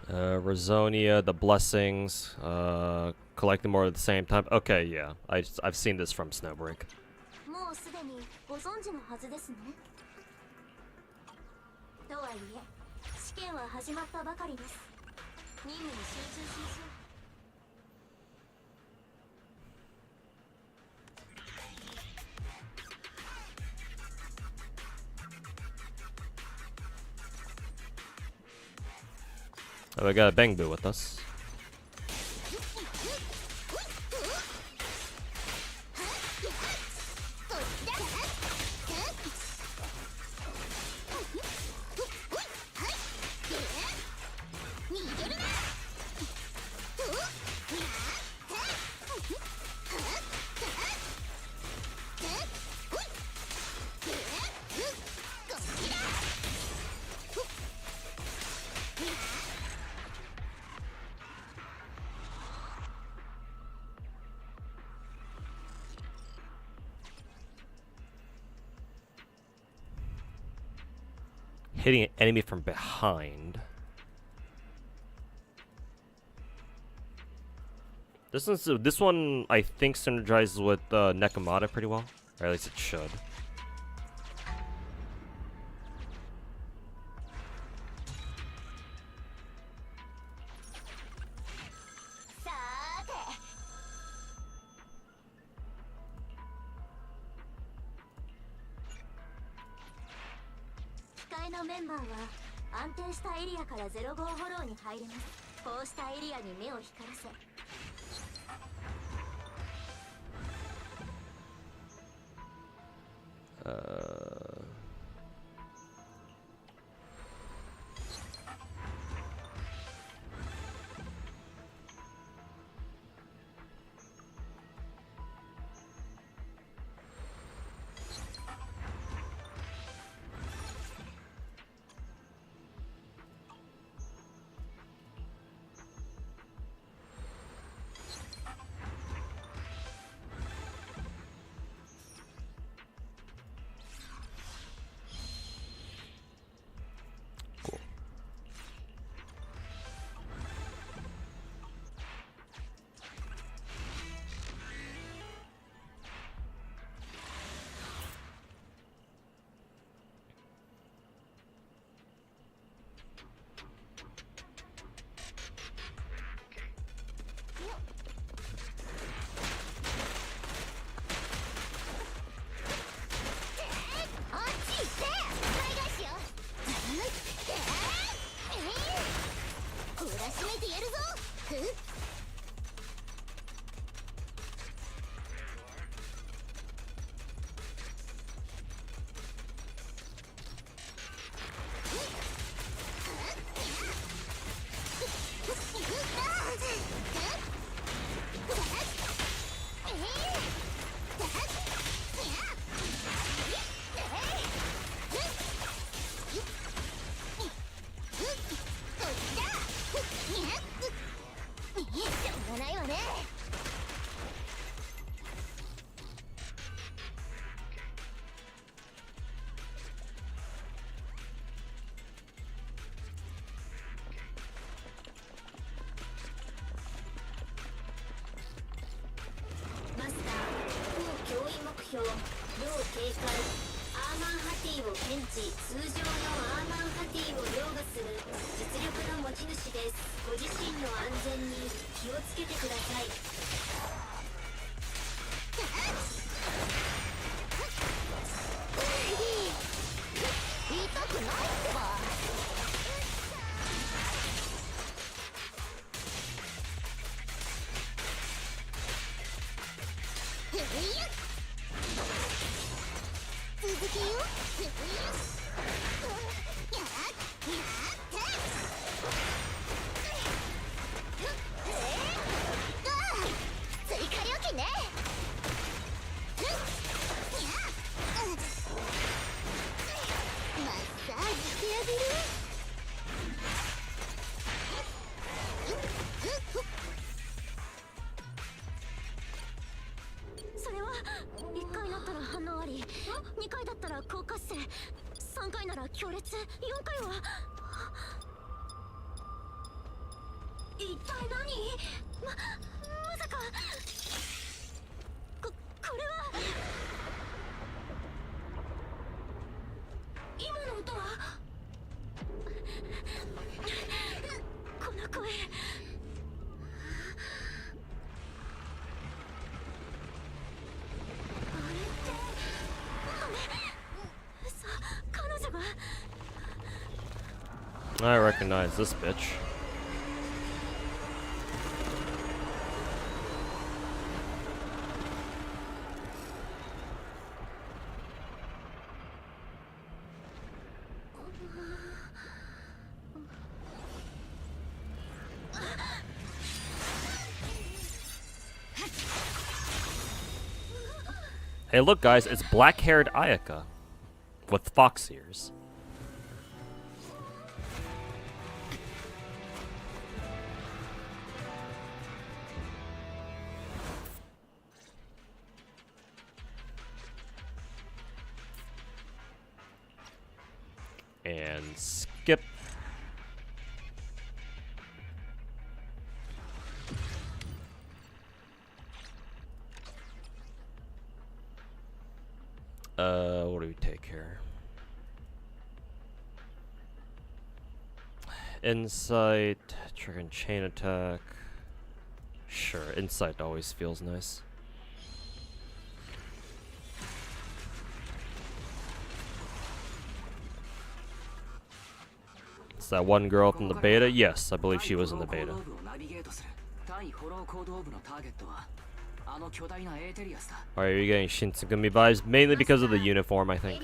Speaker 1: Rosonia, the blessings, collecting more at the same time. Okay, yeah, I've seen this from Snowbreak. Oh, we got a Bangboo with us. hitting an enemy from behind. This one I think synergizes with Nekomata pretty well, or at least it should. I recognize this bitch. Hey, look, guys, it's black-haired Ayaka with fox ears. And skip. What do we take here? Insight, trigger and chain attack. Sure, insight always feels nice. Is that one girl from the beta? Yes, I believe she was in the beta. Are you getting Shinsengumi vibes? Mainly because of the uniform, I think.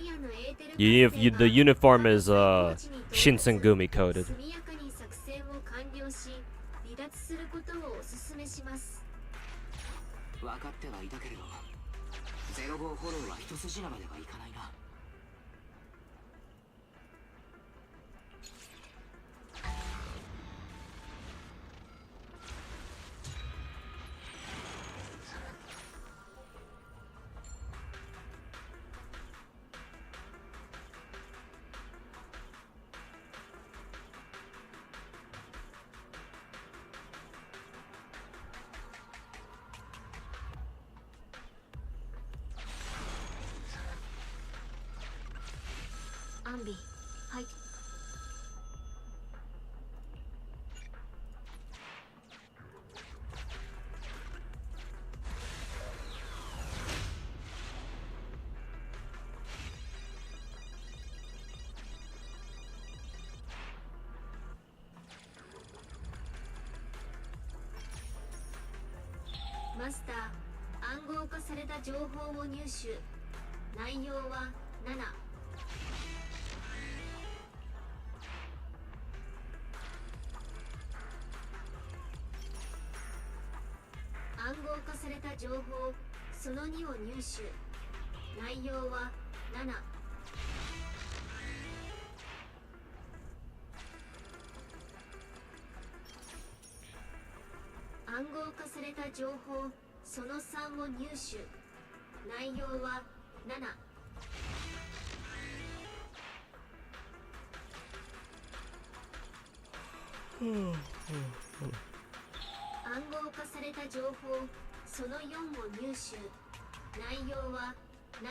Speaker 1: The uniform is Shinsengumi coded.
Speaker 2: Master, 暗号化された情報を入手。内容は7。暗号化された情報その2を入手。内容は7。暗号化された情報その3を入手。内容は7。暗号化された情報その4を入手。内容は7。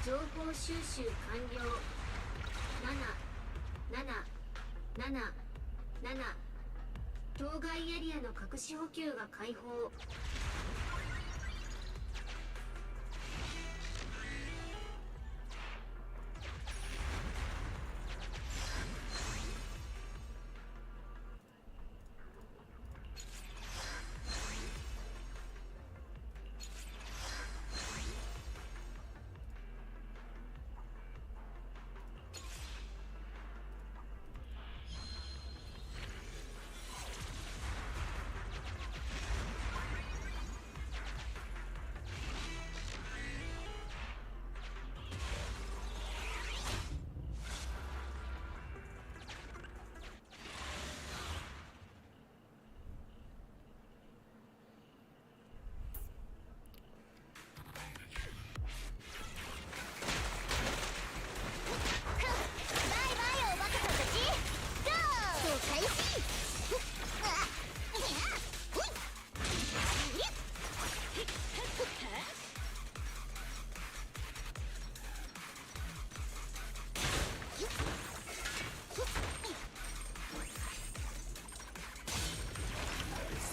Speaker 2: 情報収集完了。7当該エリアの隠し補給が開放。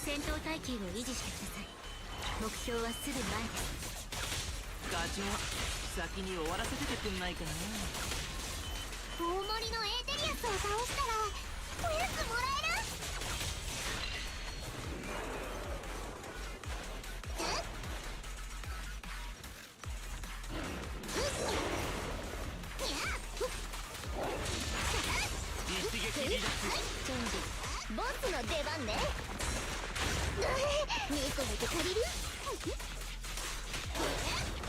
Speaker 2: 戦闘体系を維持してください。目標はすぐ前です。
Speaker 3: ガチャ、先に終わらせててくんないかな。
Speaker 2: 大森のエーテリアスを倒したらおやつもらえる？ボスの出番ね。2個だけ借りる？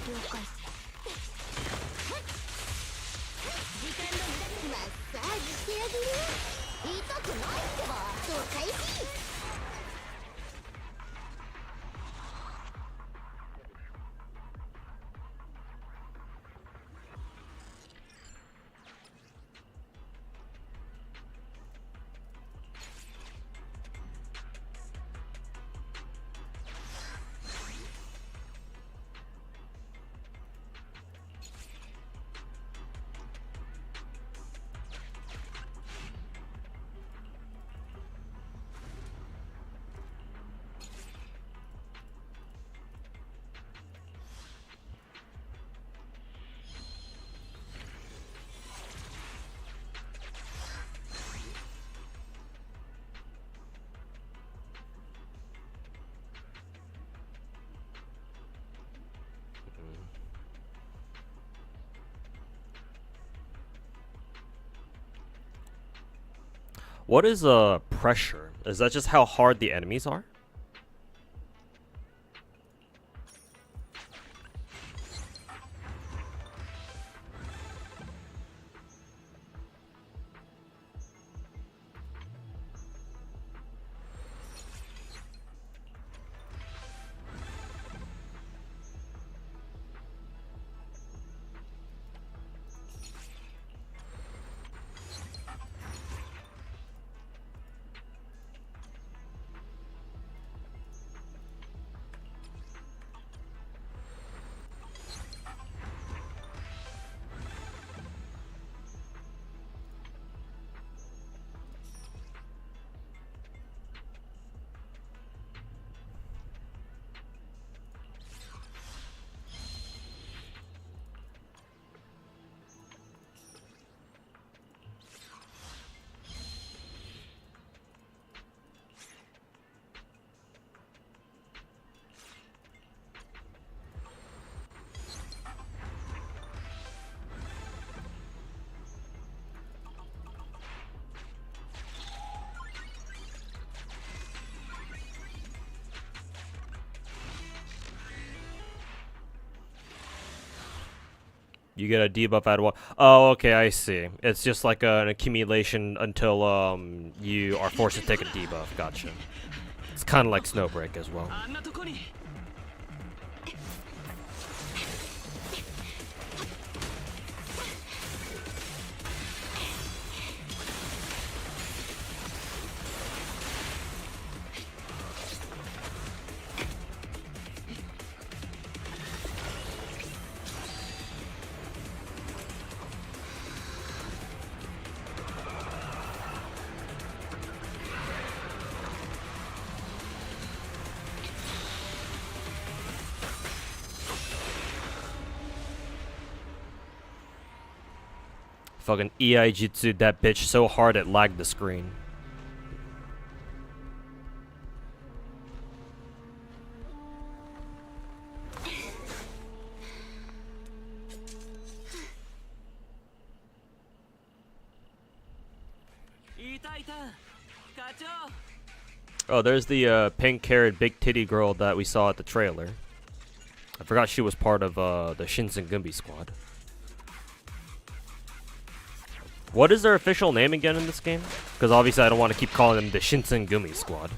Speaker 2: 了解。時間の無駄にマッサージしてあげる。痛くないってば。そう開始。
Speaker 1: What is pressure? Is that just how hard the enemies are? You get a debuff out of what? Oh, okay, I see. It's just like an accumulation until you are forced to take a debuff. Gotcha. It's kind of like Snowbreak as well.
Speaker 3: あんなとこに
Speaker 1: Fucking EI Jutsu that bitch so hard it lagged the screen. Oh, there's the pink-haired, big-titty girl that we saw at the trailer. I forgot she was part of the Shinsengumi squad. What is their official name again in this game? Because obviously I don't want to keep calling them the Shinsengumi squad.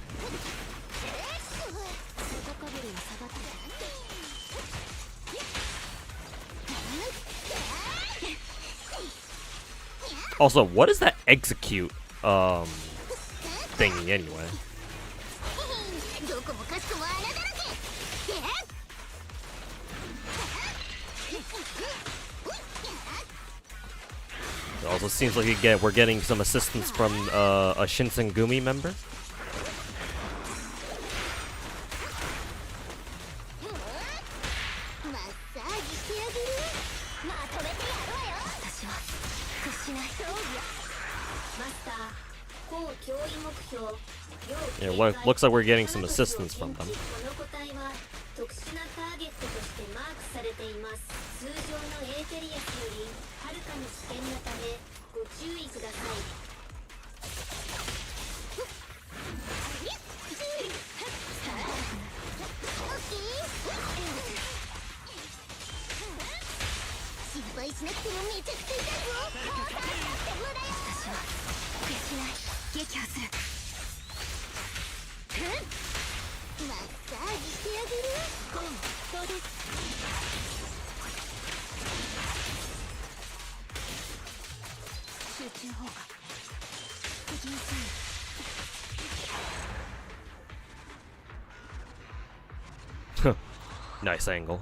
Speaker 1: Also, what is that execute thingy anyway? It also seems like we're getting some assistance from a Shinsengumi member. Yeah, looks like we're getting some assistance from them.
Speaker 2: 特殊なターゲットとしてマークされています。通常のエーテリアスよりはるかに危険なためご注意ください。心配しなくてもめちゃくちゃ痛いぞ。私は屈しない。撃破する。マッサージしてあげる。そうです。集中砲火。敵に注意。
Speaker 1: Nice angle.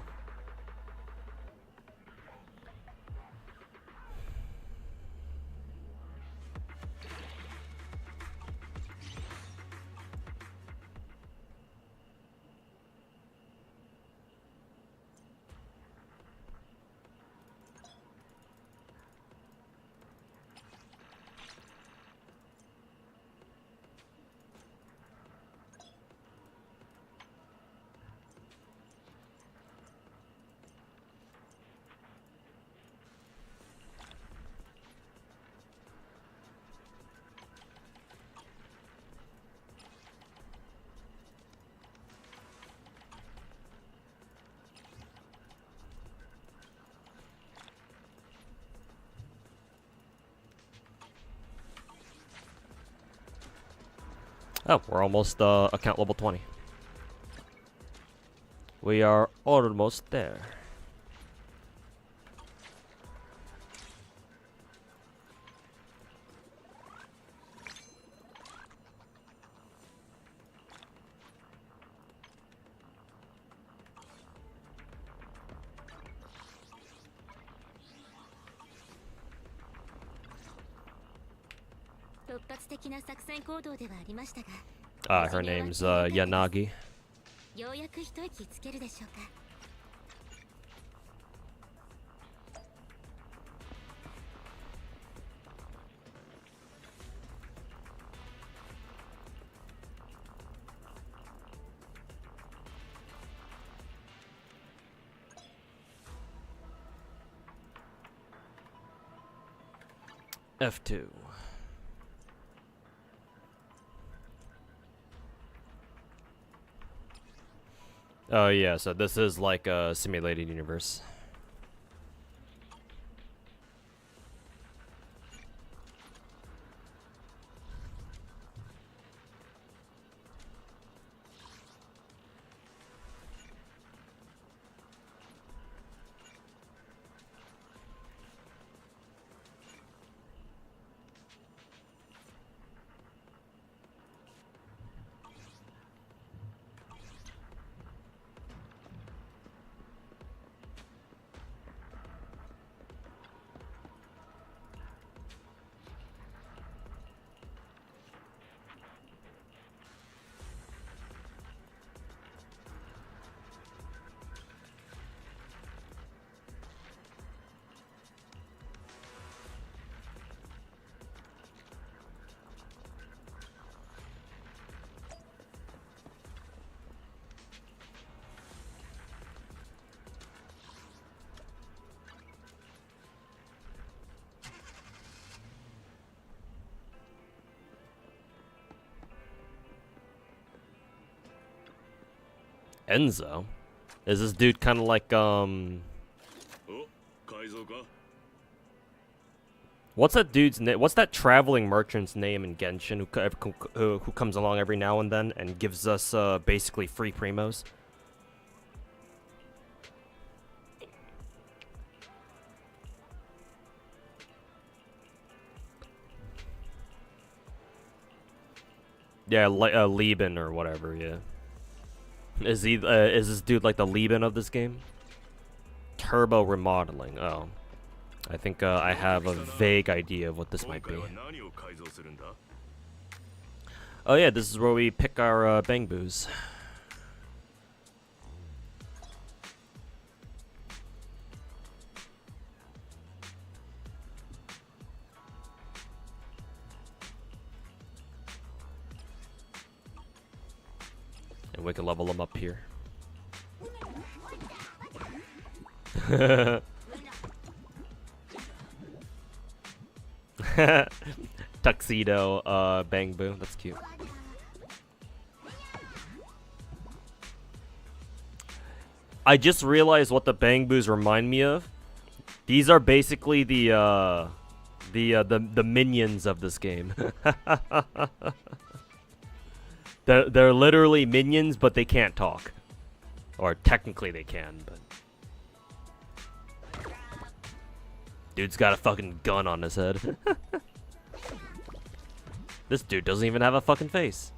Speaker 1: Oh, we're almost account level 20. We are almost there. Her name's Yanagi.
Speaker 2: ようやく一息つけるでしょうか。
Speaker 1: F2. Oh yeah, so this is like a simulated universe. Enzo? Is this dude kind of like, what's that dude's name? What's that traveling merchant's name in Genshin who comes along every now and then and gives us, basically free primos? Yeah, Lieben or whatever, yeah. Is this dude like the Lieben of this game? Turbo remodeling, oh. I think, I have a vague idea of what this might be. Oh yeah, this is where we pick our, Bangboos. And we can level them up here. Tuxedo, Bangboo. That's cute. I just realized what the Bangboos remind me of. These are basically the minions of this game. They're literally minions, but they can't talk. Or technically they can, but... Dude's got a fucking gun on his head. This dude doesn't even have a fucking face.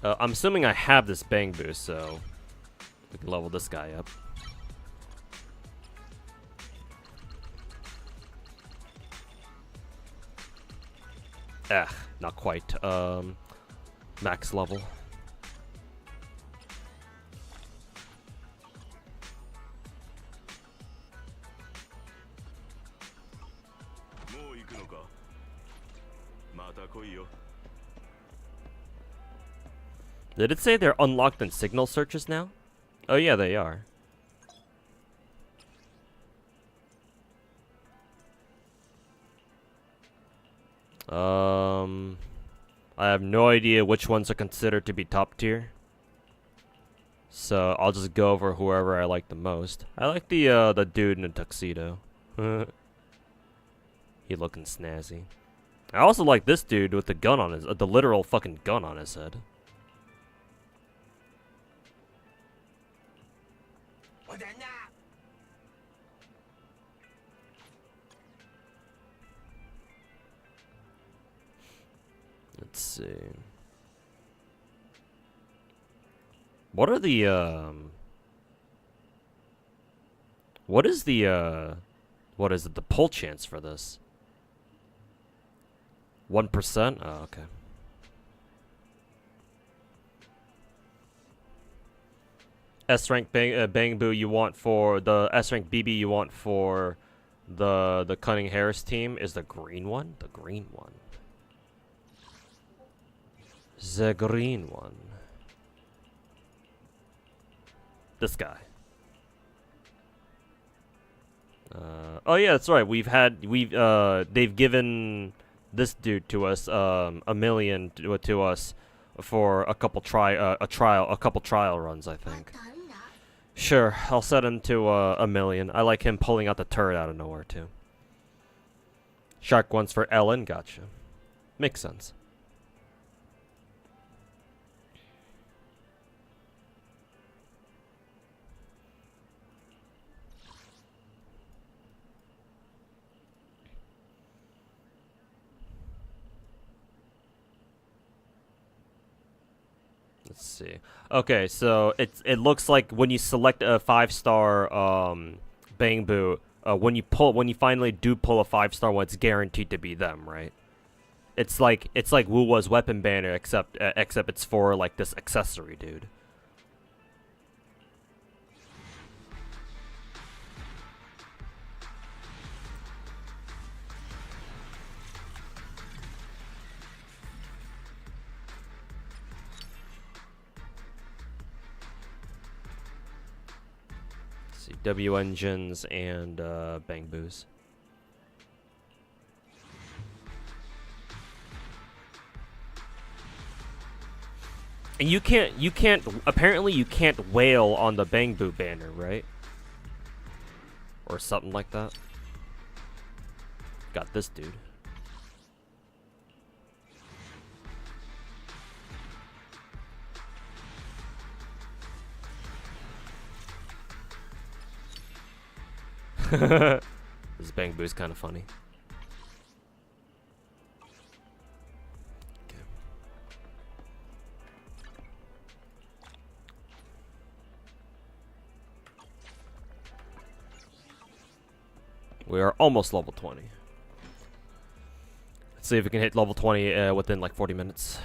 Speaker 1: I'm assuming I have this Bangboo, so we can level this guy up. Not quite. Max level. Did it say they're unlocked in signal searches now? Oh yeah, they are. I have no idea which ones are considered to be top tier. So I'll just go over whoever I like the most. I like the dude in a tuxedo. He looking snazzy. I also like this dude with the gun on his, the literal fucking gun on his head. Let's see. What are the what is the what is it, the pull chance for this? 1%? Oh, okay. S rank Bangboo you want for the S rank BB you want for the Cunning Harris team is the green one? The green one. The green one. This guy. Oh yeah, that's right. They've given this dude to us, a million to us for a couple trial runs, I think. Sure, I'll set him to a million. I like him pulling out the turret out of nowhere too. Shark ones for Ellen, gotcha. Makes sense. Let's see. Okay, so it looks like when you select a 5-star Bangboo, when you finally do pull a 5-star one, it's guaranteed to be them, right? It's like Wuwa's weapon banner, except it's for like this accessory dude. W engines and Bangboos. And you can't apparently you can't wail on the Bangboo banner, right? Or something like that. Got this dude. This Bangboo's kind of funny. Okay. We are almost level 20. Let's see if we can hit level 20 within like 40 minutes.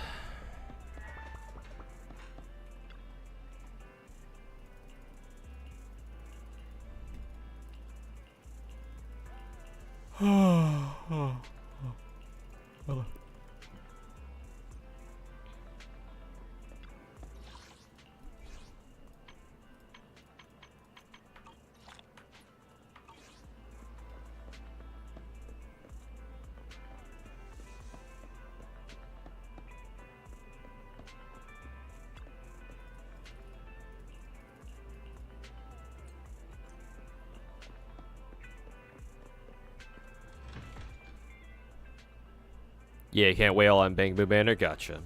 Speaker 1: Yeah, you can't wail on Bangboo banner. Gotcha.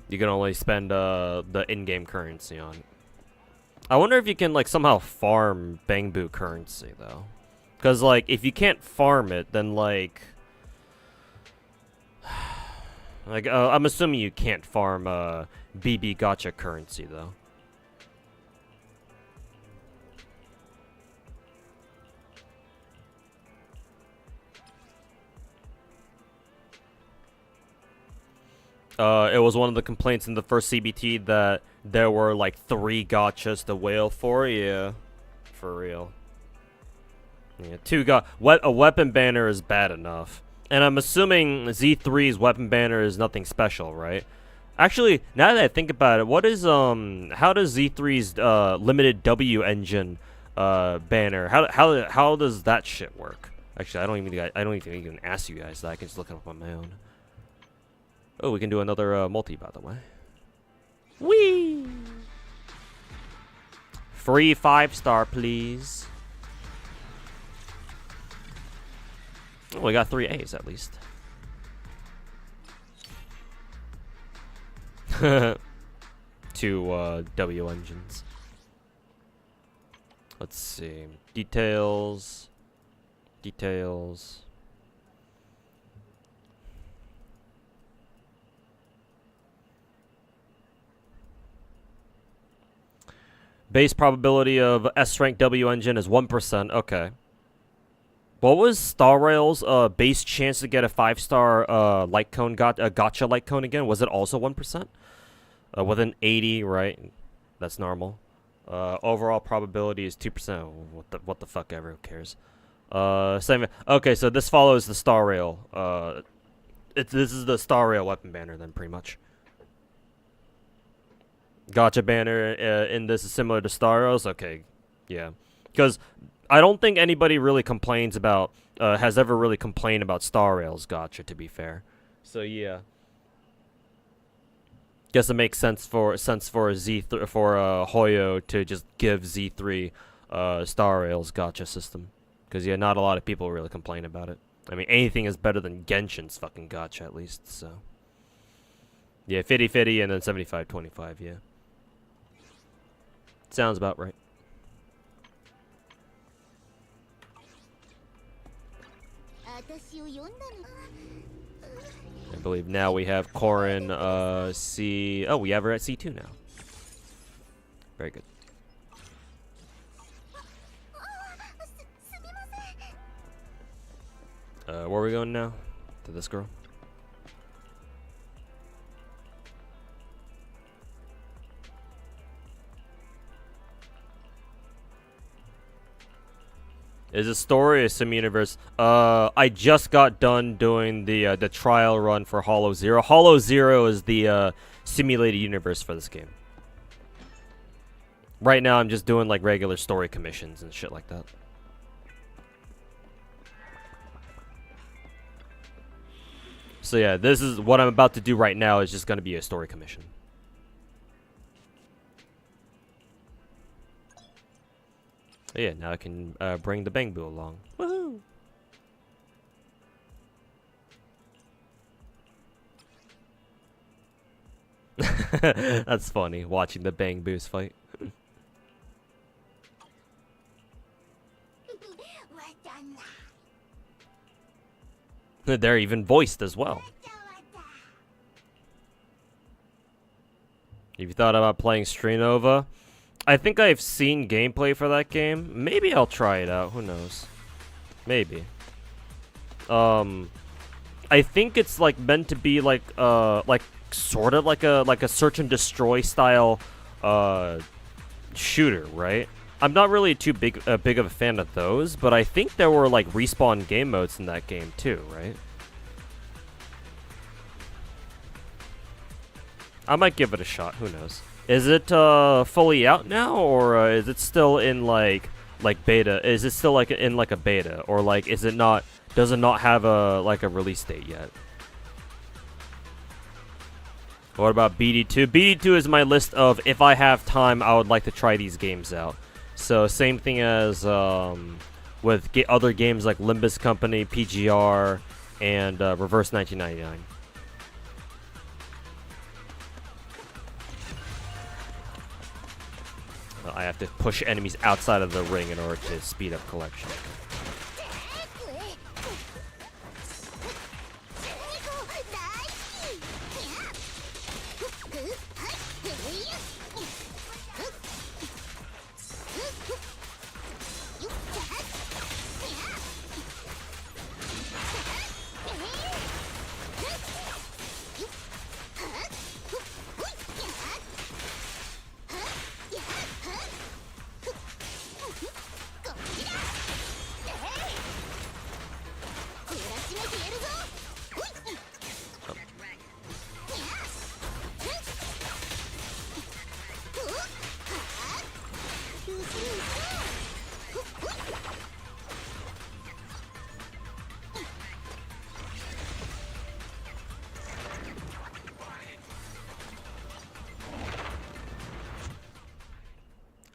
Speaker 1: You can only spend the in-game currency on. I wonder if you can like somehow farm Bangboo currency though, because like if you can't farm it, then like I'm assuming you can't farm BB Gacha currency though. It was one of the complaints in the first CBT that there were like 3 gachas to wail for. Yeah, for real. Yeah, a weapon banner is bad enough, and I'm assuming Z3's weapon banner is nothing special, right? Actually, now that I think about it, what is how does Z3's limited W engine banner? How does that shit work? Actually, I don't even ask you guys that. I can just look it up on my own. Oh, we can do another multi, by the way. Whee! Free 5-star, please. Oh, we got 3 A's at least. 2 W engines. Let's see. Details. Details. Base probability of S-rank W engine is 1%. Okay. What was Star Rail's base chance to get a 5-star light cone gacha light cone again? Was it also 1%? With an 80, right? That's normal. Overall probability is 2%. What the fuck ever, who cares? Same. Okay, so this follows the Star Rail. This is the Star Rail weapon banner then, pretty much. Gacha banner in this is similar to Star Rail's. Okay, yeah, because I don't think anybody really complains about has ever really complained about Star Rail's gacha, to be fair. So yeah, guess it makes sense for Z3 for Hoyo to just give Z3 Star Rail's gacha system, because yeah, not a lot of people really complain about it. I mean, anything is better than Genshin's fucking gacha at least. So yeah, 50-50 and then 75-25. Yeah, sounds about right. I believe now we have Corrin, C... Oh, we have her at C2 now. Very good. Where are we going now? To this girl? Is a story a sim universe? I just got done doing the trial run for Hollow Zero. Hollow Zero is the simulated universe for this game. Right now, I'm just doing like regular story commissions and shit like that. So yeah, this is what I'm about to do right now. Is just gonna be a story commission. Yeah, now I can bring the Bangboo along. Woohoo! That's funny, watching the Bangboos fight. They're even voiced as well. If you thought about playing Strenova, I think I've seen gameplay for that game. Maybe I'll try it out. Who knows? Maybe. I think it's like meant to be like sort of like a search and destroy style shooter, right? I'm not really too big of a fan of those, but I think there were like respawn game modes in that game too, right? I might give it a shot. Who knows? Is it fully out now, or is it still in like beta? Is it still like in like a beta, or like is it not? Does it not have a like a release date yet? What about BD2? BD2 is my list of if I have time, I would like to try these games out. So same thing as with other games like Limbus Company, PGR, and Reverse 1999. I have to push enemies outside of the ring in order to speed up collection.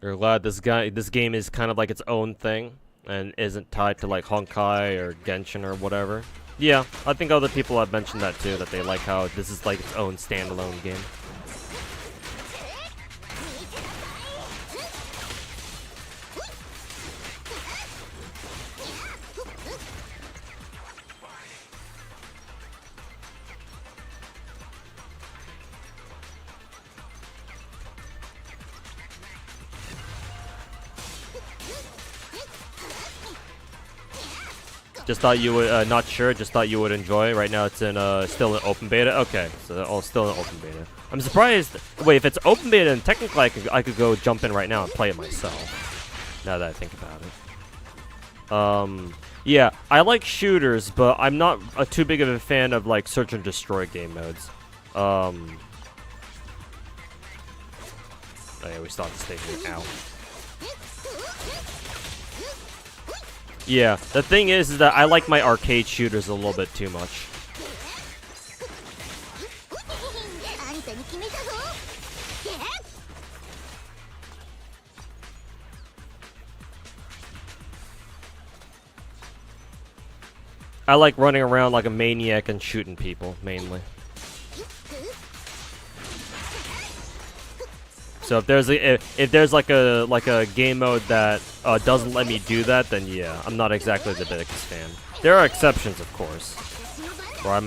Speaker 1: You're glad this game is kind of like its own thing and isn't tied to like Honkai or Genshin or whatever. Yeah, I think other people have mentioned that too, that they like how this is like its own standalone game. Just thought you would, not sure, just thought you would enjoy. Right now it's in, still in open beta. Okay, so still in open beta. I'm surprised. Wait, if it's open beta, then technically I could go jump in right now and play it myself. Now that I think about it. Yeah, I like shooters, but I'm not too big of a fan of like search and destroy game modes. Oh yeah, we still have to stay here. Ow. Yeah, the thing is that I like my arcade shooters a little bit too much. I like running around like a maniac and shooting people, mainly. So if there's like a game mode that doesn't let me do that, then yeah, I'm not exactly the biggest fan. There are exceptions, of course. Or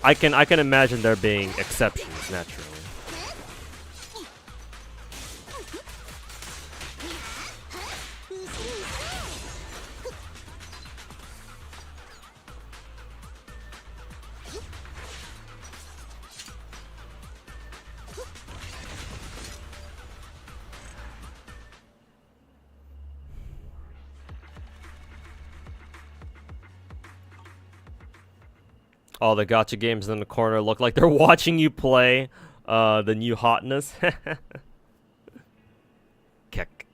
Speaker 1: I can imagine there being exceptions naturally. All the gacha games in the corner look like they're watching you play the new hotness. Kek.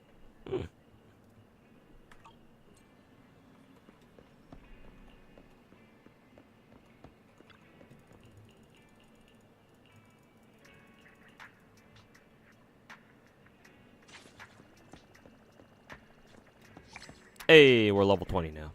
Speaker 1: Hey, we're level 20 now.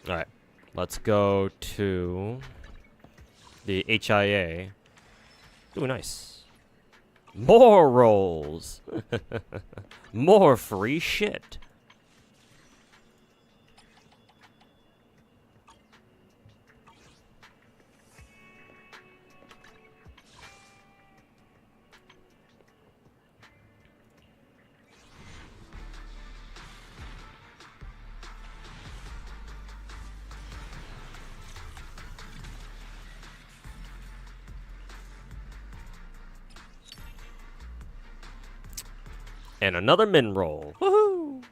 Speaker 1: Alright, let's go to the HIA. Ooh, nice. More rolls! More free shit. And another min roll. Woohoo!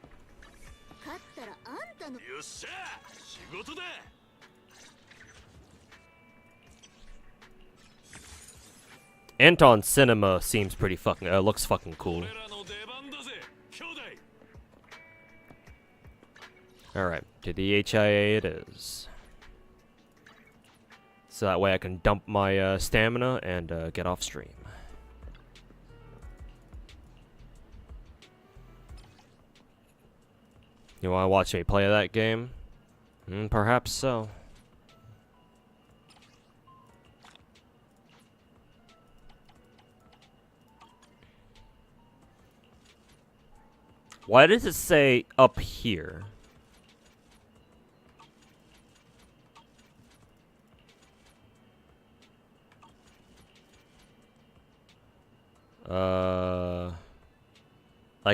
Speaker 1: Anton Cinema seems pretty fucking, looks fucking cool. Alright, to the HIA it is. So that way I can dump my stamina and get off stream. You want to watch me play that game? Perhaps so. Why does it say up here? I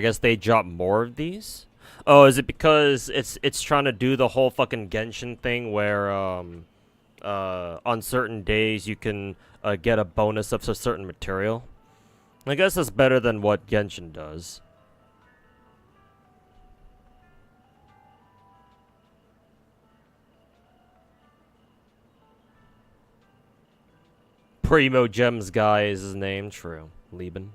Speaker 1: guess they drop more of these? Oh, is it because it's trying to do the whole fucking Genshin thing where on certain days you can get a bonus of a certain material? I guess that's better than what Genshin does. Primo Gems guy is his name, true. Lieben.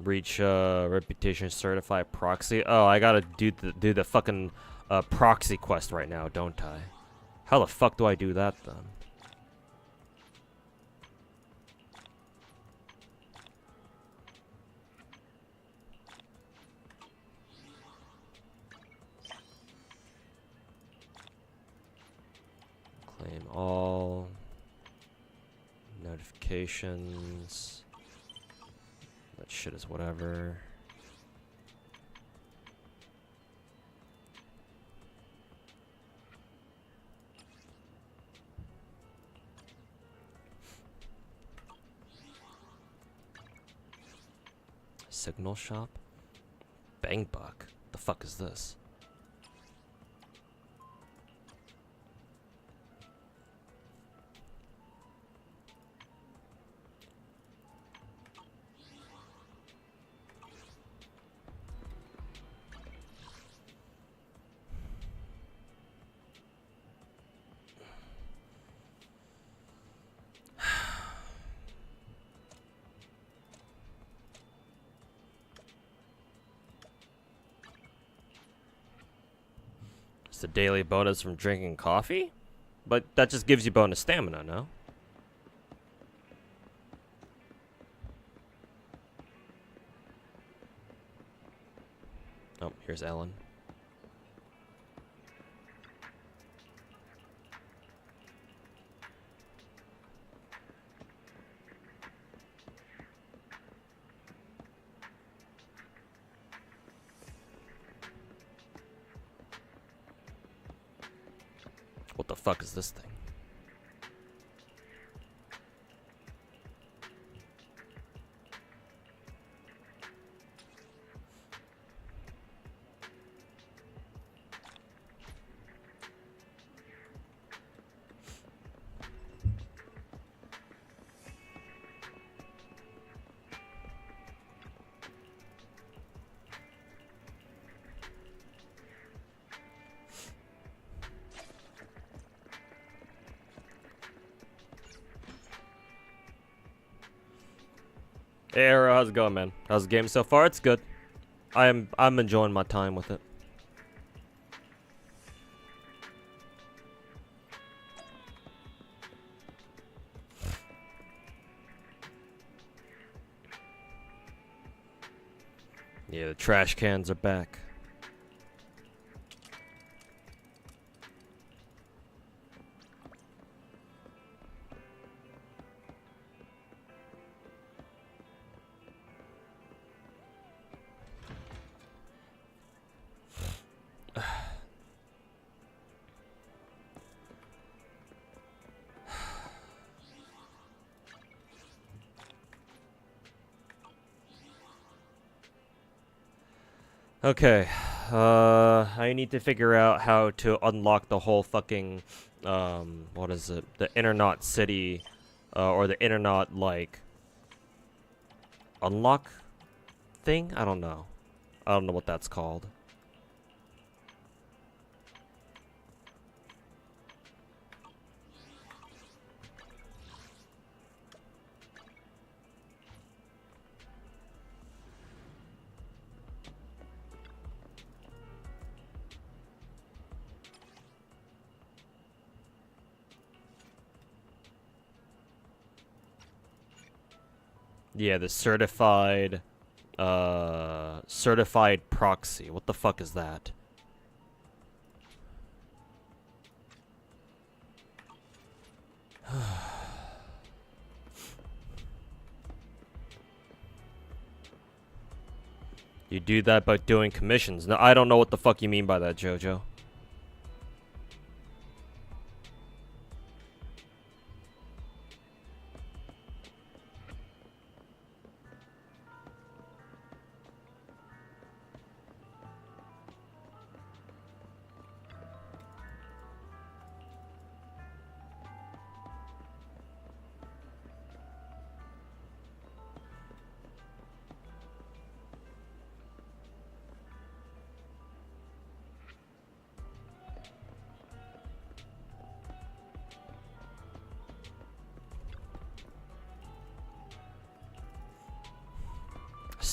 Speaker 1: Reach reputation certified proxy. Oh, I gotta do the fucking proxy quest right now, don't I? How the fuck do I do that then? Claim all notifications. That shit is whatever. Signal shop? Bangboo. The fuck is this? It's a daily bonus from drinking coffee? But that just gives you bonus stamina, no? Oh, here's Ellen. What the fuck is this thing? Hey Arrow, how's it going, man? How's the game so far? It's good. I'm enjoying my time with it. Yeah, the trash cans are back. Okay, I need to figure out how to unlock the whole fucking, what is it? The Internet City, or the Internet, like, unlock thing? I don't know. I don't know what that's called. Yeah, the certified proxy. What the fuck is that? You do that by doing commissions. No, I don't know what the fuck you mean by that, Jojo.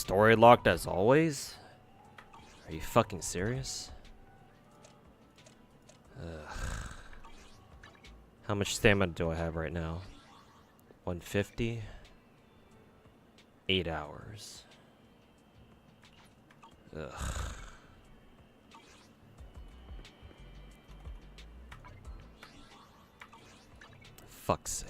Speaker 1: story locked as always? Are you fucking serious? Ugh. How much stamina do I have right now? 150? 8 hours. Ugh. Fuck's sake.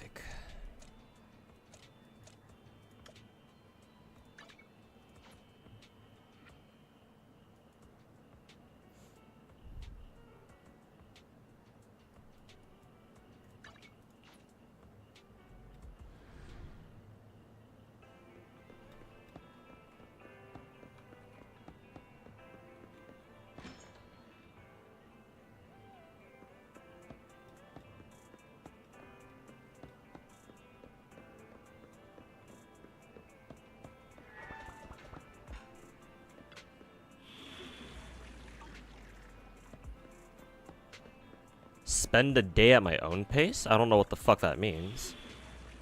Speaker 1: Spend a day at my own pace? I don't know what the fuck that means.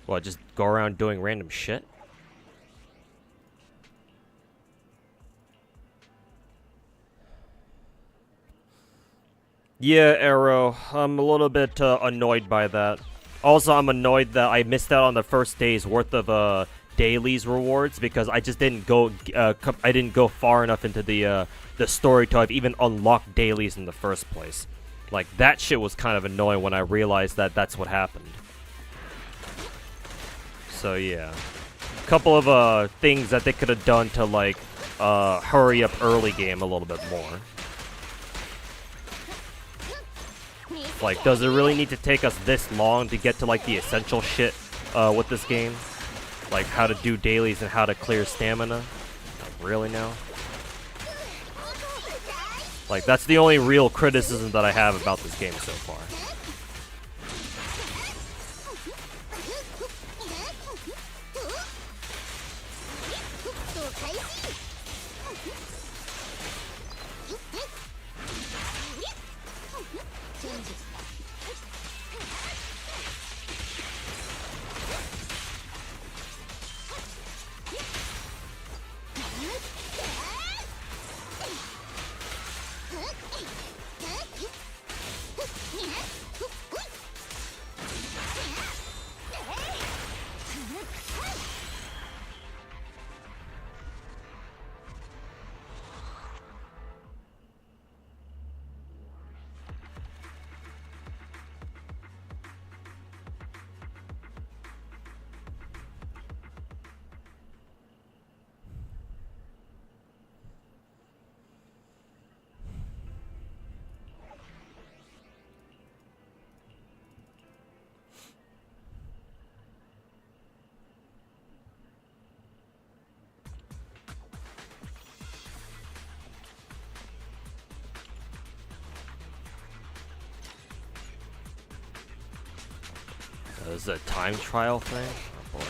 Speaker 1: What, just go around doing random shit? Yeah, Arrow. I'm a little bit annoyed by that. Also, I'm annoyed that I missed out on the first day's worth of dailies rewards because I just didn't go. I didn't go far enough into the story to have even unlocked dailies in the first place. Like, that shit was kind of annoying when I realized that that's what happened. So, yeah. A couple of, things that they could have done to, like, hurry up early game a little bit more. Like, does it really need to take us this long to get to, like, the essential shit, with this game? Like, how to do dailies and how to clear stamina? Like, really now? Like, that's the only real criticism that I have about this game so far. This is a time trial thing? Oh boy.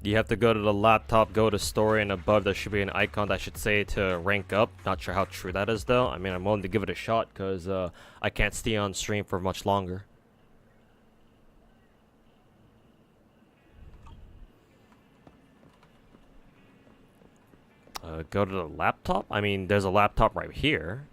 Speaker 1: You have to go to the laptop, go to story, and above there should be an icon that should say to rank up. Not sure how true that is though. I mean, I'm willing to give it a shot because I can't stay on stream for much longer. Go to the laptop? I mean, there's a laptop right here.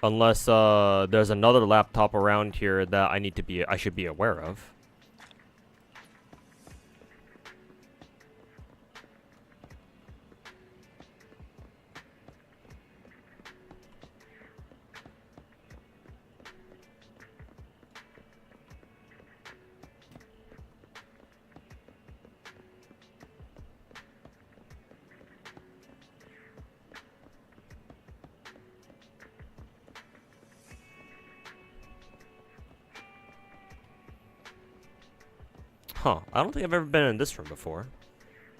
Speaker 1: Unless there's another laptop around here that I should be aware of. Huh, I don't think I've ever been in this room before.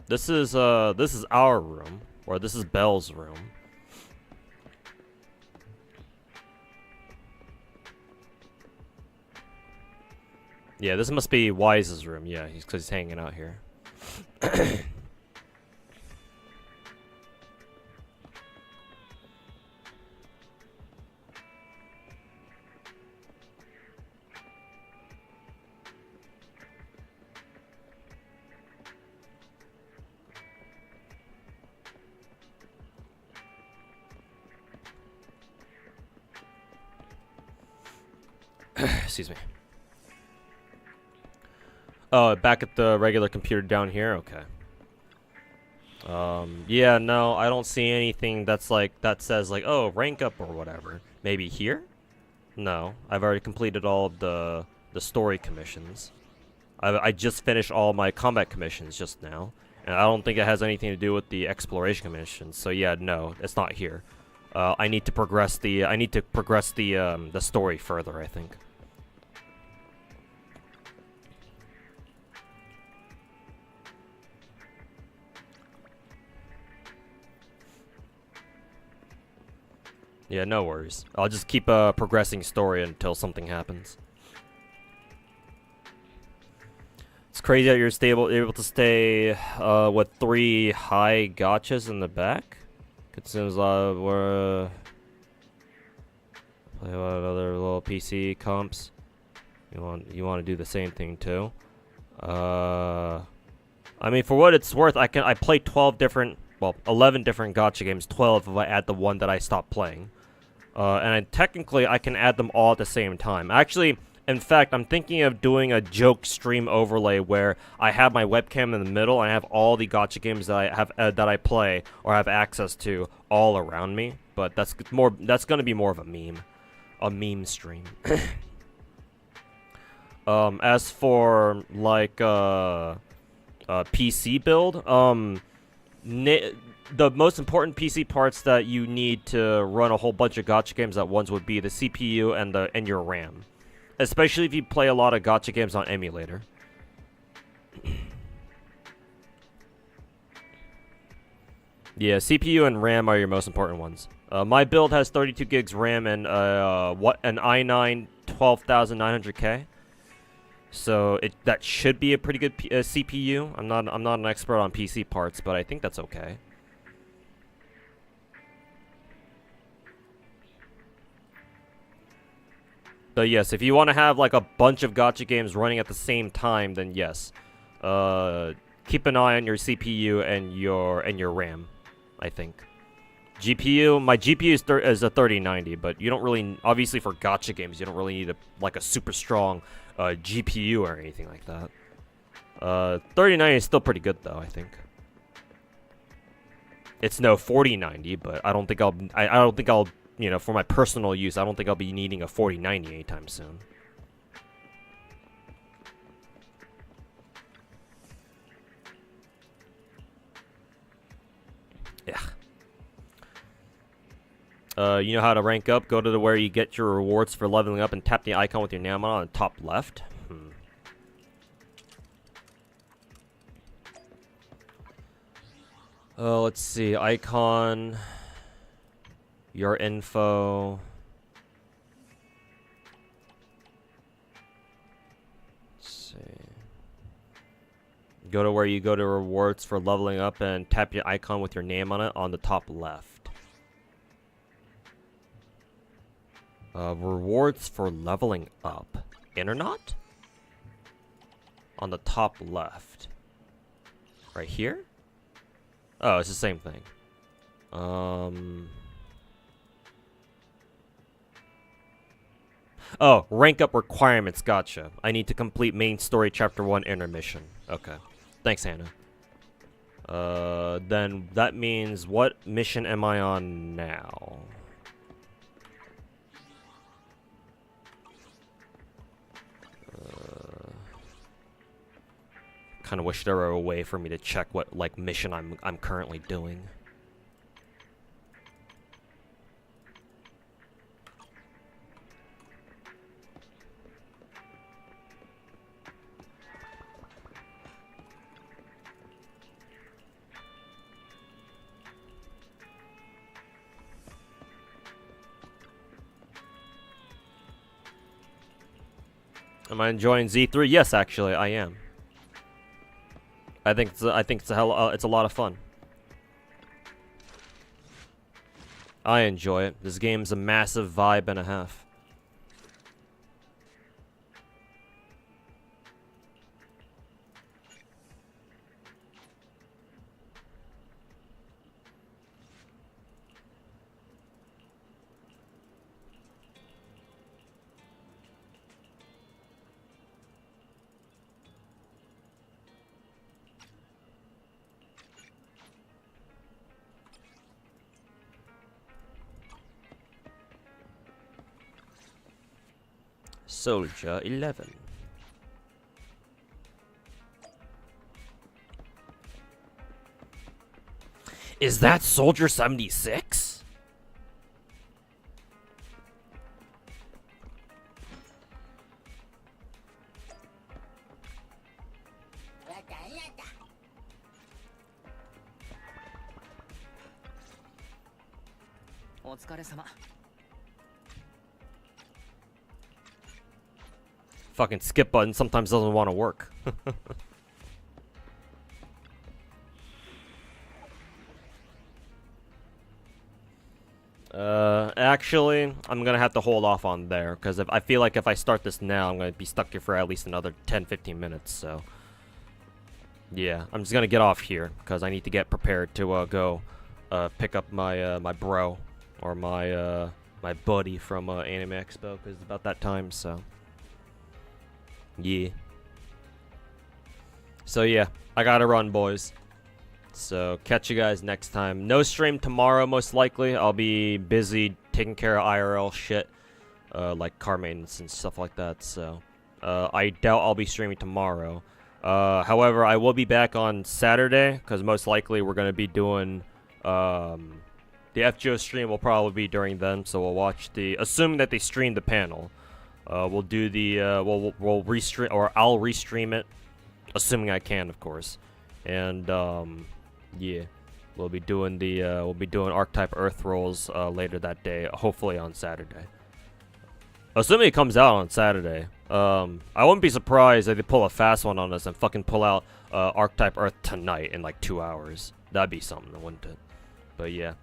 Speaker 1: This is our room, or this is Belle's room. Yeah, this must be Wise's room. Yeah, because he's hanging out here. Excuse me. Oh, back at the regular computer down here? Okay. Yeah, no, I don't see anything that's like, that says like, oh, rank up or whatever. Maybe here? No, I've already completed all of the story commissions. I just finished all my combat commissions just now. And I don't think it has anything to do with the exploration commissions. So yeah, no, it's not here. I need to progress the, the story further, I think. Yeah, no worries. I'll just keep progressing story until something happens. It's crazy that you're able to stay with 3 high gachas in the back. It seems we're play a lot of other little PC comps. You want to do the same thing too. I mean, for what it's worth, I play 11 different gacha games. 12 if I add the one that I stopped playing. And technically, I can add them all at the same time. Actually, in fact, I'm thinking of doing a joke stream overlay where I have my webcam in the middle and I have all the gacha games that I have that I play or have access to all around me. But that's gonna be more of a meme stream. As for like PC build, the most important PC parts that you need to run a whole bunch of gacha games at once would be the CPU and your RAM. Especially if you play a lot of gacha games on emulator. Yeah, CPU and RAM are your most important ones. My build has 32 gigs RAM and an i9 12900K. So that should be a pretty good CPU. I'm not an expert on PC parts, but I think that's okay. So yes, if you want to have like a bunch of gacha games running at the same time, then yes. Keep an eye on your CPU and your RAM, I think. GPU, my GPU is a 3090, but you don't really, obviously for gacha games, you don't really need a super strong GPU or anything like that. 3090 is still pretty good though, I think. It's no 4090, but I don't think I'll you know, for my personal use, I don't think I'll be needing a 4090 anytime soon. Yeah. You know how to rank up? Go to where you get your rewards for leveling up and tap the icon with your name on the top left. Let's see. Icon. Your info. Let's see. Go to where you go to rewards for leveling up and tap your icon with your name on it on the top left. Rewards for leveling up. Internet? On the top left. Right here? Oh, it's the same thing. Oh, rank up requirements, gotcha. I need to complete main story chapter 1 intermission. Okay. Thanks, Hannah. Then that means what mission am I on now? Kind of wish there were a way for me to check what like mission I'm currently doing. Am I enjoying Z3? Yes, actually, I am. I think it's a lot of fun. I enjoy it. This game's a massive vibe and a half. Soldier 11. Is that Soldier 76? Fucking skip button sometimes doesn't want to work. Actually, I'm gonna have to hold off on there because I feel like if I start this now, I'm gonna be stuck here for at least another 10-15 minutes. So, yeah, I'm just gonna get off here because I need to get prepared to go pick up my my bro or my my buddy from Anime Expo because it's about that time. So. Yeah. So yeah, I gotta run, boys. So catch you guys next time. No stream tomorrow, most likely. I'll be busy taking care of IRL shit, like car maintenance and stuff like that. So I doubt I'll be streaming tomorrow. However, I will be back on Saturday because most likely we're gonna be doing the FGO stream will probably be during then. So we'll watch the, assuming that they stream the panel. We'll do the we'll restream, or I'll restream it, assuming I can, of course. And yeah, we'll be doing Archetype Earth rolls later that day, hopefully on Saturday. Assuming it comes out on Saturday. I wouldn't be surprised if they pull a fast one on us and fucking pull out Archetype Earth tonight in like 2 hours. That'd be something, wouldn't it? But yeah,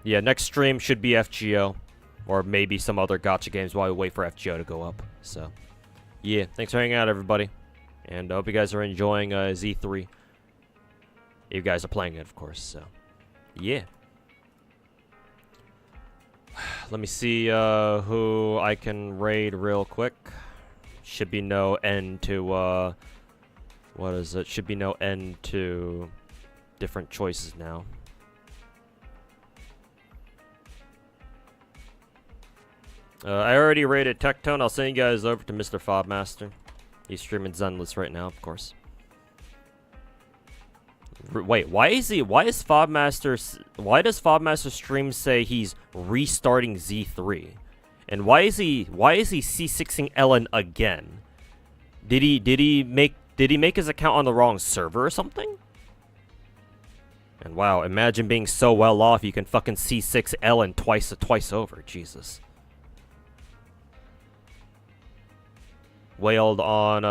Speaker 1: next stream should be FGO. Or maybe some other gacha games while we wait for FGO to go up. So, yeah. Thanks for hanging out, everybody. And I hope you guys are enjoying Z3. You guys are playing it, of course. So, yeah. Let me see who I can raid real quick. Should be no end to... what is it? Should be no end to different choices now. I already rated Tectone. I'll send you guys over to Mr. Fobmaster. He's streaming Zenless right now, of course. Wait, why does Fobmaster stream say he's restarting Z3? And why is he C6ing Ellen again? Did he make his account on the wrong server or something? And wow, imagine being so well off you can fucking C6 Ellen twice over. Jesus. Wailed on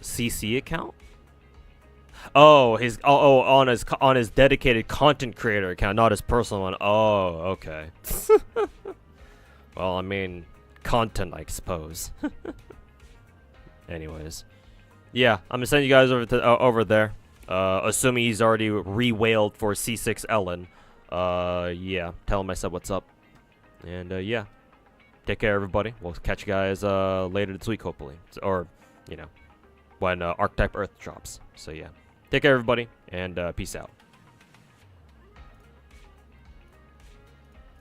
Speaker 1: CC account? Oh, on his dedicated content creator account, not his personal one. Oh, okay. Well, I mean, content, I suppose. Anyways, yeah, I'm gonna send you guys over there. Assuming he's already re-wailed for C6 Ellen. Yeah, tell him I said what's up. And yeah, take care, everybody. We'll catch you guys later this week, hopefully, or you know, when Archetype Earth drops. So yeah, take care, everybody, and peace out.